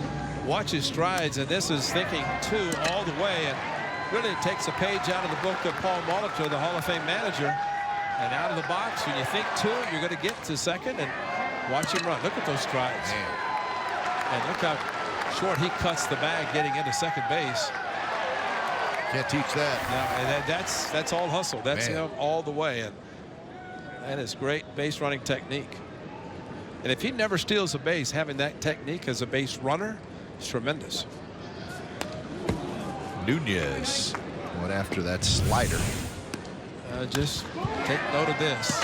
S1: watch his strides. And this is thinking 2 all the way, and really takes a page out of the book of Paul Molitor, the Hall of Fame manager. And out of the box, when you think 2, you're going to get to second and watch him run. Look at those strides.
S2: Man.
S1: And look how short he cuts the bag getting into second base.
S2: Can't teach that.
S1: No, and that's all hustle. That's him all the way. And that is great base running technique. And if he never steals a base, having that technique as a base runner is tremendous.
S2: Nunez went after that slider.
S1: Just take note of this.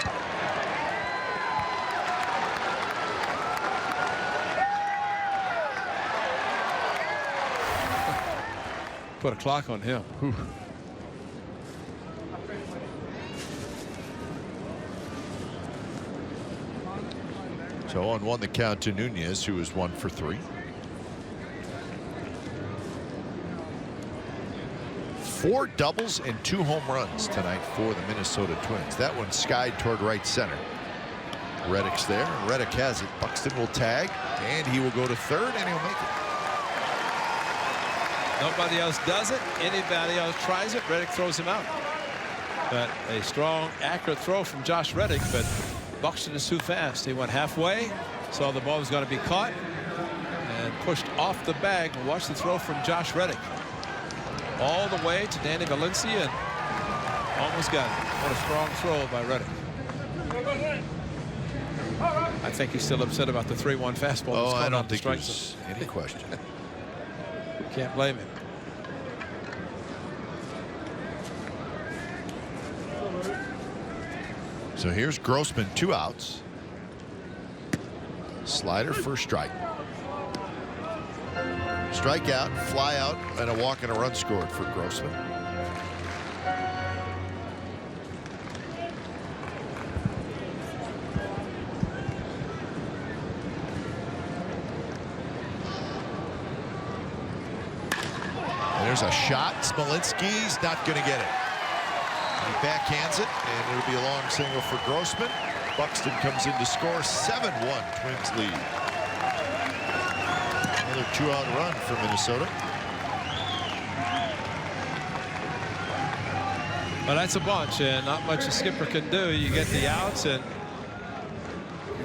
S1: put a clock on him.
S2: So on 1 the count to Nunez, who is 1 for 3. 4 doubles and 2 home runs tonight for the Minnesota Twins. That one skied toward right center. Reddick's there. Reddick has it. Buxton will tag, and he will go to third, and he'll make it.
S1: Nobody else does it. Anybody else tries it, Reddick throws him out. But a strong, accurate throw from Josh Reddick, but Buxton is too fast. He went halfway, saw the ball was going to be caught, and pushed off the bag. Watch the throw from Josh Reddick. All the way to Danny Valencia, and almost got it. What a strong throw by Reddick. I think he's still upset about the 3-1 fastball.
S2: Oh, I don't think there's any question.
S1: Can't blame him.
S2: So here's Grossman, 2 outs. Slider for strike. Strikeout, fly out, and a walk and a run scored for Grossman. There's a shot. Smolinski's not going to get it. He backhands it, and it'll be a long single for Grossman. Buxton comes in to score. 7-1 Twins lead. Another 2-out run for Minnesota.
S1: Well, that's a bunch, and not much a skipper can do. You get the outs, and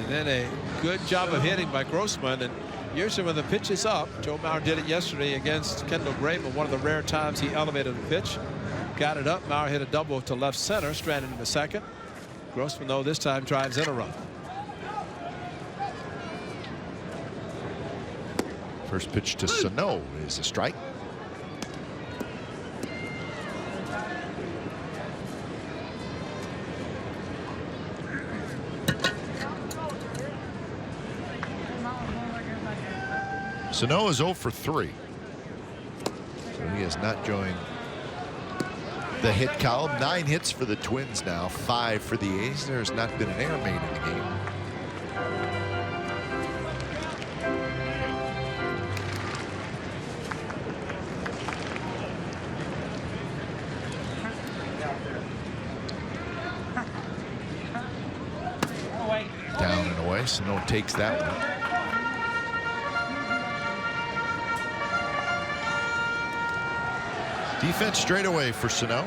S1: then a good job of hitting by Grossman. And usually when the pitch is up, Joe Mauer did it yesterday against Kendall Graveman. One of the rare times he elevated a pitch, got it up. Mauer hit a double to left center, stranded in the second. Grossman, though, this time drives in a run.
S2: First pitch to Sano is a strike. Sano is 0 for 3. So he has not joined the hit column. 9 hits for the Twins now, 5 for the A's. There has not been an error made in the game. Down and away. Sano takes that one. Defense straight away for Sano.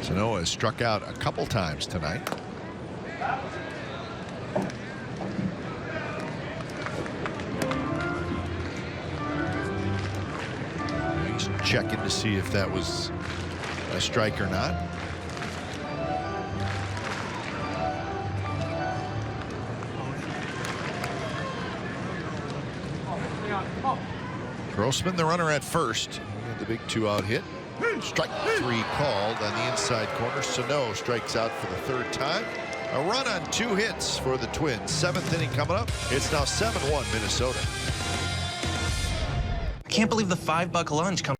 S2: Sano has struck out a couple times tonight. Checking to see if that was a strike or not. Grossman, the runner at first. He had the big 2-out hit. Strike 3 called on the inside corner. Sano strikes out for the 3rd time. A run on 2 hits for the Twins. 7th inning coming up. It's now 7-1 Minnesota.
S5: I can't believe the $5 lunch comes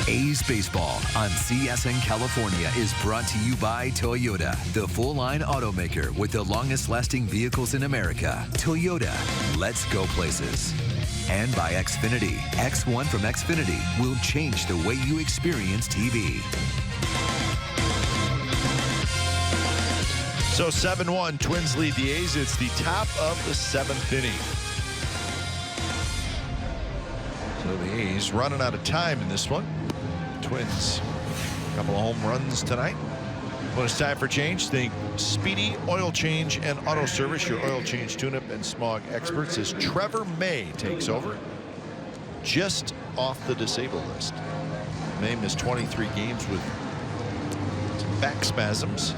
S3: A's Baseball on CSN California is brought to you by Toyota, the full-line automaker with the longest-lasting vehicles in America. Toyota, let's go places. And by Xfinity. X1 from Xfinity will change the way you experience TV.
S2: So 7-1, Twins lead the A's. It's the top of the 7th inning. So the A's running out of time in this one. Twins, a couple of home runs tonight. When it's time for change, think Speedy Oil Change and Auto Service, your oil change, tune-up, and smog experts, as Trevor May takes over, just off the disabled list. May missed 23 games with some back spasms.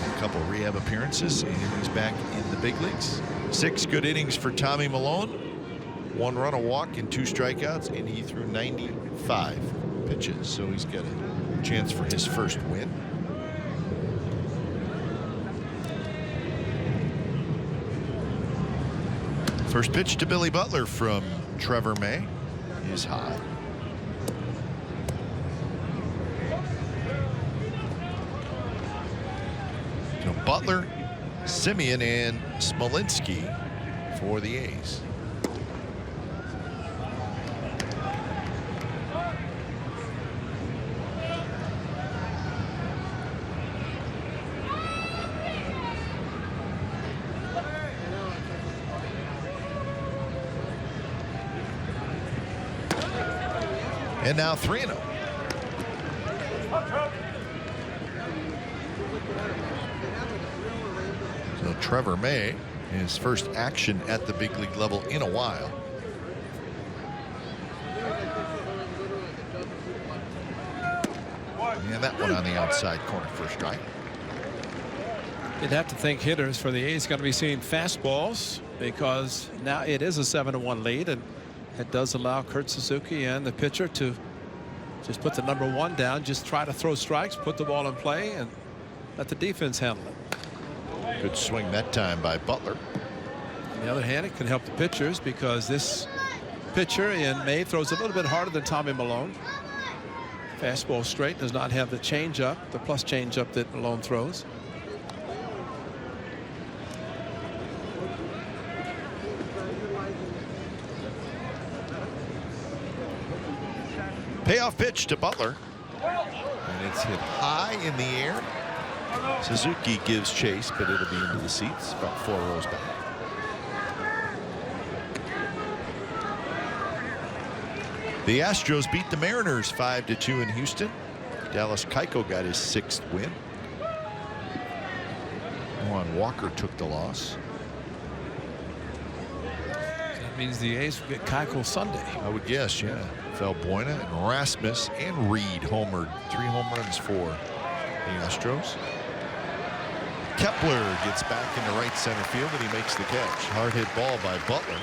S2: A couple of rehab appearances, and he's back in the big leagues. 6 good innings for Tommy Milone. 1 run, a walk, and 2 strikeouts, and he threw 95 pitches, so he's got a chance for his first win. First pitch to Billy Butler from Trevor May is high. So Butler, Simeon, and Smolinski for the A's. And now 3-0. So Trevor May, his first action at the big league level in a while. And that one on the outside corner for a strike.
S1: You'd have to think hitters for the A's going to be seeing fastballs, because now it is a 7-1 lead, and it does allow Kurt Suzuki and the pitcher to just put the number 1 down, just try to throw strikes, put the ball in play, and let the defense handle it.
S2: Good swing that time by Butler.
S1: On the other hand, it can help the pitchers, because this pitcher in May throws a little bit harder than Tommy Milone. Fastball straight, does not have the changeup, the plus changeup that Milone throws.
S2: Payoff pitch to Butler, and it's hit high in the air. Suzuki gives chase, but it'll be into the seats about 4 rows back. The Astros beat the Mariners 5-2 in Houston. Dallas Keuchel got his 6th win. Juan Walker took the loss.
S1: That means the A's will get Keuchel Sunday.
S2: I would guess, yeah. Valbuena and Rasmus and Reed homered. 3 home runs for the Astros. Kepler gets back into right center field, and he makes the catch. Hard hit ball by Butler.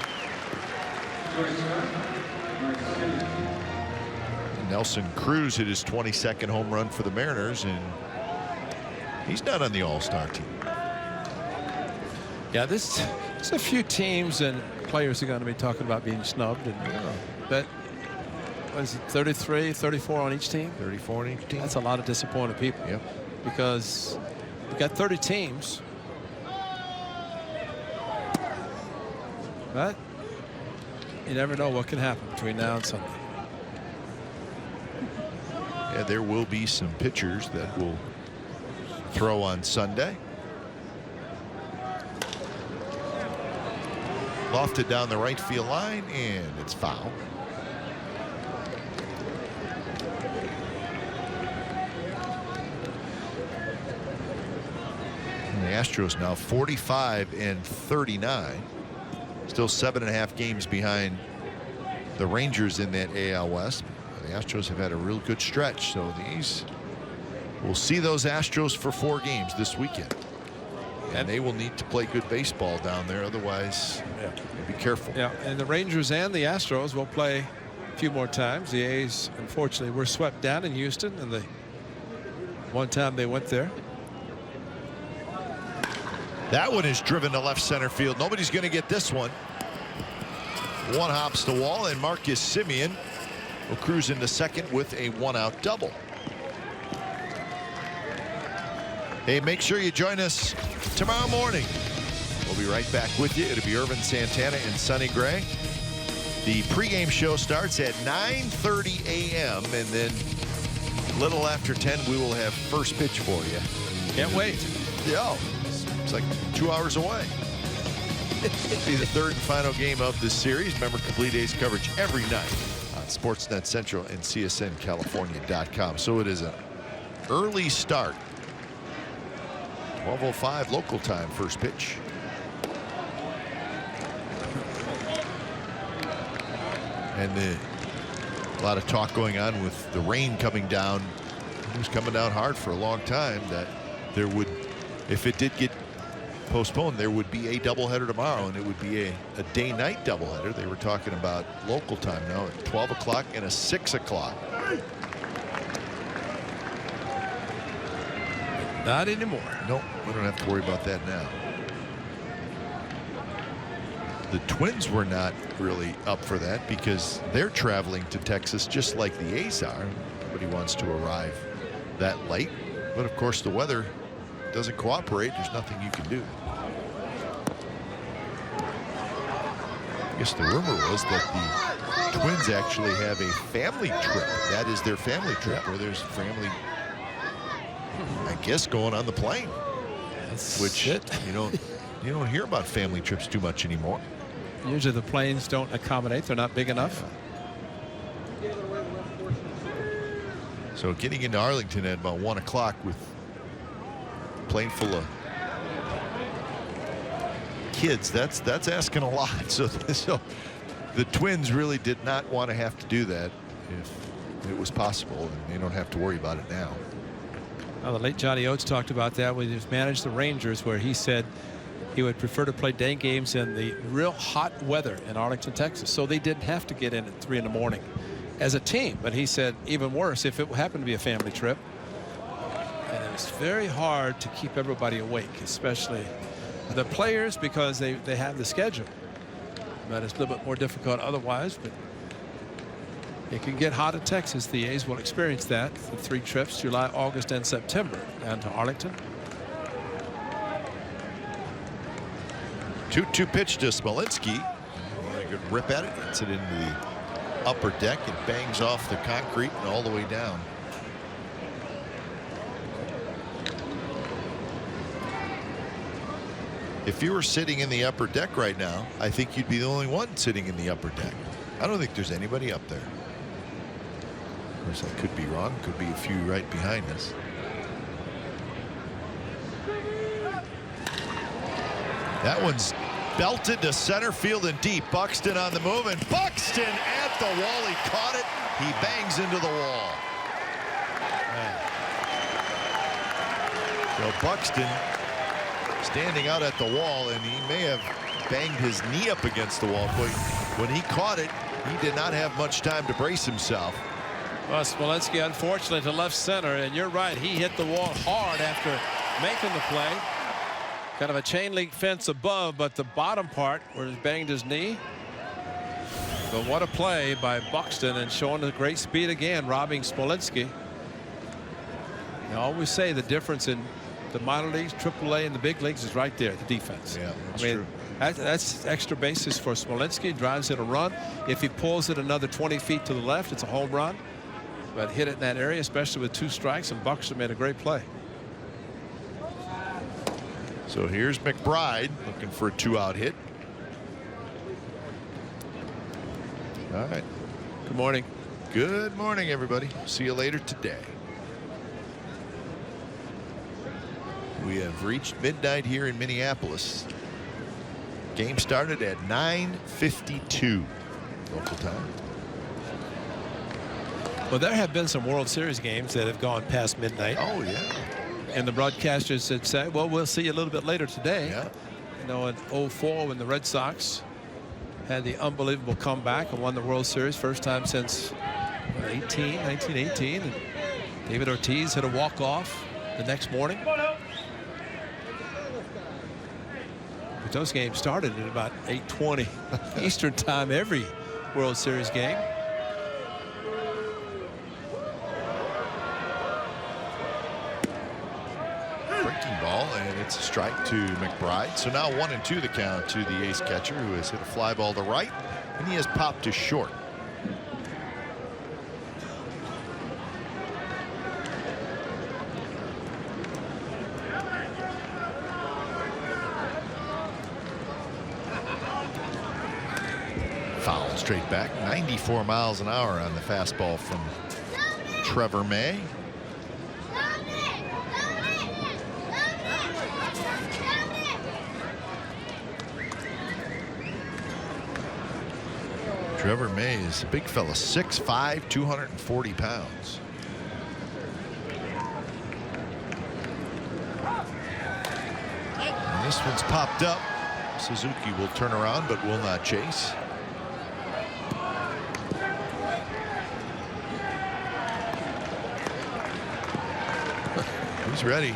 S2: Nelson Cruz hit his 22nd home run for the Mariners, and he's not on the All-Star team.
S1: Yeah, there's a few teams and players are going to be talking about being snubbed, and but what is it, 33, 34 on each team?
S2: 34 on each team.
S1: That's a lot of disappointed people.
S2: Yep.
S1: Because we got 30 teams. But you never know what can happen between now and Sunday.
S2: Yeah, there will be some pitchers that will throw on Sunday. Lofted down the right field line, and it's foul. And the Astros now 45-39. Still 7.5 games behind the Rangers in that AL West. The Astros have had a real good stretch, so these will see those Astros for 4 games this weekend. And they will need to play good baseball down there, otherwise be careful.
S1: Yeah, and the Rangers and the Astros will play a few more times. The A's, unfortunately, were swept down in Houston, and the one time they went there.
S2: That one is driven to left center field. Nobody's going to get this one. One hops the wall, and Marcus Semien will cruise into second with a 1-out double. Hey, make sure you join us tomorrow morning. We'll be right back with you. It'll be Irvin Santana and Sonny Gray. The pregame show starts at 9:30 a.m. and then a little after 10 we will have first pitch for you.
S1: Can't wait.
S2: Yeah, it's like 2 hours away. It'll be the third and final game of this series. Remember, complete A's coverage every night on Sportsnet Central and CSNCalifornia.com. So it is an early start. 12:05 local time, first pitch. And a lot of talk going on with the rain coming down. It was coming down hard for a long time, that there would, if it did get postponed, there would be a doubleheader tomorrow, and it would be a day-night doubleheader. They were talking about local time now at 12 o'clock and a 6 o'clock.
S1: Not anymore.
S2: Nope, we don't have to worry about that now. The Twins were not really up for that because they're traveling to Texas just like the A's are. Nobody wants to arrive that late. But of course, the weather doesn't cooperate. There's nothing you can do. I guess the rumor was that the Twins actually have a family trip. That is their family trip, where there's family, I guess, going on the plane. Which you don't hear about family trips too much anymore.
S1: Usually the planes don't accommodate. They're not big enough.
S2: So getting into Arlington at about 1 o'clock with a plane full of kids, that's asking a lot. So the Twins really did not want to have to do that if it was possible, and they don't have to worry about it now.
S1: Well, the late Johnny Oates talked about that when he managed the Rangers, where he said he would prefer to play day games in the real hot weather in Arlington, Texas, so they didn't have to get in at 3 in the morning as a team. But he said even worse if it happened to be a family trip. And it was very hard to keep everybody awake, especially the players, because they have the schedule. But it's a little bit more difficult otherwise. But it can get hot in Texas. The A's will experience that for 3 trips, July, August, and September, down to Arlington.
S2: 2-2 pitch to Smolinski. A good rip at it. Gets it into the upper deck and bangs off the concrete and all the way down. If you were sitting in the upper deck right now, I think you'd be the only one sitting in the upper deck. I don't think there's anybody up there. Of course, I could be wrong. Could be a few right behind us. That one's belted to center field and deep. Buxton on the move, and Buxton at the wall. He caught it. He bangs into the wall. So Buxton standing out at the wall, and he may have banged his knee up against the wall. But when he caught it, he did not have much time to brace himself.
S1: Well, Smolinski, unfortunately, to left center, and you're right, he hit the wall hard after making the play. Kind of a chain link fence above, but the bottom part where he banged his knee. But what a play by Buxton, and showing the great speed again, robbing Smolinski. I always say the difference in the minor leagues, AAA, and the big leagues is right there, the defense.
S2: Yeah, that's
S1: true.
S2: true.
S1: That's extra bases for Smolinski. Drives it a run. If he pulls it another 20 feet to the left, it's a home run. But hit it in that area, especially with 2 strikes, and Buxton made a great play.
S2: So here's McBride looking for a 2-out hit. All right.
S1: Good morning.
S2: Good morning, everybody. See you later today. We have reached midnight here in Minneapolis. Game started at 9:52 local time.
S1: Well, there have been some World Series games that have gone past midnight.
S2: Oh, yeah.
S1: And the broadcasters had said, well, we'll see you a little bit later today.
S2: Yeah.
S1: You know, in 04, when the Red Sox had the unbelievable comeback and won the World Series, first time since 1918. And David Ortiz hit a walk-off the next morning. Those games started at about 8:20 Eastern time every World Series game.
S2: Breaking ball, and it's a strike to McBride. So now 1-2 the count to the ace catcher, who has hit a fly ball to right, and he has popped to short. Foul straight back. 94 miles an hour on the fastball from Trevor May. Trevor May is a big fella, 6'5", 240 pounds. And this one's popped up. Suzuki will turn around but will not chase. He's ready.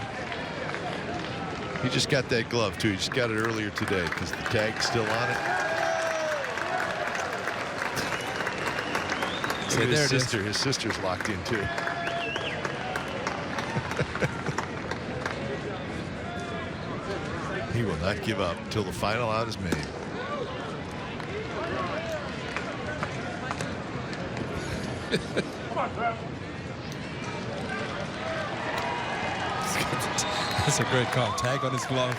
S2: He just got that glove too. He just got it earlier today because the tag's still on it.
S1: See, there
S2: his sister's locked in too. He will not give up until the final out is made.
S1: That's a great call. Tag on his glove.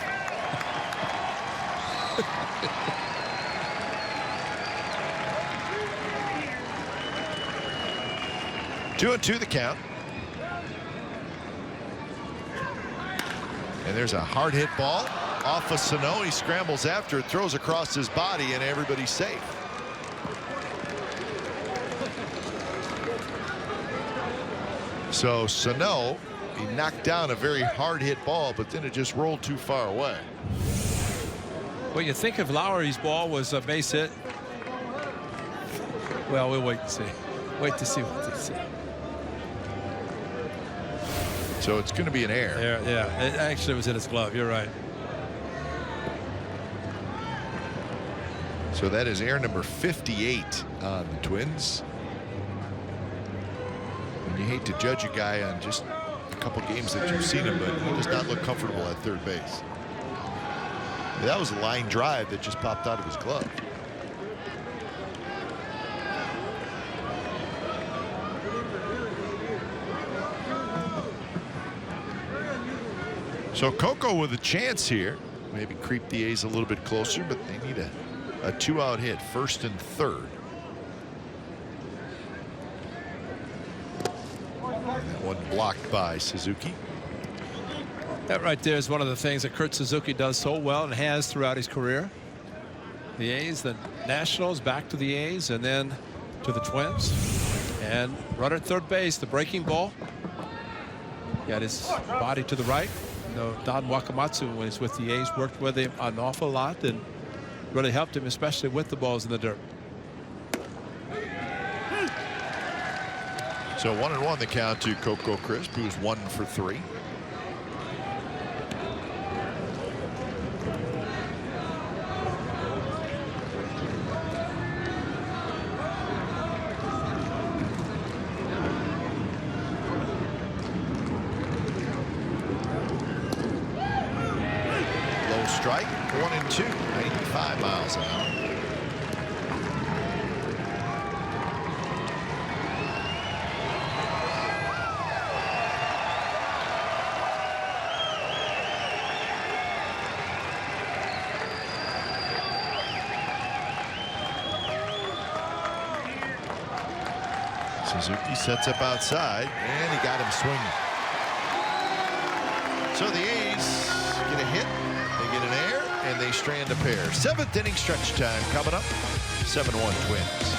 S2: 2-2 the count. And there's a hard hit ball off of Sano. He scrambles after it, throws across his body, and everybody's safe. So Sano, he knocked down a very hard hit ball, but then it just rolled too far away.
S1: Well, you think if Lowry's ball was a base hit. Well, we'll wait and see. Wait to see what they say.
S2: So it's going to be an error.
S1: Yeah, it actually was in his glove. You're right.
S2: So that is error number 58 on the Twins. And you hate to judge a guy on just a couple games that you've seen him, but he does not look comfortable at third base. That was a line drive that just popped out of his glove. So Coco with a chance here. Maybe creep the A's a little bit closer, but they need a two-out hit, first and third. That one blocked by Suzuki.
S1: That right there is one of the things that Kurt Suzuki does so well and has throughout his career. The A's, the Nationals, back to the A's, and then to the Twins. And runner at third base, the breaking ball. Got his body to the right. You know, Don Wakamatsu, when he's with the A's, worked with him an awful lot and really helped him, especially with the balls in the dirt.
S2: So 1-1 the count to Coco Crisp, who's 1 for 3. Strike, 1-2, 95 miles an hour. Suzuki sets up outside, and he got him swinging. So the A's get a hit. Get an air, and they strand a pair. 7th inning stretch time coming up. 7-1 Twins.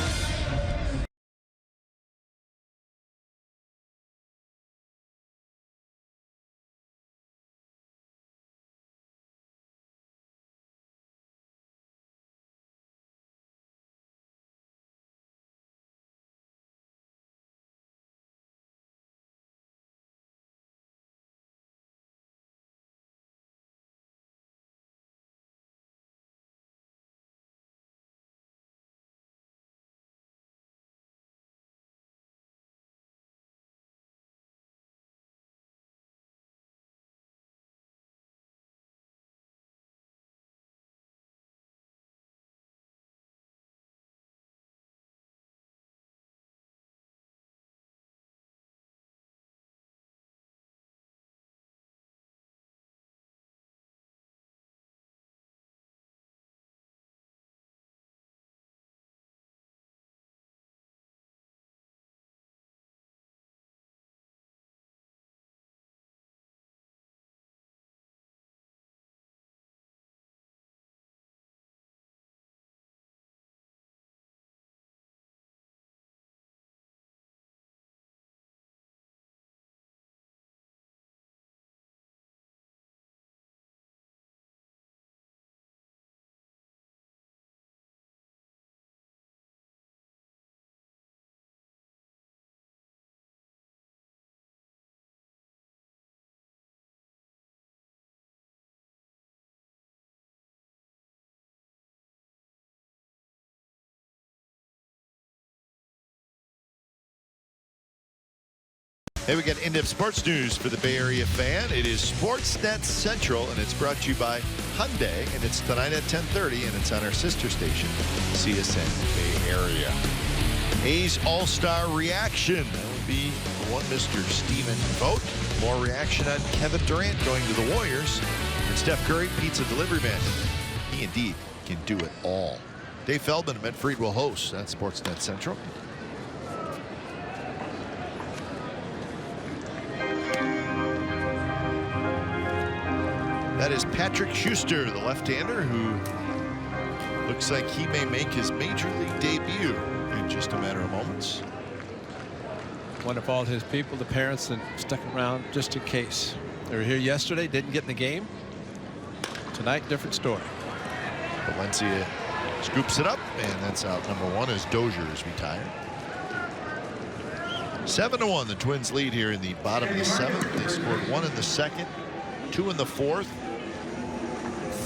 S2: Hey, we got in-depth sports news for the Bay Area fan. It is Sportsnet Central, and it's brought to you by Hyundai, and it's tonight at 10:30, and it's on our sister station, CSN Bay Area. A's All-Star reaction. That would be one Mr. Stephen Vogt. More reaction on Kevin Durant going to the Warriors. And Steph Curry, pizza delivery man. He indeed can do it all. Dave Feldman and Matt Fried will host. That's Sportsnet Central. That is Patrick Schuster, the left-hander, who looks like he may make his major league debut in just a matter of moments.
S1: One of all his people, the parents, that stuck around just in case. They were here yesterday, didn't get in the game. Tonight, different story.
S2: Valencia scoops it up, and that's out number 1 as Dozier is retired. 7-1, the Twins lead here in the bottom of the 7th. They scored 1 in the 2nd, 2 in the 4th,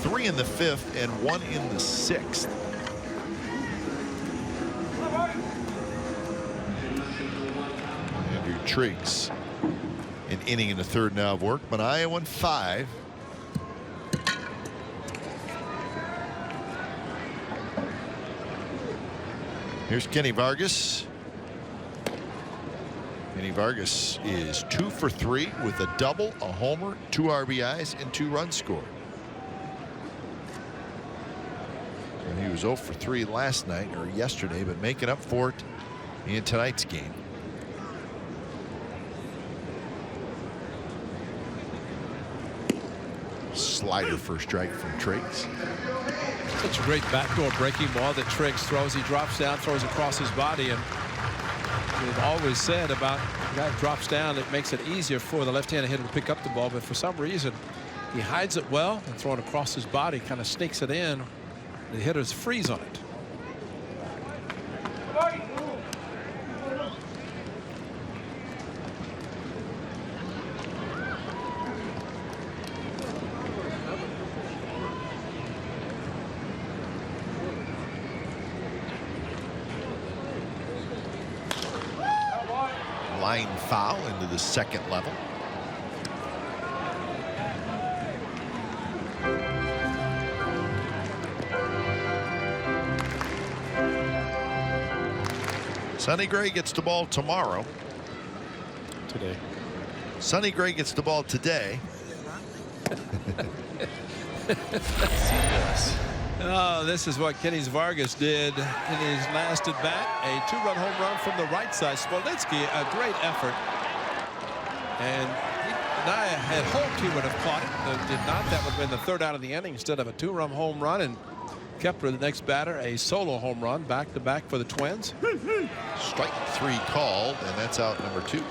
S2: 3 in the 5th, and 1 in the 6th. Andrew Triggs, an inning in the 3rd now of work. Manaea won 5. Here's Kenny Vargas. Kenny Vargas is 2 for 3 with a double, a homer, 2 RBIs, and 2 runs scored. And he was 0 for 3 last night or yesterday, but making up for it in tonight's game. Slider for a strike from Triggs.
S1: Such a great backdoor breaking ball that Triggs throws. He drops down, throws across his body, and we've always said about the guy drops down, it makes it easier for the left-handed hitter to pick up the ball, but for some reason he hides it well and throwing across his body, kind of sneaks it in. The hitters freeze on it.
S2: Line foul into the 2nd level. Sonny Gray gets the ball tomorrow.
S1: Today.
S2: Sonny Gray gets the ball today.
S1: Oh, this is what Kenny Vargas did in his last at bat. A 2-run home run from the right side. Smolensky, a great effort. And Manaea had hoped he would have caught it, but did not. That would have been the 3rd out of the inning instead of a 2-run home run. And Kepler, the next batter, a solo home run back-to-back for the Twins.
S2: Strike 3 called, and that's out number 2.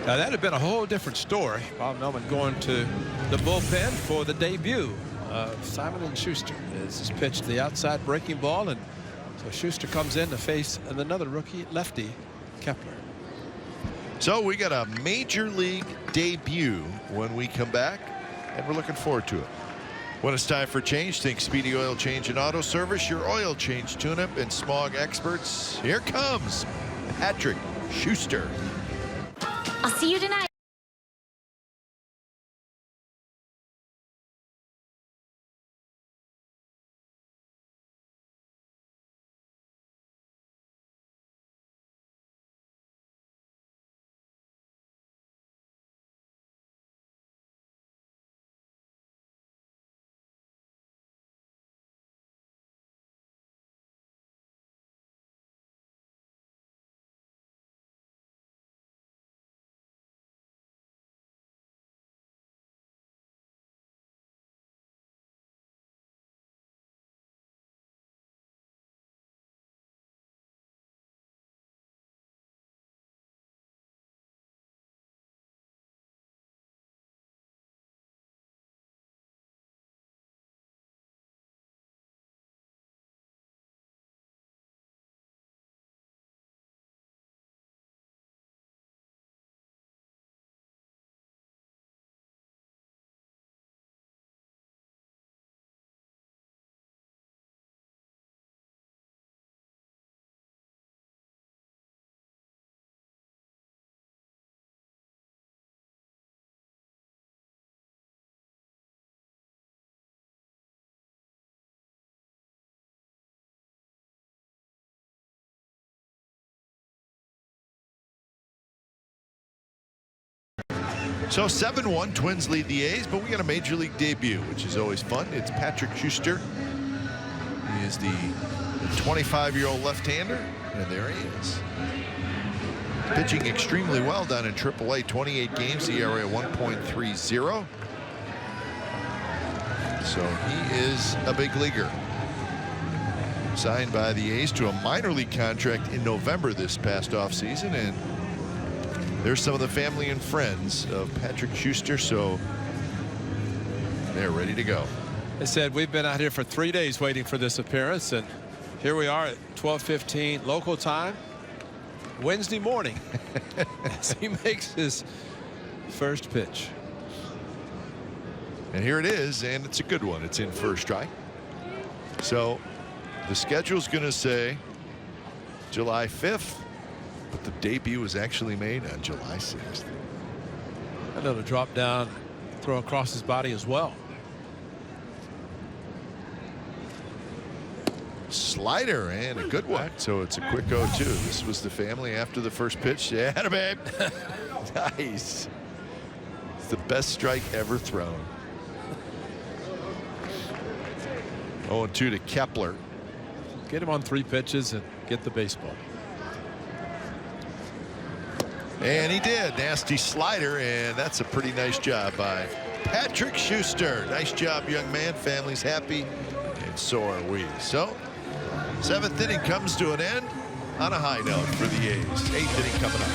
S1: Now that had been a whole different story. Bob Melvin going to the bullpen for the debut of Simon and Schuster. This is pitched the outside breaking ball, and so Schuster comes in to face another rookie lefty, Kepler.
S2: So we got a major league debut when we come back, and we're looking forward to it. When it's time for change, think Speedy Oil Change and Auto Service, your oil change tune-up and smog experts. Here comes Patrick Schuster.
S6: I'll see you tonight.
S2: So 7-1, Twins lead the A's, but we got a major league debut, which is always fun. It's Patrick Schuster. He is the 25-year-old left-hander, and there he is. Pitching extremely well down in AAA, 28 games, the ERA 1.30. So he is a big leaguer. Signed by the A's to a minor league contract in November this past offseason, and there's some of the family and friends of Patrick Schuster, so they're ready to go.
S1: They said we've been out here for 3 days waiting for this appearance, and here we are at 12:15 local time Wednesday morning as he makes his first pitch.
S2: And here it is, and it's a good one. It's in first strike. So the schedule's going to say July 5th, but the debut was actually made on July 6th.
S1: A little drop down, throw across his body as well.
S2: Slider, and a good one. So it's a quick 0-2. This was the family after the first pitch. Yeah, babe. Nice. It's the best strike ever thrown. 0-2 to Kepler.
S1: Get him on 3 pitches and get the baseball.
S2: And he did. Nasty slider, and that's a pretty nice job by Patrick Schuster. Nice job, young man. Family's happy, and so are we. So 7th inning comes to an end on a high note for the A's. 8th inning coming up.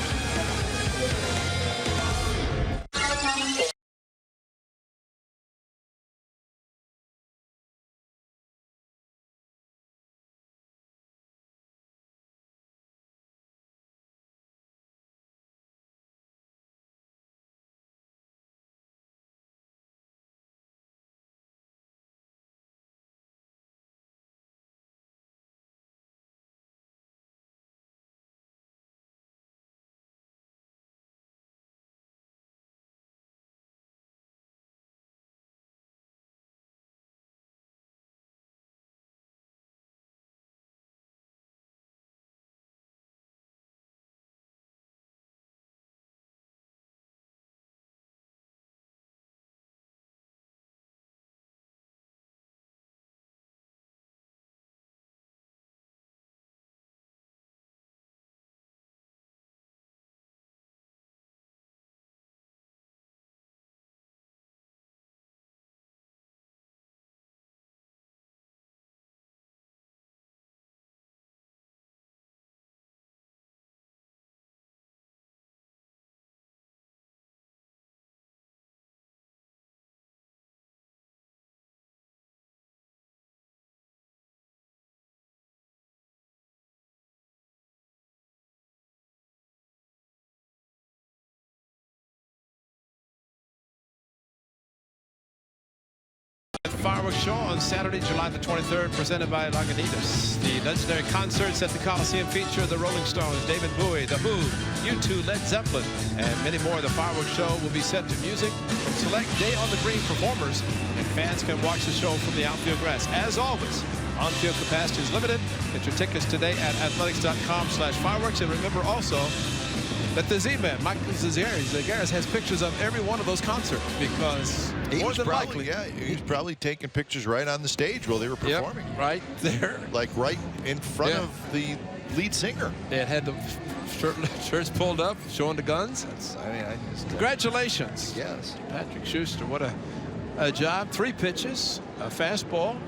S1: Fireworks show on Saturday, July the 23rd, presented by Lagunitas. The legendary concerts at the Coliseum feature the Rolling Stones, David Bowie, The Who, U2, Led Zeppelin, and many more. The fireworks show will be set to music from select Day on the Green performers, and fans can watch the show from the outfield grass. As always, on-field capacity is limited. Get your tickets today at athletics.com/fireworks, and remember also that the Z-Man, Michael Zagaris, has pictures of every one of those concerts, because more than likely,
S2: he's probably taking pictures right on the stage while they were performing.
S1: Yep, right there,
S2: like right in front of the lead singer.
S1: It had the shirts pulled up, showing the guns. Congratulations,
S2: yes,
S1: Patrick Schuster. What a job! 3 pitches, a fastball,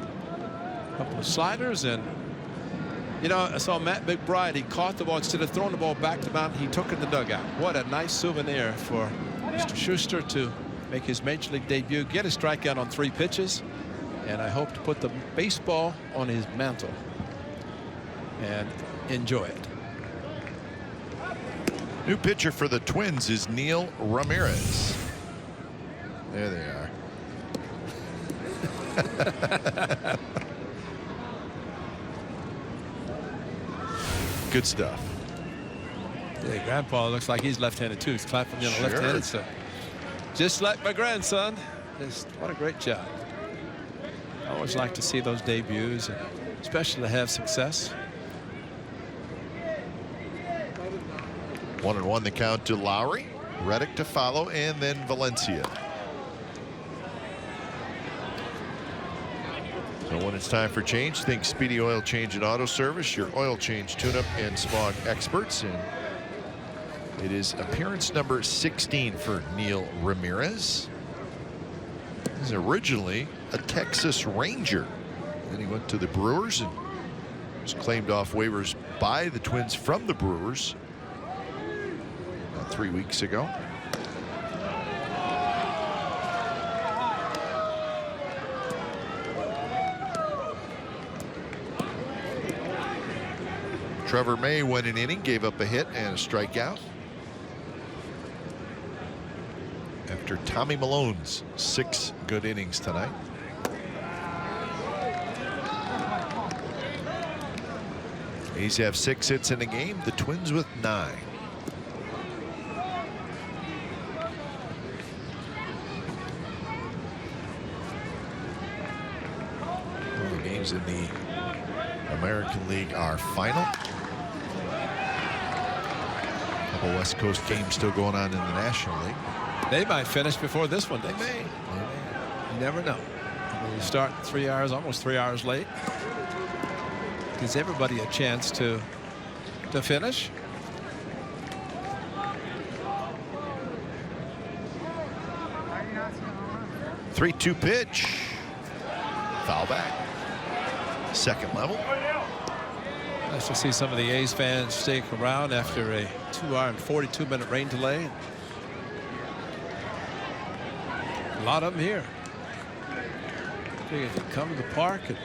S1: a couple of sliders, and you know, I saw Matt McBride. He caught the ball instead of throwing the ball back to mountain. He took it in the dugout. What a nice souvenir for Mr. Schuster to make his major league debut, get a strikeout on 3 pitches, and I hope to put the baseball on his mantle and enjoy it.
S2: New pitcher for the Twins is Neil Ramirez. There they are. Good stuff.
S1: Yeah, Grandpa looks like he's left-handed too. He's clapping on the left-handed, so just like my grandson. Just what a great job. I always like to see those debuts, and especially to have success.
S2: 1-1 the count to Lowry. Reddick to follow, and then Valencia. So when it's time for change, think Speedy Oil Change and Auto Service, your oil change, tune-up, and smog experts. And it is appearance number 16 for Neil Ramirez. He's originally a Texas Ranger. Then he went to the Brewers and was claimed off waivers by the Twins from the Brewers about 3 weeks ago. Trevor May went an inning, gave up a hit and a strikeout. After Tommy Malone's 6 good innings tonight. A's have 6 hits in the game, the Twins with 9. Well, the games in the American League are final. Couple West Coast games still going on in the National League.
S1: They might finish before this one. They may. You never know. You start 3 hours, almost 3 hours late. Gives everybody a chance to finish.
S2: Three-two pitch. Foul back. Second level.
S1: Nice to see some of the A's fans stick around after a 2-hour and 42-minute rain delay. A lot of them here. Figured they'd come to the park and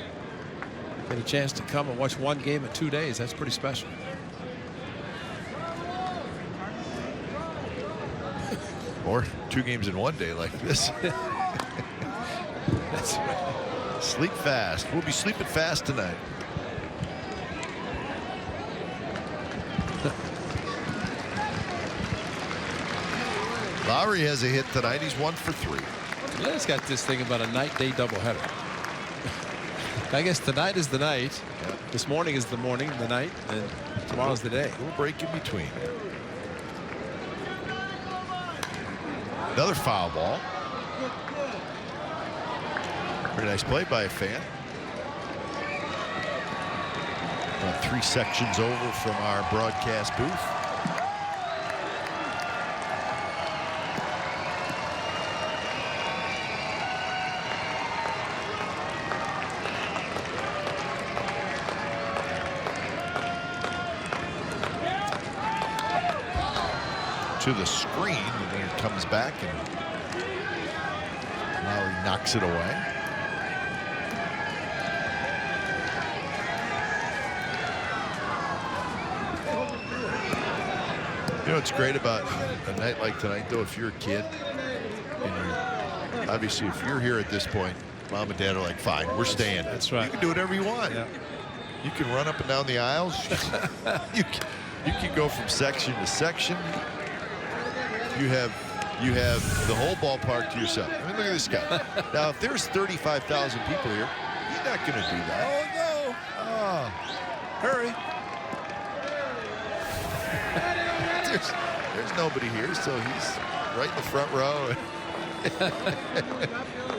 S1: get a chance to come and watch one game in 2 days. That's pretty special.
S2: Or 2 games in 1 day like this.
S1: That's right.
S2: Sleep fast. We'll be sleeping fast tonight. Lowry has a hit tonight. He's 1 for 3.
S1: Yeah, he's got this thing about a night-day doubleheader. I guess tonight is the night.
S2: Yep.
S1: This morning is the morning, the night, and tomorrow's the day.
S2: A little break in between. Another foul ball. Pretty nice play by a fan. About 3 sections over from our broadcast booth. To the screen, and then it comes back, and Lowry knocks it away. You know what's great about a night like tonight, though, if you're a kid, and obviously if you're here at this point, mom and dad are like, fine, we're staying.
S1: That's right.
S2: You can do whatever you want.
S1: Yeah.
S2: You can run up and down the aisles. you can go from section to section. You have the whole ballpark to yourself. I mean, look at this guy. Now, if there's 35,000 people here, he's not going to do that.
S1: Oh, no.
S2: Oh,
S1: Hurry.
S2: there's nobody here, so he's right in the front row.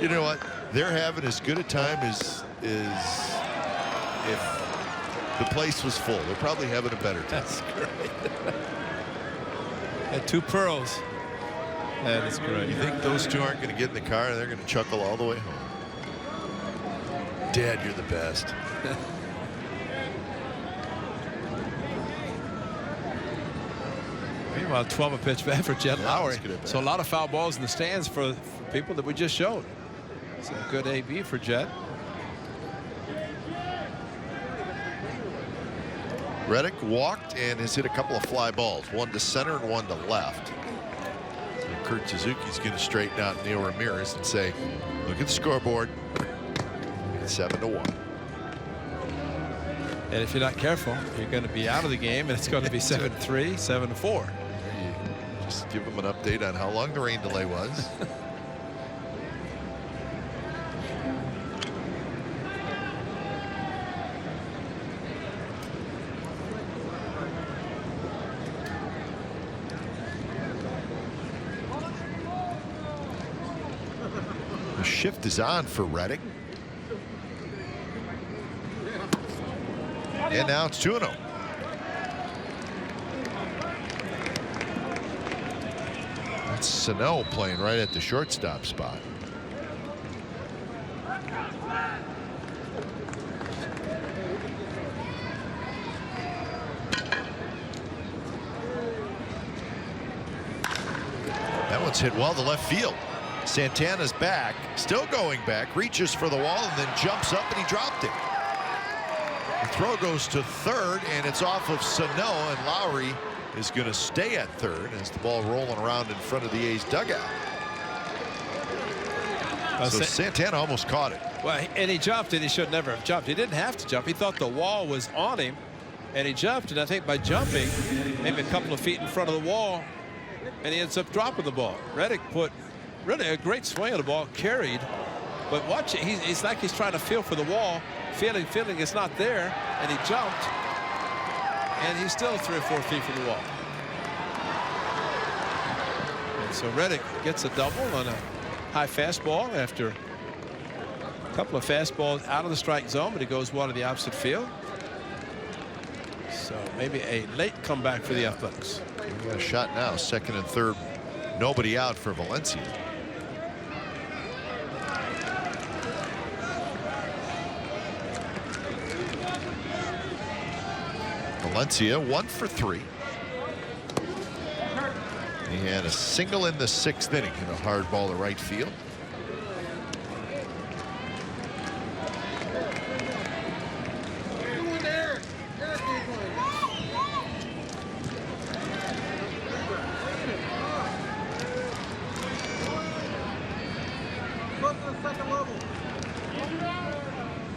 S2: You know what? They're having as good a time as if the place was full. They're probably having a better time.
S1: That's great. Had 2 pearls. That is great.
S2: You think those 2 aren't going to get in the car and they're going to chuckle all the way home? Dad, you're the best.
S1: Meanwhile, 12 a pitch back for Jed Lowry. So a lot of foul balls in the stands for people that we just showed. It's a good AB for Jed.
S2: Reddick walked and has hit a couple of fly balls, 1 to center and 1 to left. So Kurt Suzuki's going to straighten out Neil Ramirez and say, look at the scoreboard. It's 7-1.
S1: And if you're not careful, you're going to be out of the game, and it's going to be 7-3, 7-4.
S2: Just give them an update on how long the rain delay was. shift is on for Reddick. And now it's 2-0. That's Sano playing right at the shortstop spot. That one's hit well to left field. Santana's back, still going back, reaches for the wall and then jumps up and he dropped it. The throw goes to third and it's off of Sano, and Lowry is going to stay at third as the ball rolling around in front of the A's dugout. So Santana almost caught it.
S1: Well, and he jumped, and he should never have jumped. He didn't have to jump. He thought the wall was on him, and he jumped. And I think by jumping, maybe a couple of feet in front of the wall, and he ends up dropping the ball. Reddick put really a great swing of the ball, carried, but watch it. He's like he's trying to feel for the wall, feeling it's not there, and he jumped, and he's still 3 or 4 feet from the wall. And so Reddick gets a double on a high fastball after a couple of fastballs out of the strike zone, but he goes well to the opposite field. So maybe a late comeback for the Athletics.
S2: We got a shot now, second and third, nobody out for Valencia. Valencia 1 for 3. He had a single in the 6th inning and a hard ball to right field.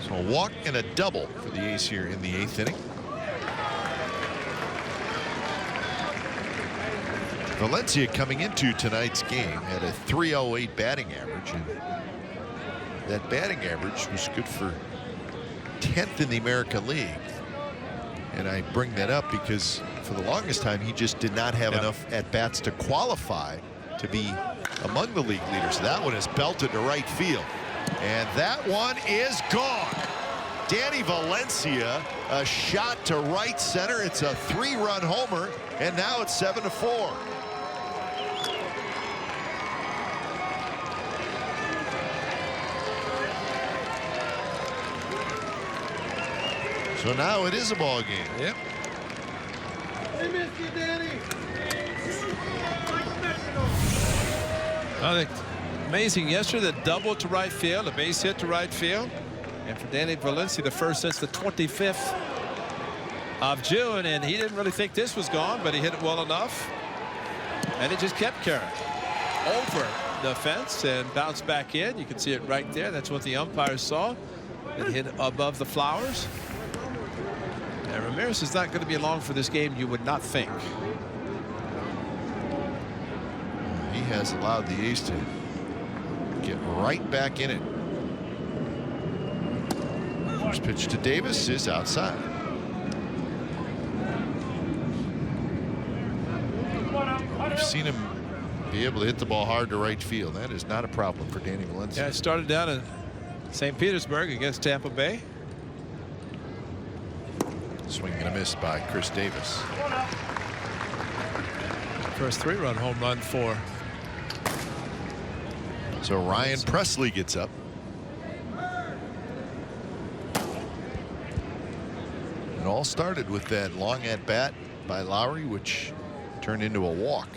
S2: So a walk and a double for the A's here in the 8th inning. Valencia coming into tonight's game had a .308 batting average, and that batting average was good for 10th in the American League. And I bring that up because for the longest time he just did not have enough at-bats to qualify to be among the league leaders. That one is belted to right field, and that one is gone. Danny Valencia, a shot to right center. It's a 3-run homer, and now it's 7-4. So now it is a ball game.
S1: Yep.
S7: We miss you, Danny.
S1: I think amazing yesterday, the double to right field, a base hit to right field. And for Danny Valencia, the first since the 25th of June. And he didn't really think this was gone, but he hit it well enough. And it just kept carrying over the fence and bounced back in. You can see it right there. That's what the umpires saw. It hit above the flowers. And Ramirez is not going to be along for this game, you would not think.
S2: He has allowed the A's to get right back in it. First pitch to Davis is outside. We've seen him be able to hit the ball hard to right field. That is not a problem for Danny Valencia.
S1: Yeah, it started down in St. Petersburg against Tampa Bay.
S2: Swing and a miss by Chris Davis.
S1: First 3-run home run for.
S2: So Ryan Presley gets up. It all started with that long at bat by Lowry, which turned into a walk.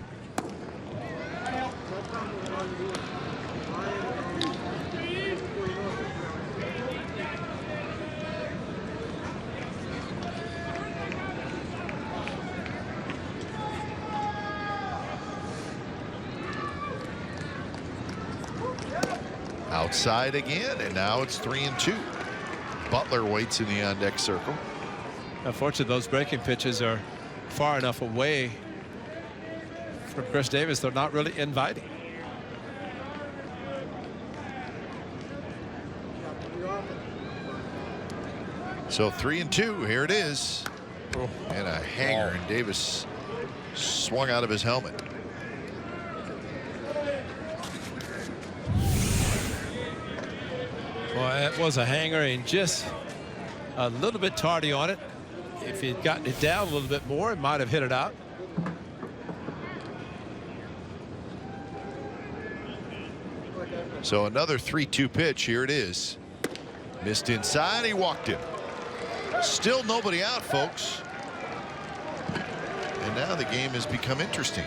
S2: Outside again, and now it's 3-2. Butler waits in the on-deck circle.
S1: Unfortunately, those breaking pitches are far enough away from Chris Davis. They're not really inviting.
S2: So 3-2. Here it is. And a hanger, and Davis swung out of his helmet.
S1: Well, it was a hanger and just a little bit tardy on it. If he'd gotten it down a little bit more, it might have hit it out.
S2: So another 3-2 pitch. Here it is. Missed inside. He walked it. Still nobody out, folks. And now the game has become interesting.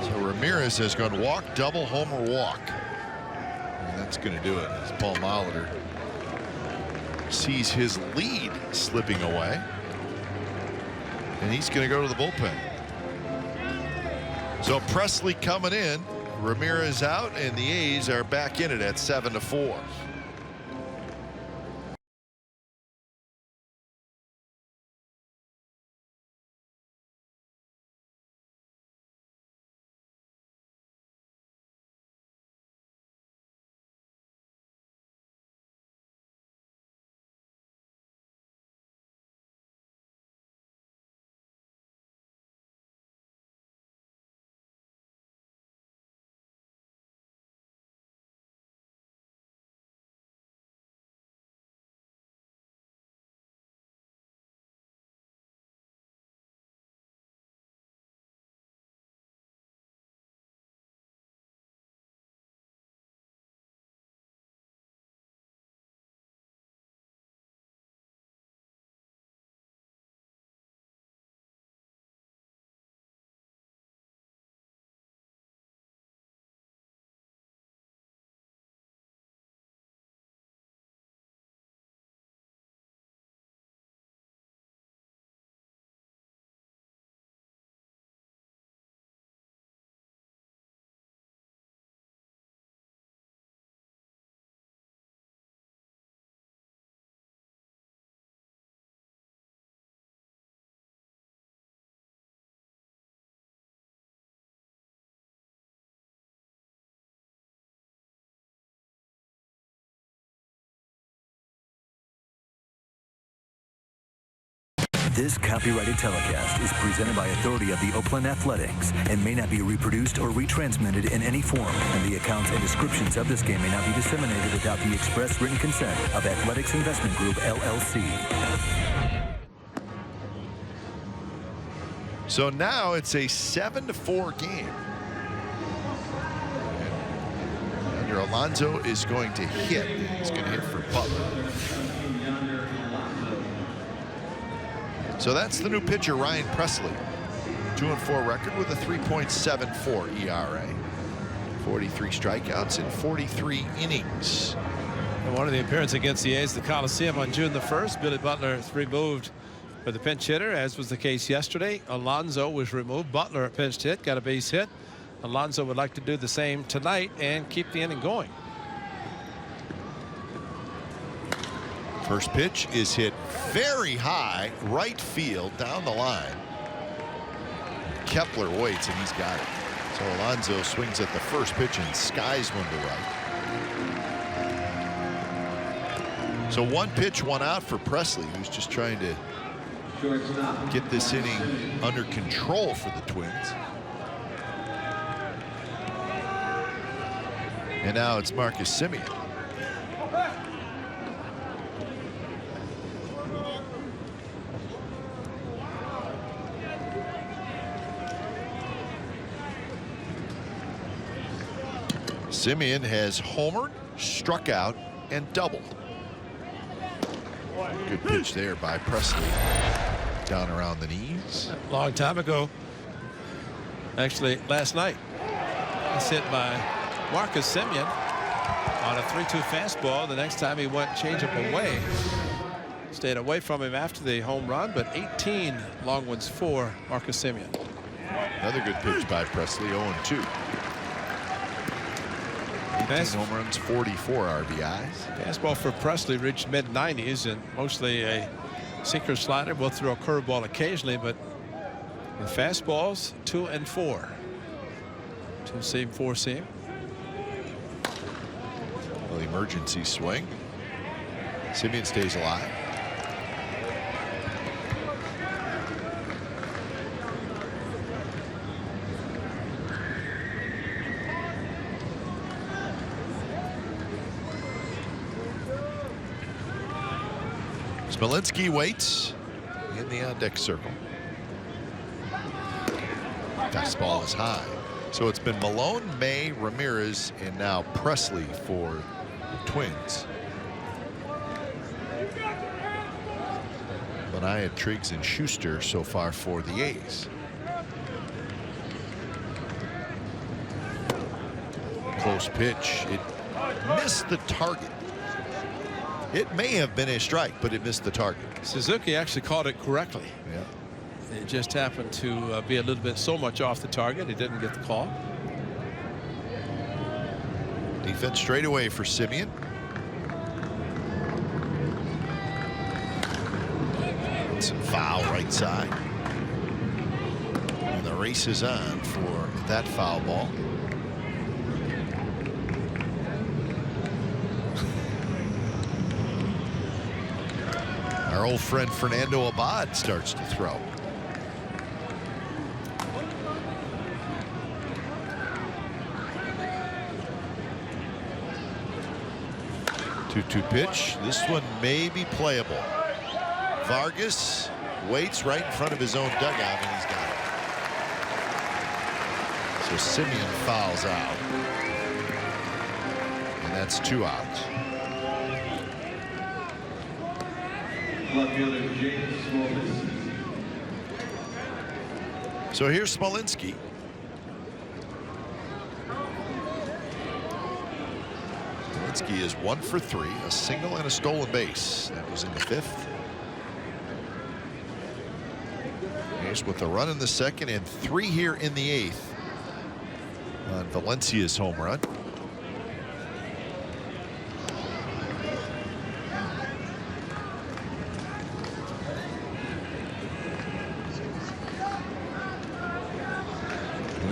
S2: So Ramirez has gone walk, double, homer, walk. And that's going to do it as Paul Molitor sees his lead slipping away. And he's going to go to the bullpen. So Presley coming in, Ramirez out, and the A's are back in it at 7-4.
S3: This copyrighted telecast is presented by authority of the Oakland Athletics and may not be reproduced or retransmitted in any form, and the accounts and descriptions of this game may not be disseminated without the express written consent of Athletics Investment Group, LLC.
S2: So now it's a 7-4 game. And Alonso is going to hit. He's going to hit for Butler. So that's the new pitcher, Ryan Presley. 2-4 record with a 3.74 ERA. 43 strikeouts in 43 innings.
S1: And one of the appearances against the A's, the Coliseum on June the 1st, Billy Butler removed for the pinch hitter, as was the case yesterday. Alonso was removed. Butler pinched hit, got a base hit. Alonso would like to do the same tonight and keep the inning going.
S2: First pitch is hit very high, right field, down the line. Kepler waits, and he's got it. So Alonso swings at the first pitch and skies one to right. So one pitch, one out for Presley, who's just trying to get this inning under control for the Twins. And now it's Marcus Semien. Semien has homered, struck out, and doubled. Good pitch there by Presley. Down around the knees.
S1: A long time ago. Actually, last night. It's hit by Marcus Semien on a 3-2 fastball. The next time he went changeup away. Stayed away from him after the home run, but 18 long ones for Marcus Semien.
S2: Another good pitch by Presley, 0-2. 18 home runs, 44 RBIs.
S1: Fastball for Presley reached mid-90s and mostly a sinker slider. Will throw a curveball occasionally, but the fastballs 2 and 4. 2 seam, 4 seam.
S2: Well, emergency swing. Semien stays alive. Smolinski waits in the on-deck circle. Fastball is high. So it's been Malone, May, Ramirez, and now Presley for the Twins. Manaea, Triggs, and Schuster so far for the A's. Close pitch. It missed the target. It may have been a strike, but it missed the target.
S1: Suzuki actually caught it correctly.
S2: Yeah.
S1: It just happened to be a little bit so much off the target, he didn't get the call.
S2: Defense straight away for Simeon. It's a foul right side. And the race is on for that foul ball. Our old friend Fernando Abad starts to throw. Two-two pitch. This one may be playable. Vargas waits right in front of his own dugout, and he's got it. So Simeon fouls out. And that's 2 outs. So here's Smolinski. Smolinski is 1 for 3, a single and a stolen base. That was in the 5th. Ace with a run in the 2nd and 3 here in the 8th on Valencia's home run.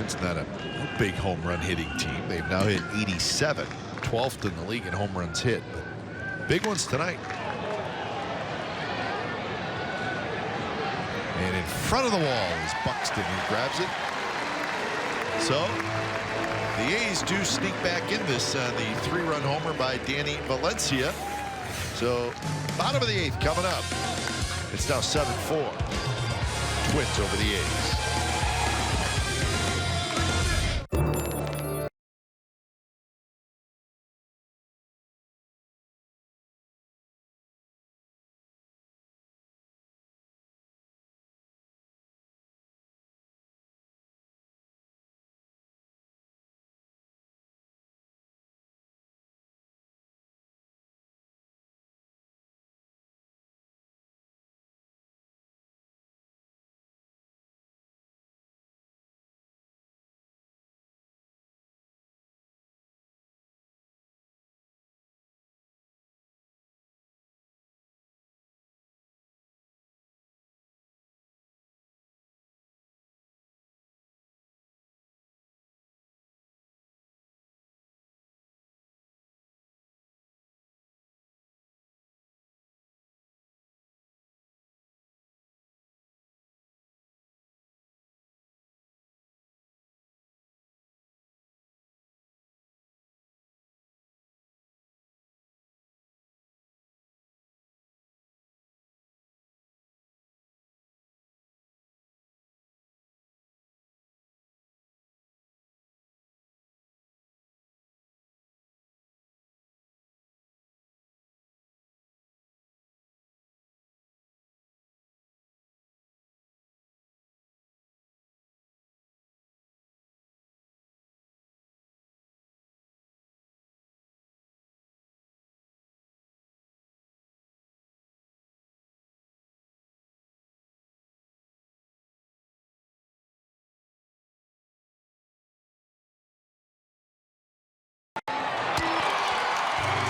S2: It's not a big home run hitting team. They've now hit 87, 12th in the league in home runs hit. But big ones tonight. And in front of the wall is Buxton, who grabs it. So the A's do sneak back in this on the 3-run homer by Danny Valencia. So bottom of the 8th coming up. It's now 7-4. Twins over the A's.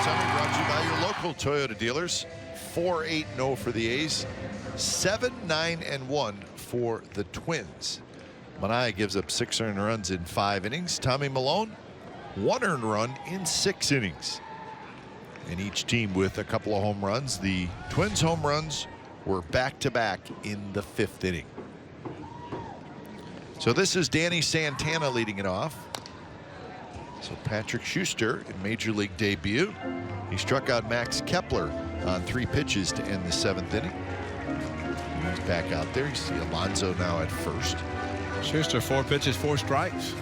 S2: Summary brought to you by your local Toyota dealers. 4-8-0 for the A's. 7-9-1 for the Twins. Manaea gives up 6 earned runs in 5 innings. Tommy Milone, 1 earned run in 6 innings. And each team with a couple of home runs. The Twins' home runs were back-to-back in the 5th inning. So this is Danny Santana leading it off. So Patrick Schuster in Major League debut. He struck out Max Kepler on 3 pitches to end the 7th inning. He's back out there. You see Alonso now at first.
S1: Schuster 4 pitches, 4 strikes.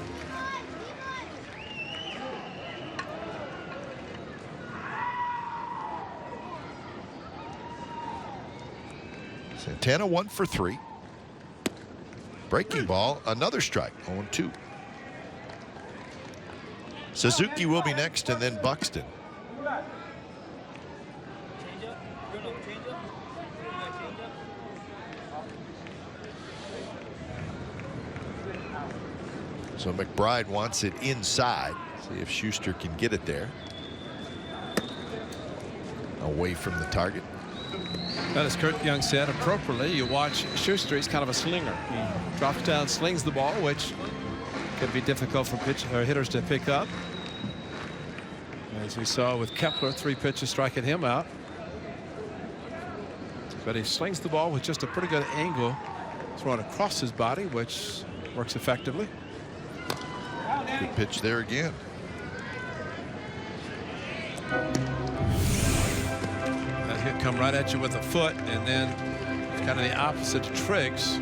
S2: Santana 1 for 3. Breaking ball, another strike, 0-2. Suzuki will be next, and then Buxton. So McBride wants it inside. See if Schuster can get it there. Away from the target.
S1: Well, as Kurt Young said appropriately, you watch Schuster, he's kind of a slinger. He drops down, slings the ball, which can be difficult for hitters to pick up. As we saw with Kepler, 3 pitches striking him out. But he slings the ball with just a pretty good angle, thrown across his body, which works effectively.
S2: Good pitch there again.
S1: That hit come right at you with a foot, and then kind of the opposite to Triggs.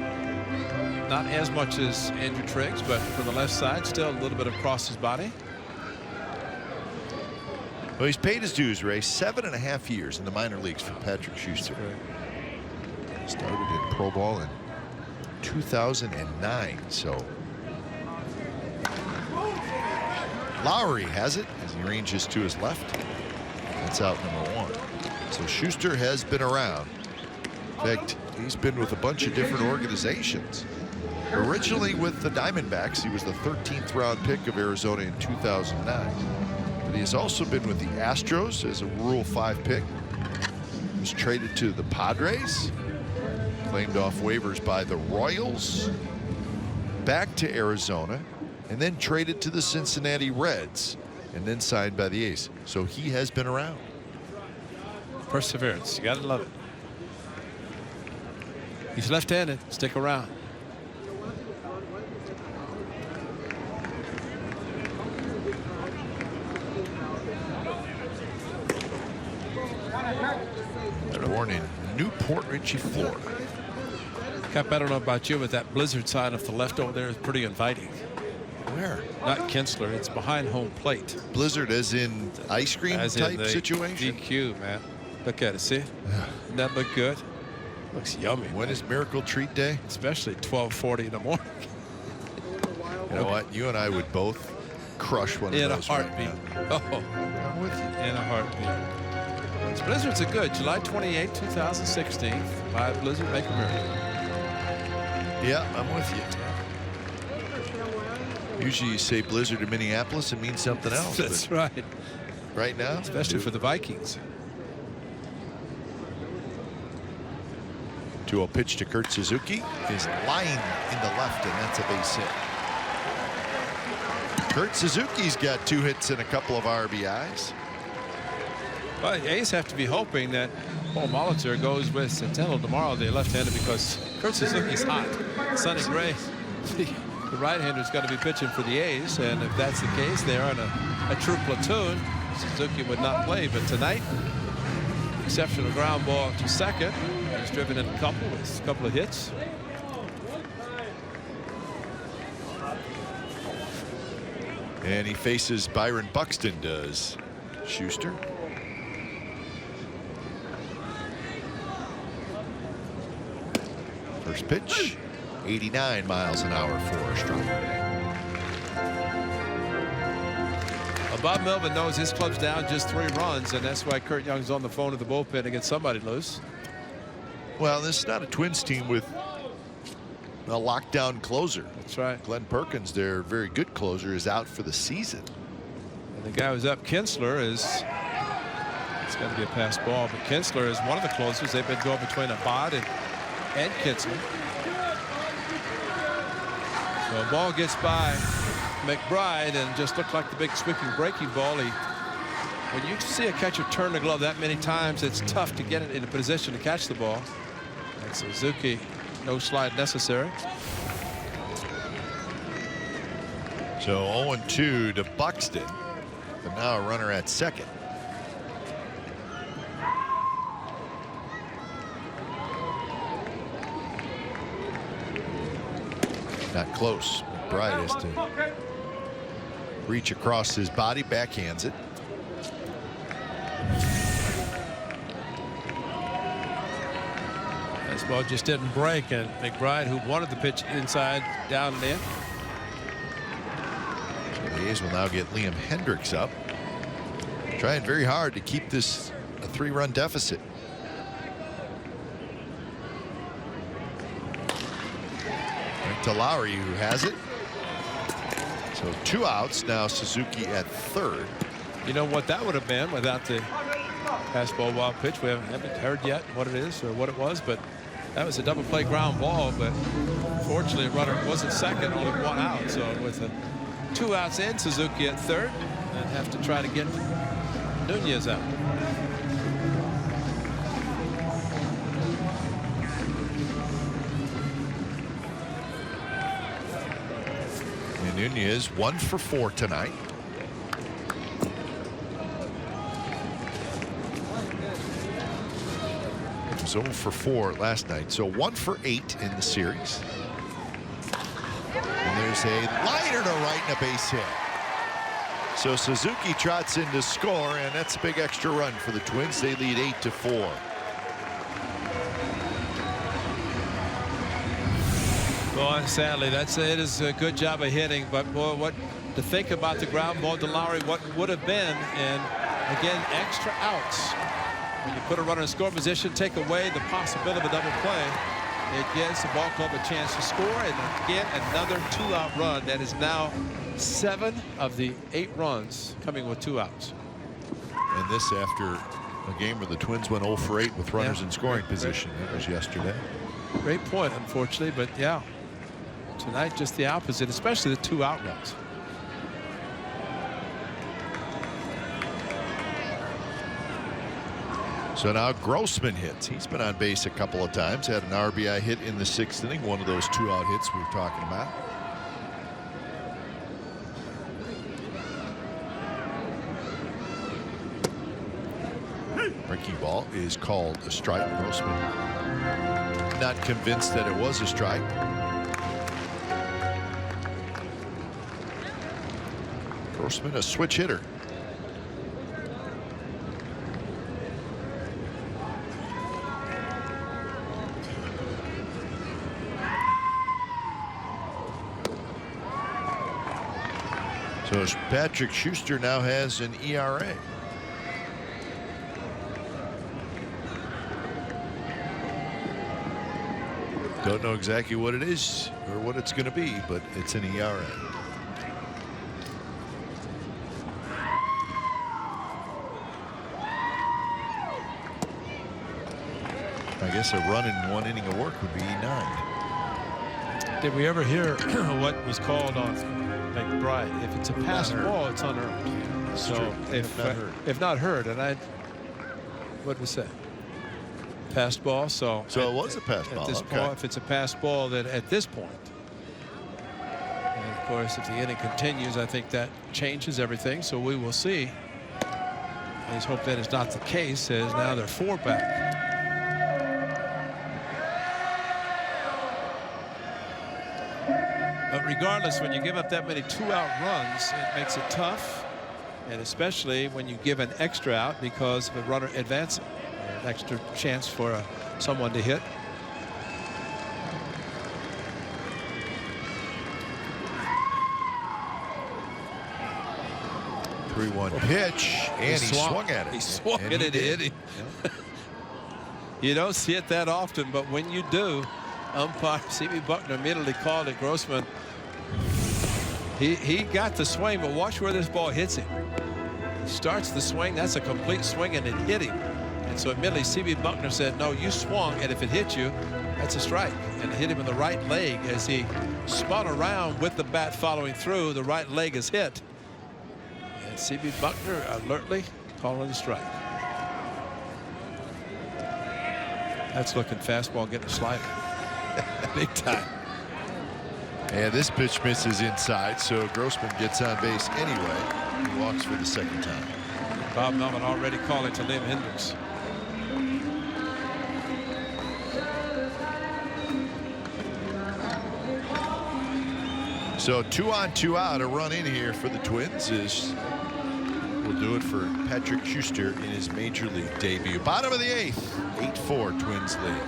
S1: Not as much as Andrew Triggs, but from the left side, still a little bit across his body.
S2: Well, he's paid his dues, Ray. 7.5 years in the minor leagues for Patrick Schuster. Started in pro ball in 2009. So Lowry has it as he ranges to his left. That's out number 1. So Schuster has been around. In fact, he's been with a bunch of different organizations. Originally with the Diamondbacks, he was the 13th round pick of Arizona in 2009. But he has also been with the Astros as a Rule 5 pick. He was traded to the Padres, claimed off waivers by the Royals, back to Arizona, and then traded to the Cincinnati Reds, and then signed by the A's. So he has been around.
S1: Perseverance, you gotta love it. He's left-handed, stick around.
S2: Born in Newport Richey, Florida.
S1: Cap, I don't know about you, but that blizzard sign off the left over there is pretty inviting.
S2: Where?
S1: Not Kinsler, it's behind home plate.
S2: Blizzard as in ice cream
S1: as
S2: type
S1: in the
S2: situation?
S1: DQ, man. Look at it, see? Doesn't that look good? Looks yummy.
S2: When is Miracle Treat Day?
S1: Especially 12:40 in the morning.
S2: You know what? You and I would both crush one of
S1: In a
S2: those
S1: heartbeat.
S2: right now.
S1: Oh,
S2: I'm with you.
S1: in a heartbeat. These blizzards are good. July 28, 2016. Buy a blizzard, make a miracle.
S2: Yeah, I'm with you. Usually you say blizzard in Minneapolis, it means something else.
S1: That's right.
S2: Right now?
S1: Especially for the Vikings.
S2: 2-0 pitch to Kurt Suzuki is lying in the left, and that's a base hit. Kurt Suzuki's got 2 hits and a couple of RBIs.
S1: Well, the A's have to be hoping that Paul Molitor goes with Centennial tomorrow, the left-hander, because Kurt Suzuki's hot. Sonny Gray, the right-hander's got to be pitching for the A's, and if that's the case, they're on a true platoon. Suzuki would not play, but tonight, exceptional ground ball to second. He's driven in a couple of hits.
S2: And he faces Byron Buxton, does Schuster. First pitch, 89 miles an hour for a strike.
S1: Well, Bob Melvin knows his club's down just 3 runs, and that's why Kurt Young's on the phone to the bullpen to get somebody loose.
S2: Well, this is not a Twins team with a lockdown closer.
S1: That's right.
S2: Glenn Perkins, their very good closer, is out for the season.
S1: And the guy who's up, Kinsler, is, it's going to be a pass ball, but Kinsler is one of the closers. They've been going between Abad and Kinsler. So a ball gets by McBride and just looked like the big sweeping breaking ball. When you see a catcher turn the glove that many times, it's tough to get it in a position to catch the ball. And Suzuki, no slide necessary.
S2: So 0-2 to Buxton, but now a runner at second. Not close. McBride has to reach across his body, backhands it.
S1: This ball just didn't break, and McBride, who wanted the pitch inside, down and in.
S2: So the A's will now get Liam Hendriks up, trying very hard to keep this a 3-run deficit. Back to Lowry, who has it. So 2 outs. Now Suzuki at third.
S1: You know what that would have been without the fastball wild pitch. We haven't heard yet what it is or what it was, but that was a double play ground ball. But fortunately, runner wasn't second, only 1 out. So with 2 outs in, Suzuki at third, and have to try to get Nunez out.
S2: Nunez 1 for 4 tonight. It was 0 for 4 last night, so 1 for 8 in the series. And there's a liner to right and a base hit. So Suzuki trots in to score, and that's a big extra run for the Twins. They lead 8-4.
S1: Boy, sadly, it is a good job of hitting, but boy, what to think about the ground ball to Lowry, what would have been, and again, extra outs. When you put a runner in score position, take away the possibility of a double play, it gives the ball club a chance to score, and again, another 2-out run. That is now 7 of the 8 runs coming with 2 outs.
S2: And this after a game where the Twins went 0 for 8 with runners in scoring position. That was yesterday.
S1: Great point, unfortunately, but yeah. Tonight, just the opposite, especially the 2-out runs.
S2: So now Grossman hits. He's been on base a couple of times. Had an RBI hit in the 6th inning. One of those 2-out hits we were talking about. Breaking ball is called a strike. Grossman not convinced that it was a strike. Grossman, a switch hitter. So Patrick Schuster now has an ERA. Don't know exactly what it is or what it's going to be, but it's an ERA. I guess a run in 1 inning of work would be 9.
S1: Did we ever hear what was called on McBride? If it's a pass ball, it's unearned. So if not heard, and what did we say? Passed ball. So
S2: it was a pass ball.
S1: Point, if it's a pass ball, then at this point, and of course, if the inning continues, I think that changes everything. So we will see. Let's hope that is not the case, as now they're 4 back. But regardless, when you give up that many 2-out runs, it makes it tough, and especially when you give an extra out because of a runner advancing. An extra chance for someone to hit.
S2: The 3-1 pitch, and he swung at it.
S1: He swung at it, hit him. You don't see it that often, but when you do, umpire C.B. Buckner immediately called it. Grossman, he got the swing, but watch where this ball hits him. He starts the swing, that's a complete swing, and it hit him. And so admittedly, C.B. Buckner said, no, you swung, and if it hit you, that's a strike. And it hit him in the right leg as he spun around with the bat following through. The right leg is hit. And C.B. Buckner alertly calling the strike. That's looking fastball getting a slider. Big time.
S2: And this pitch misses inside, so Grossman gets on base anyway. He walks for the second time.
S1: Bob Melvin already calling to Liam Hendriks.
S2: So 2 on 2 out. A run in here for the Twins will do it for Patrick Schuster in his major league debut. Bottom of the 8th. 8-4 Twins lead.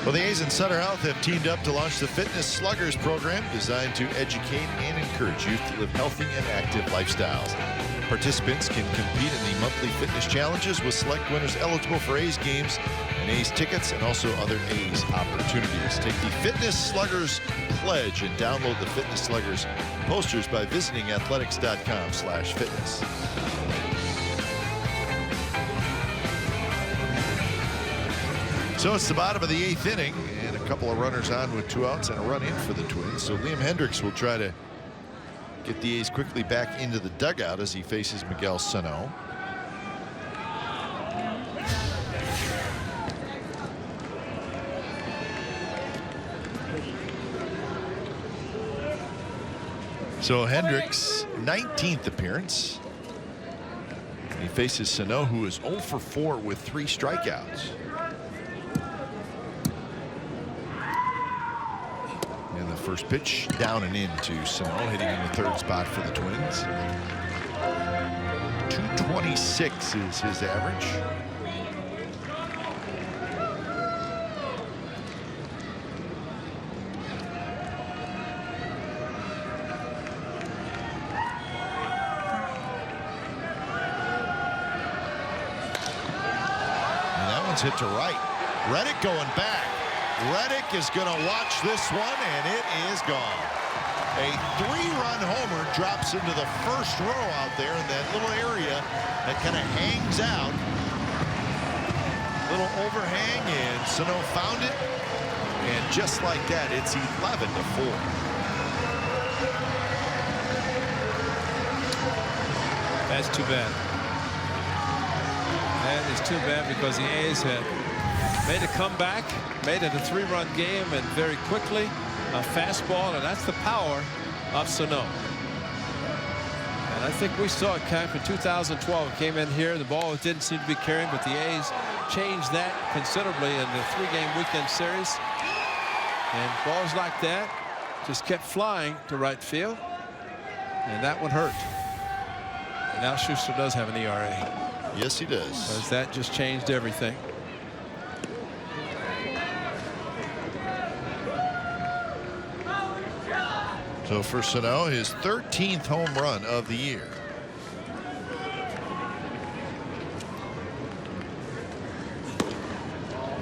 S2: Well, the A's and Sutter Health have teamed up to launch the Fitness Sluggers program designed to educate and encourage youth to live healthy and active lifestyles. Participants can compete in the monthly fitness challenges with select winners eligible for A's games and A's tickets and also other A's opportunities. Take the Fitness Sluggers pledge and download the Fitness Sluggers posters by visiting athletics.com/fitness. So it's the bottom of the 8th inning and a couple of runners on with 2 outs and a run in for the Twins. So Liam Hendriks will try to get the A's quickly back into the dugout as he faces Miguel Sano. So Hendriks' 19th appearance. He faces Sano, who is 0 for 4 with 3 strikeouts. And the first pitch down and in to Sano, hitting in the 3rd spot for the Twins. 226 is his average. Hit to right. Reddick going back. Reddick is going to watch this one, and it is gone. A 3-run homer drops into the first row out there in that little area that kind of hangs out. Little overhang, and Sano found it. And just like that, it's 11-4.
S1: That's too bad. That is too bad because the A's had made a comeback, made it a 3-run game, and very quickly a fastball, and that's the power of Sano. And I think we saw it camp in 2012. It came in here, the ball didn't seem to be carrying, but the A's changed that considerably in the 3-game weekend series. And balls like that just kept flying to right field, and that one hurt. And now Schuster does have an ERA.
S2: Yes, he does.
S1: Because that just changed everything.
S2: So for Sano, his 13th home run of the year.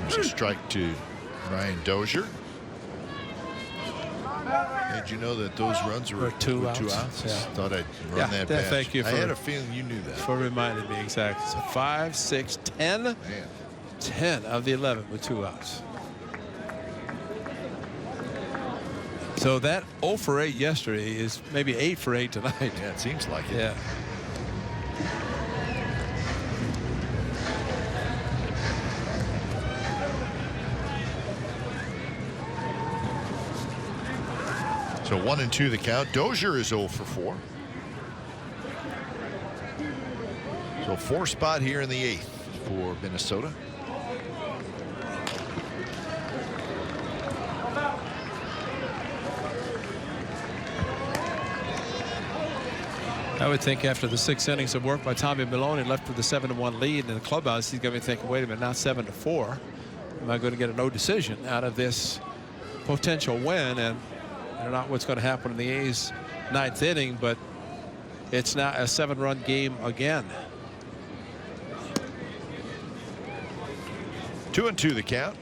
S2: There's a strike to Ryan Dozier. Did you know that those runs were 2 outs?
S1: Yeah.
S2: Thought I'd run that back.
S1: Thank you.
S2: I had a feeling you knew that.
S1: For reminding me exactly. So 5, 6, 10. Man. 10 of the 11 with 2 outs. So that 0 for 8 yesterday is maybe 8 for 8 tonight.
S2: Yeah, it seems like it.
S1: Yeah.
S2: So 1-2 the count. Dozier is 0 for 4. So 4 spot here in the 8th for Minnesota.
S1: I would think after the 6 innings of work by Tommy Milone, left with the 7-1 lead in the clubhouse, he's going to be thinking, wait a minute, now 7-4. Am I going to get a no decision out of this potential win? And I don't know what's going to happen in the A's 9th inning, but it's now a 7-run game again.
S2: 2-2 the count.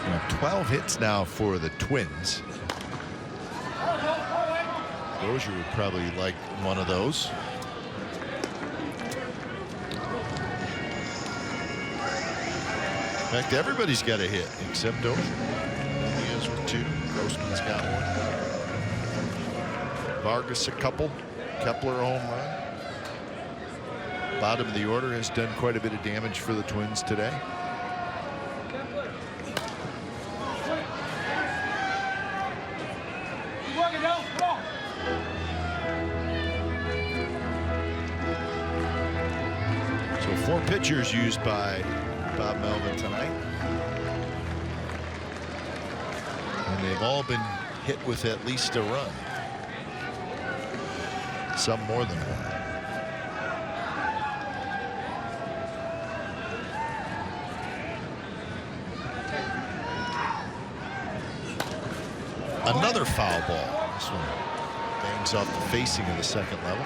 S2: Now 12 hits now for the Twins. Dozier would probably like one of those. In fact, everybody's got a hit except Dozier. He is with 2. Grossman's got 1. Vargas a couple. Kepler a home run. Bottom of the order has done quite a bit of damage for the Twins today. So 4 pitchers used by Bob Melvin tonight, and they've all been hit with at least a run, some more than one. Another foul ball. This one bangs off the facing of the second level.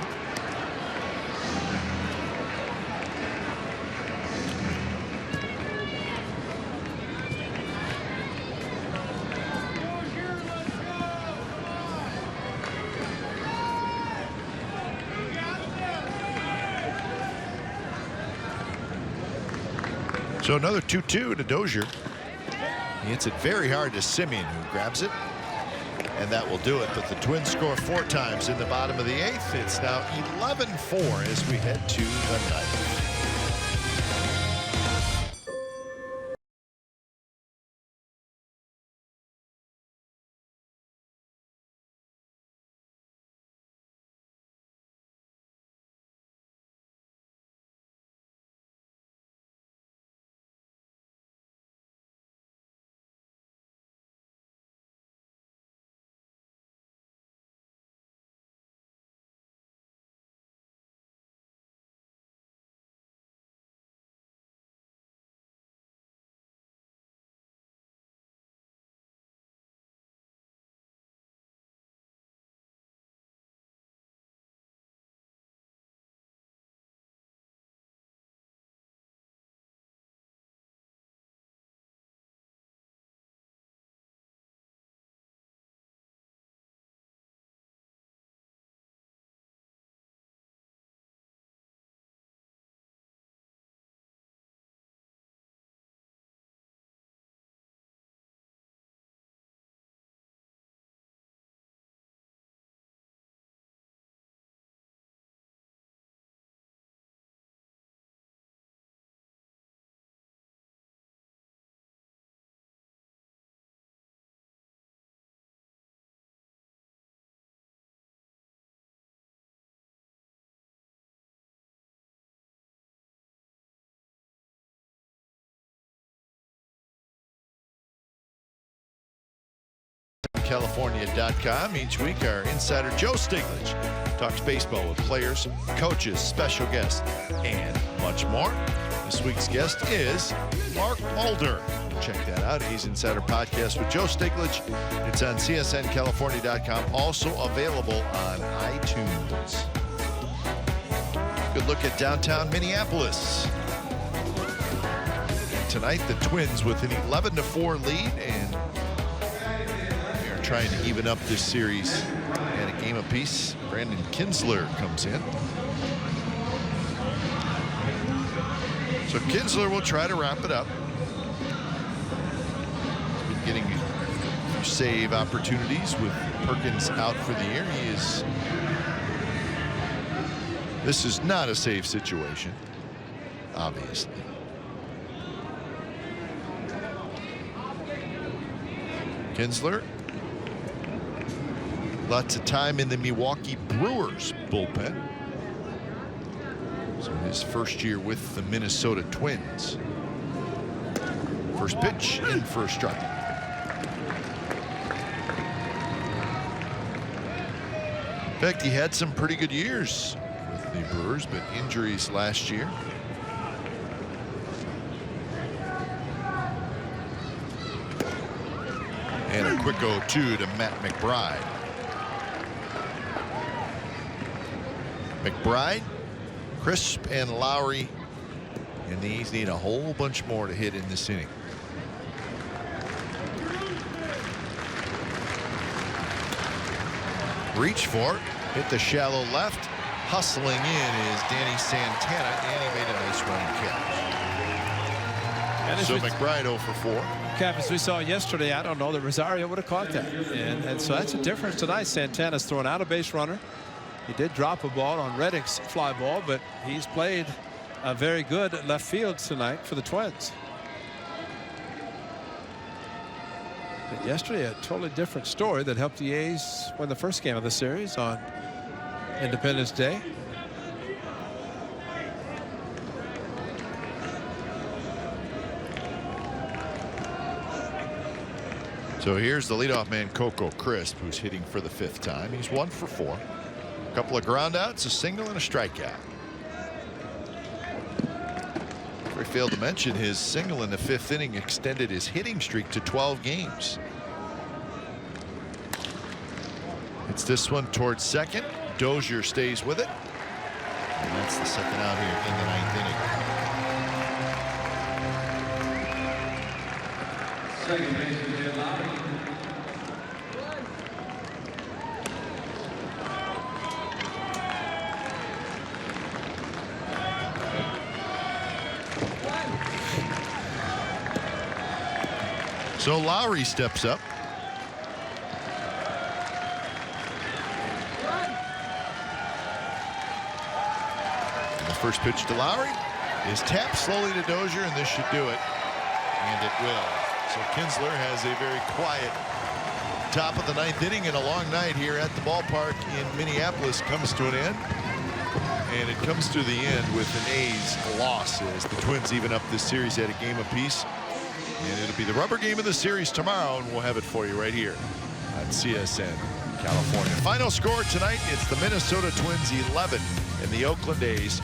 S2: So another 2-2 to Dozier. He hits it very hard to Simeon, who grabs it, and that will do it. But the Twins score 4 times in the bottom of the 8th. It's now 11-4 as we head to the 9th. California.com. Each week, our insider Joe Stiglitz talks baseball with players, coaches, special guests, and much more. This week's guest is Mark Mulder. Check that out. He's Insider Podcast with Joe Stiglitz. It's on CSNCalifornia.com. Also available on iTunes. Good look at downtown Minneapolis. Tonight, the Twins with an 11-4 lead, and trying to even up this series at a game apiece. Brandon Kinsler comes in. So Kinsler will try to wrap it up. He's been getting save opportunities with Perkins out for the year. This is not a save situation, obviously. Kinsler. Lots of time in the Milwaukee Brewers bullpen. So his first year with the Minnesota Twins. First pitch in for a strike. In fact, he had some pretty good years with the Brewers, but injuries last year. And a quick 0-2 to Matt McBride. McBride, Crisp, and Lowry, and these need a whole bunch more to hit in this inning. Reach for it, hit the shallow left. Hustling in is Danny Santana. Danny made a nice running catch. So McBride 0 for 4.
S1: Cap, as we saw yesterday, I don't know that Rosario would have caught that. And so that's a difference tonight. Santana's thrown out a base runner. He did drop a ball on Reddick's fly ball, but he's played very good at left field tonight for the Twins. But yesterday, a totally different story that helped the A's win the first game of the series on Independence Day.
S2: So here's the leadoff man, Coco Crisp, who's hitting for the 5th time. He's 1 for 4. A couple of groundouts, a single, and a strikeout. We failed to mention his single in the 5th inning extended his hitting streak to 12 games. It's this one towards second. Dozier stays with it. And that's the second out here in the 9th inning.
S7: Second baseman, Dan Lowry.
S2: So Lowry steps up. And the first pitch to Lowry is tapped slowly to Dozier, and this should do it. And it will. So Kinsler has a very quiet top of the 9th inning, and a long night here at the ballpark in Minneapolis comes to an end. And it comes to the end with an A's loss as the Twins even up this series at a game apiece. And it'll be the rubber game of the series tomorrow, and we'll have it for you right here on CSN California. Final score tonight, it's the Minnesota Twins 11 and the Oakland A's